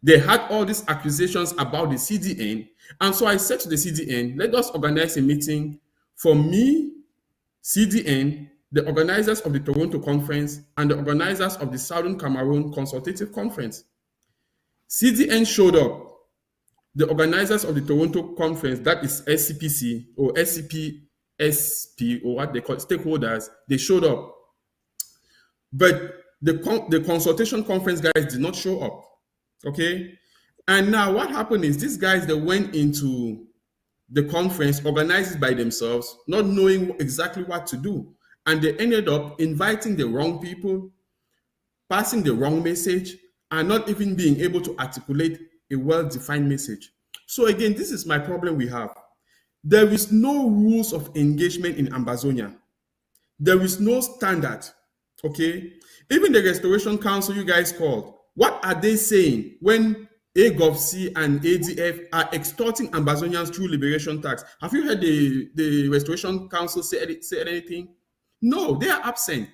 They had all these accusations about the CDN. And so I said to the CDN, let us organize a meeting for me, CDN, the organizers of the Toronto conference, and the organizers of the Southern Cameroon Consultative Conference. CDN showed up. The organizers of the Toronto conference, that is SCPC or SCPSP or what they call stakeholders, they showed up. But the consultation conference guys did not show up. Okay? And now what happened is these guys, they went into the conference organized by themselves, not knowing exactly what to do. And they ended up inviting the wrong people, passing the wrong message, and not even being able to articulate a well-defined message. So again, this is my problem we have. There is no rules of engagement in Ambazonia. There is no standard, okay? Even the Restoration Council you guys called, what are they saying when AGOVC and ADF are extorting Ambazonians through liberation tax? Have you heard the Restoration Council say anything? No, they are absent.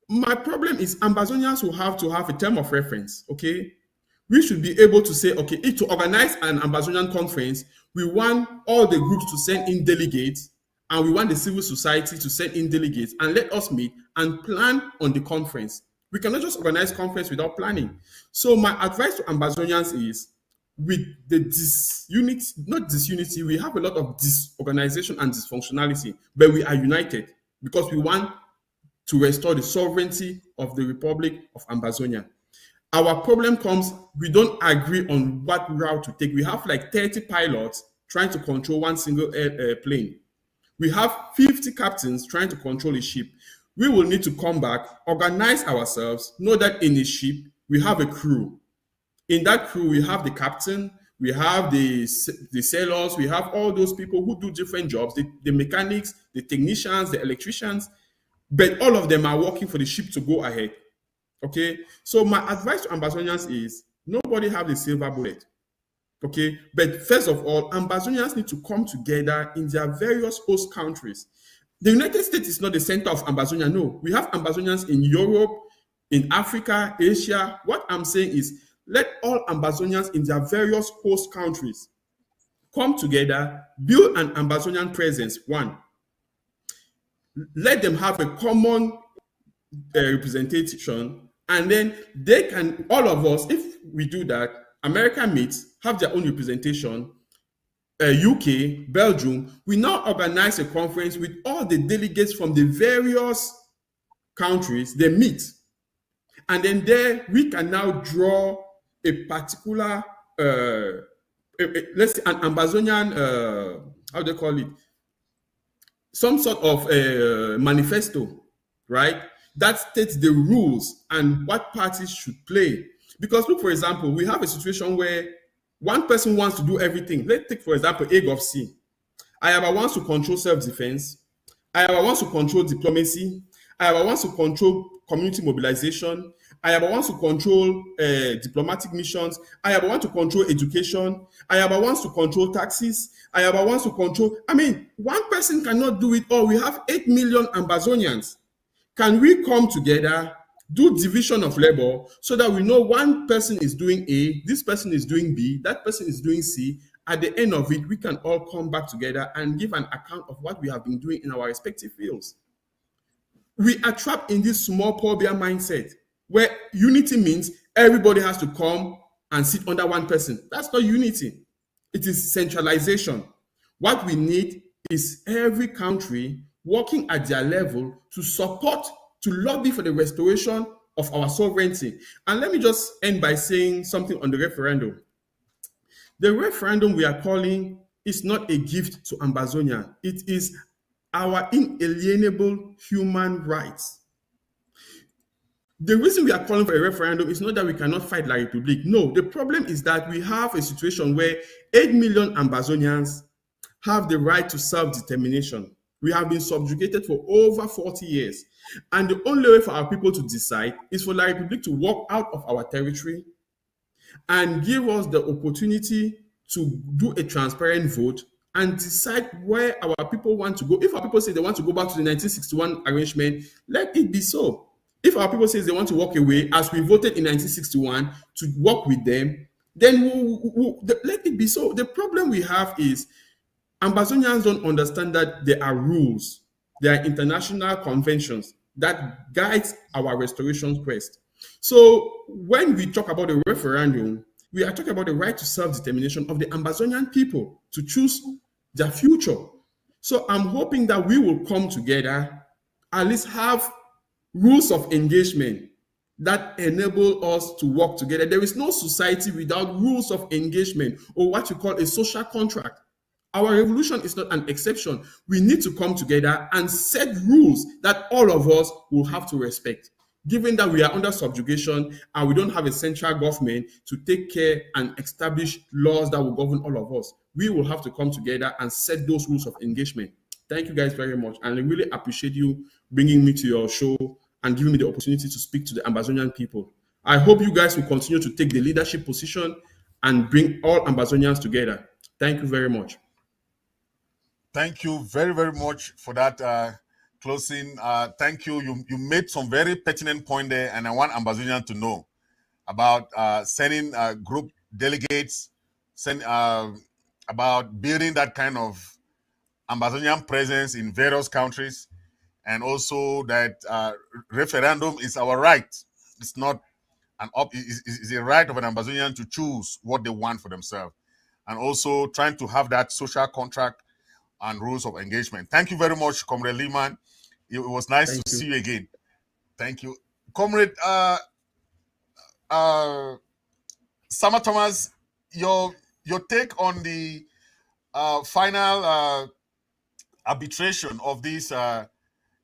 My problem is Ambazonians will have to have a term of reference, okay? We should be able to say, okay, if to organize an Ambazonian conference, we want all the groups to send in delegates, and we want the civil society to send in delegates, and let us meet and plan on the conference. We cannot just organize conference without planning. So my advice to Ambazonians is, with the disunity, not disunity, we have a lot of disorganization and dysfunctionality, but we are united because we want to restore the sovereignty of the Republic of Ambazonia. Our problem comes, we don't agree on what route to take. We have like 30 pilots trying to control one single plane. We have 50 captains trying to control a ship. We will need to come back, organize ourselves, know that in a ship, we have a crew. In that crew, we have the captain, we have the sailors, we have all those people who do different jobs, the mechanics, the technicians, the electricians, but all of them are working for the ship to go ahead. Okay, so my advice to Ambazonians is nobody have the silver bullet. Okay, but first of all, Ambazonians need to come together in their various host countries. The United States is not the center of Ambazonia. No, we have Ambazonians in Europe, in Africa, Asia. What I'm saying is let all Ambazonians in their various host countries come together, build an Ambazonian presence. One, let them have a common representation. And then they can, all of us, if we do that, America meets, have their own representation, UK, Belgium, we now organize a conference with all the delegates from the various countries, they meet. And then there we can now draw a particular let's say, an Ambazonian, how do they call it? Some sort of manifesto, right? That states the rules and what parties should play. Because look, for example, we have a situation where one person wants to do everything. Let's take, for example, AGOVC. Ayaba wants to control self-defense. Ayaba wants to control diplomacy. Ayaba wants to control community mobilization. Ayaba wants to control diplomatic missions. Ayaba wants to control education. Ayaba wants to control taxes. Ayaba wants to control. I mean, one person cannot do it all. We have 8 million Ambazonians. Can we come together, do division of labor so that we know one person is doing A, this person is doing B, that person is doing C. At the end of it, we can all come back together and give an account of what we have been doing in our respective fields. We are trapped in this small poor bear mindset where unity means everybody has to come and sit under one person. That's not unity. It is centralization. What we need is every country working at their level to support, to lobby for the restoration of our sovereignty. And let me just end by saying something on the referendum. The referendum we are calling is not a gift to Ambazonia. It is our inalienable human rights. The reason we are calling for a referendum is not that we cannot fight La République. No, the problem is that we have a situation where 8 million Ambazonians have the right to self-determination. We have been subjugated for over 40 years. And the only way for our people to decide is for La République to walk out of our territory and give us the opportunity to do a transparent vote and decide where our people want to go. If our people say they want to go back to the 1961 arrangement, let it be so. If our people say they want to walk away, as we voted in 1961 to work with them, then let it be so. The problem we have is Ambazonians don't understand that there are rules, there are international conventions that guide our restoration quest. So when we talk about a referendum, we are talking about the right to self-determination of the Ambazonian people to choose their future. So I'm hoping that we will come together, at least have rules of engagement that enable us to work together. There is no society without rules of engagement or what you call a social contract. Our revolution is not an exception. We need to come together and set rules that all of us will have to respect. Given that we are under subjugation and we don't have a central government to take care and establish laws that will govern all of us, we will have to come together and set those rules of engagement. Thank you guys very much. And I really appreciate you bringing me to your show and giving me the opportunity to speak to the Ambazonian people. I hope you guys will continue to take the leadership position and bring all Ambazonians together. Thank you very much. Thank you very, very much for that closing. Thank you. You made some very pertinent point there, and I want Ambazonian to know about sending group delegates, about building that kind of Ambazonian presence in various countries, and also that referendum is our right. It's not it's a right of an Ambazonian to choose what they want for themselves, and also trying to have that social contract and rules of engagement. Thank you very much, Comrade Lihmann. It was nice to see you again. Thank you. Comrade Sama Thomas, your take on the final arbitration of these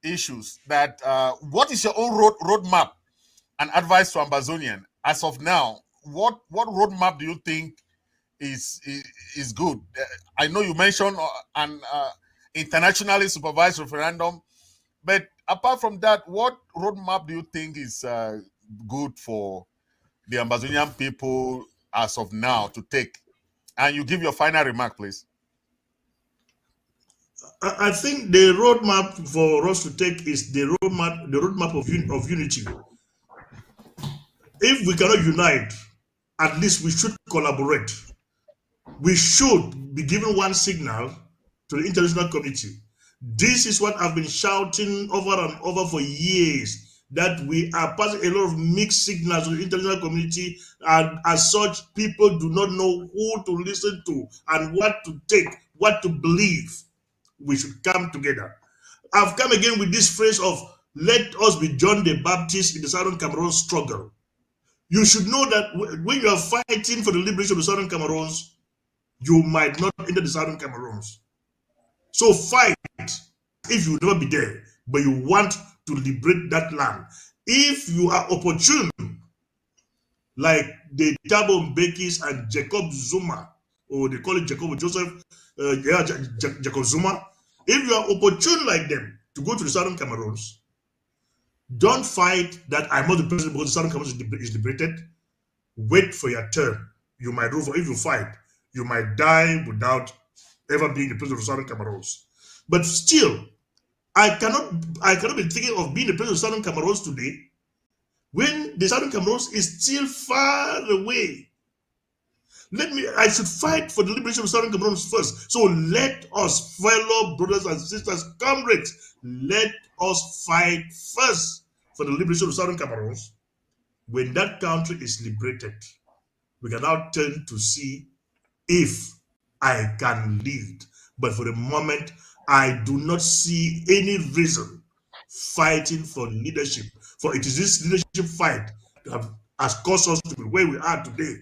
issues. That what is your own roadmap and advice to Ambazonian as of now? What roadmap do you think is good? I know you mentioned an internationally supervised referendum, but apart from that, what roadmap do you think is good for the Ambazonian people as of now to take? And you give your final remark, please. I think the roadmap for us to take is the roadmap of unity. If we cannot unite, at least we should collaborate. We should be given one signal to the international community. This is what I've been shouting over and over for years, that we are passing a lot of mixed signals to the international community, and as such, people do not know who to listen to and what to take, what to believe. We should come together. I've come again with this phrase of, let us be John the Baptist in the Southern Cameroon struggle. You should know that when you are fighting for the liberation of the Southern Cameroons, you might not enter the southern Cameroons. So fight if you will never be there, but you want to liberate that land. If you are opportune, like the Thabo Mbekis and Jacob Zuma, or they call it Jacob Joseph, Jacob Zuma, if you are opportune like them to go to the southern Cameroons, don't fight that I must be president because the southern Cameroons is liberated. Wait for your turn. You might rule for, if you fight, you might die without ever being the president of the southern Cameroons. But still, I cannot be thinking of being the president of southern Cameroons today when the southern Cameroons is still far away. I should fight for the liberation of southern Cameroons first. So let us, fellow brothers and sisters, comrades, let us fight first for the liberation of southern Cameroons. When that country is liberated, we can now turn to see if I can lead. But for the moment, I do not see any reason fighting for leadership. For it is this leadership fight that has caused us to be where we are today,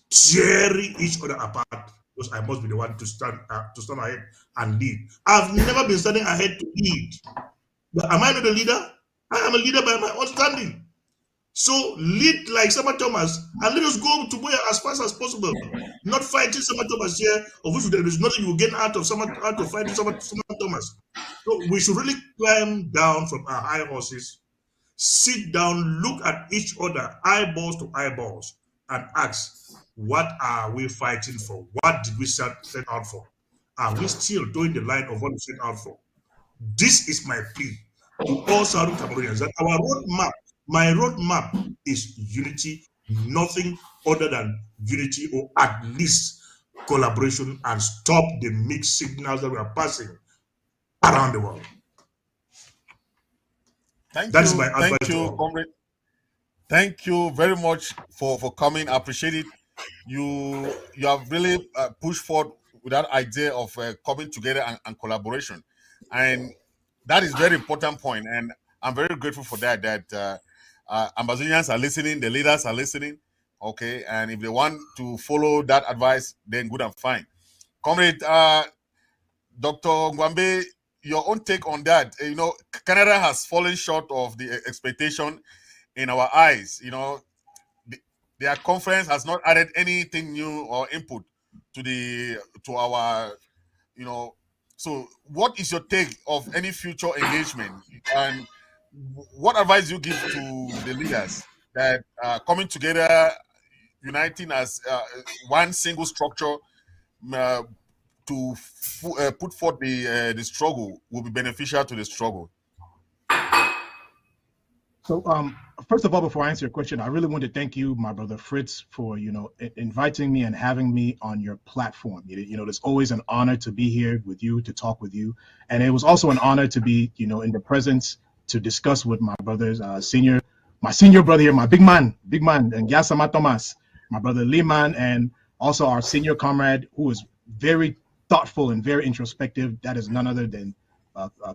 tearing each other apart. Because I must be the one to stand ahead and lead. I've never been standing ahead to lead. But am I not a leader? I am a leader by my own standing. So lead like Sama Thomas, and let us go to where as fast as possible. Not fighting Sama Thomas here, of which there is nothing you will gain out of fighting Sama Thomas. So we should really climb down from our high horses, sit down, look at each other, eyeballs to eyeballs, and ask, what are we fighting for? What did we set out for? Are we still doing the line of what we set out for? This is my plea to all Southern Cameroonians, that our roadmap, my roadmap is unity, nothing other than unity, or at least collaboration, and stop the mixed signals that we are passing around the world. That's my advice. Thank you, Comrade. Thank you very much for coming. I appreciate it. You have really pushed forward with that idea of coming together and collaboration, and that is very important point. And I'm very grateful for that. That Ambazonians are listening, the leaders are listening. Okay, and if they want to follow that advice, then good and fine. Comrade Dr. Ngwambe, your own take on that. You know, Canada has fallen short of the expectation in our eyes. You know, their conference has not added anything new or input to our, you know. So what is your take of any future engagement, and what advice you give to the leaders that coming together, uniting as one single structure to put forth the struggle will be beneficial to the struggle? So first of all, before I answer your question, I really want to thank you, my brother Fritz, for inviting me and having me on your platform. It's always an honor to be here with you, to talk with you, and it was also an honor to be in the presence to discuss with my brothers, my senior brother here, my big man, and Yasama Thomas, my brother Lihmann, and also our senior comrade who is very thoughtful and very introspective. That is none other than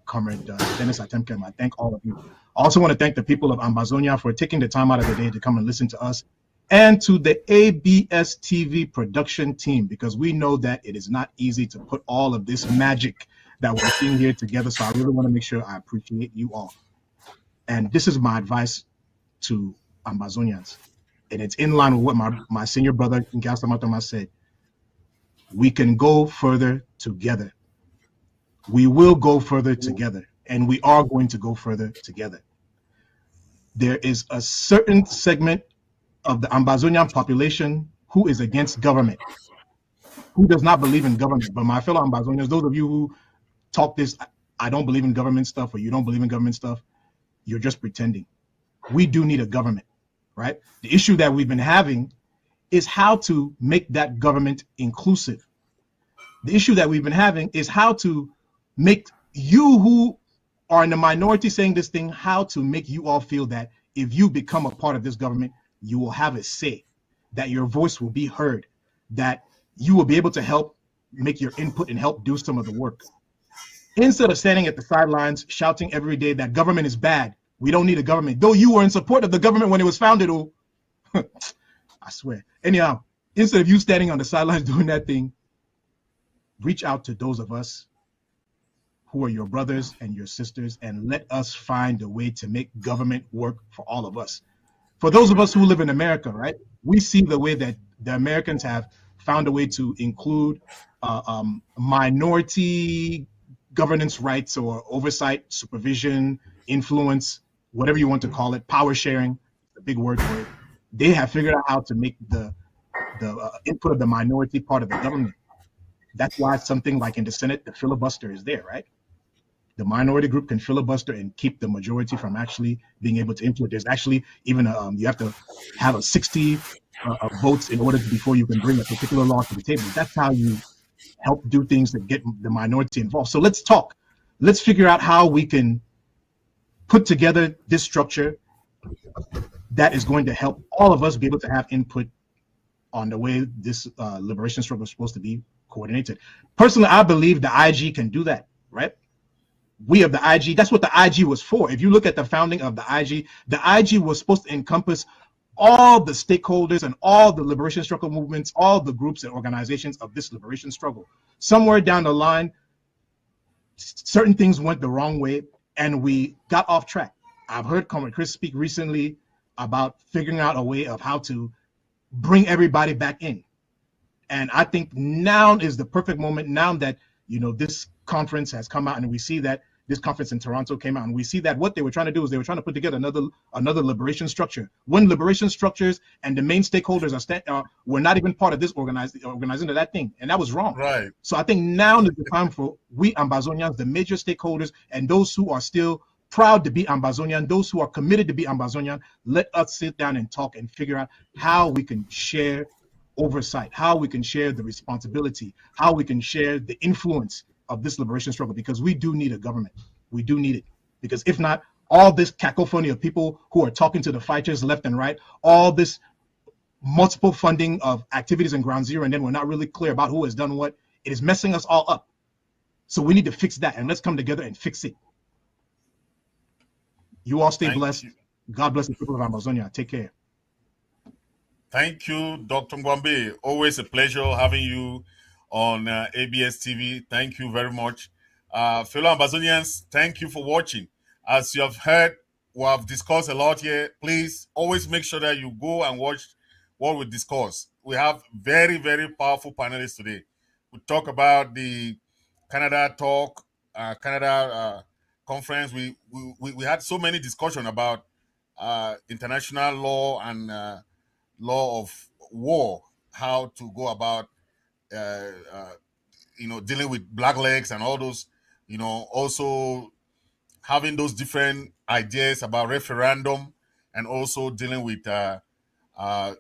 Comrade Dennis Atemkeng. I thank all of you. I also want to thank the people of Ambazonia for taking the time out of the day to come and listen to us, and to the ABS TV production team, because we know that it is not easy to put all of this magic that we're seeing here together. So I really want to make sure I appreciate you all. And this is my advice to Ambazonians, and it's in line with what my senior brother Ngwambe Thomas said. We can go further together. We will go further together, and we are going to go further together. There is a certain segment of the Ambazonian population who is against government, who does not believe in government. But my fellow Ambazonians, those of you who talk this, I don't believe in government stuff, or you don't believe in government stuff, you're just pretending. We do need a government, right? The issue that we've been having is how to make that government inclusive. The issue that we've been having is how to make you who are in the minority saying this thing, how to make you all feel that if you become a part of this government, you will have a say, that your voice will be heard, that you will be able to help make your input and help do some of the work. Instead of standing at the sidelines shouting every day that government is bad, we don't need a government, though you were in support of the government when it was founded. Oh, I swear. Anyhow, Instead of you standing on the sidelines doing that thing, reach out to those of us who are your brothers and your sisters, and let us find a way to make government work for all of us. For those of us who live in America, right, we see the way that the Americans have found a way to include minority governance rights or oversight, supervision, influence, whatever you want to call it, power sharing, a big word for it. They have figured out how to make the input of the minority part of the government. That's why something like in the Senate, the filibuster is there, right? The minority group can filibuster and keep the majority from actually being able to influence. There's actually even you have to have a 60 votes in order before you can bring a particular law to the table. That's how you help do things that get the minority involved. So let's talk. Let's figure out how we can put together this structure that is going to help all of us be able to have input on the way this liberation struggle is supposed to be coordinated. Personally, I believe the IG can do that, right? We of the IG, that's what the IG was for. If you look at the founding of the IG was supposed to encompass all the stakeholders and all the liberation struggle movements, all the groups and organizations of this liberation struggle. Somewhere down the line, certain things went the wrong way and we got off track. I've heard Comrade Chris speak recently about figuring out a way of how to bring everybody back in. And I think now is the perfect moment, now that, you know, this conference has come out and we see that this conference in Toronto came out and we see that what they were trying to do is they were trying to put together another liberation structure. When liberation structures and the main stakeholders were not even part of this organizing of that thing, and that was wrong. Right. So I think now is the time for we Ambazonians, the major stakeholders, and those who are still proud to be Ambazonian, those who are committed to be Ambazonian, let us sit down and talk and figure out how we can share oversight, how we can share the responsibility, how we can share the influence of this liberation struggle, because we do need a government. We do need it. Because if not, all this cacophony of people who are talking to the fighters left and right, all this multiple funding of activities in Ground Zero, and then we're not really clear about who has done what, it is messing us all up. So we need to fix that, and let's come together and fix it. You all stay blessed. God bless the people of Amazonia. Take care. Thank you, Dr. Ngwambe. Always a pleasure having you on ABS TV. Thank you very much. Fellow Ambazonians, thank you for watching. As you have heard, we have discussed a lot here. Please always make sure that you go and watch what we discuss. We have very, very powerful panelists today. We talk about the Canada talk, Canada conference. We had so many discussion about international law and law of war, how to go about dealing with blacklegs and all those, also having those different ideas about referendum, and also dealing with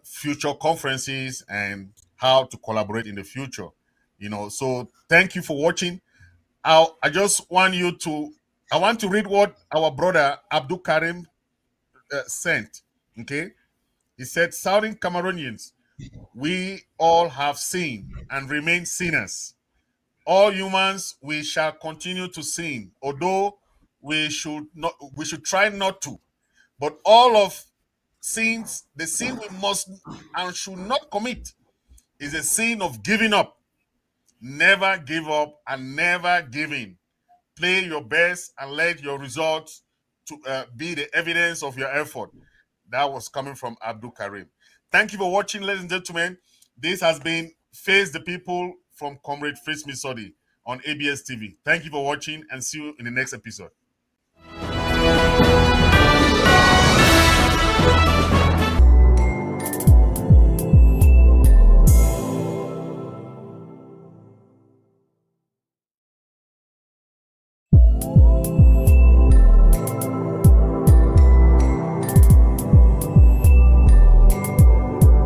future conferences and how to collaborate in the future. So thank you for watching. I want to read what our brother Abdul Karim sent. Okay, he said, "Southern Cameroonians, we all have sinned and remain sinners. All humans, we shall continue to sin, although we should try not to. But all of sins, the sin we must and should not commit is a sin of giving up. Never give up and never give in. Play your best and let your results to be the evidence of your effort." That was coming from Abdul Karim. Thank you for watching, ladies and gentlemen. This has been Face the People from Comrade Fritz Misodi on ABS TV. Thank you for watching and see you in the next episode.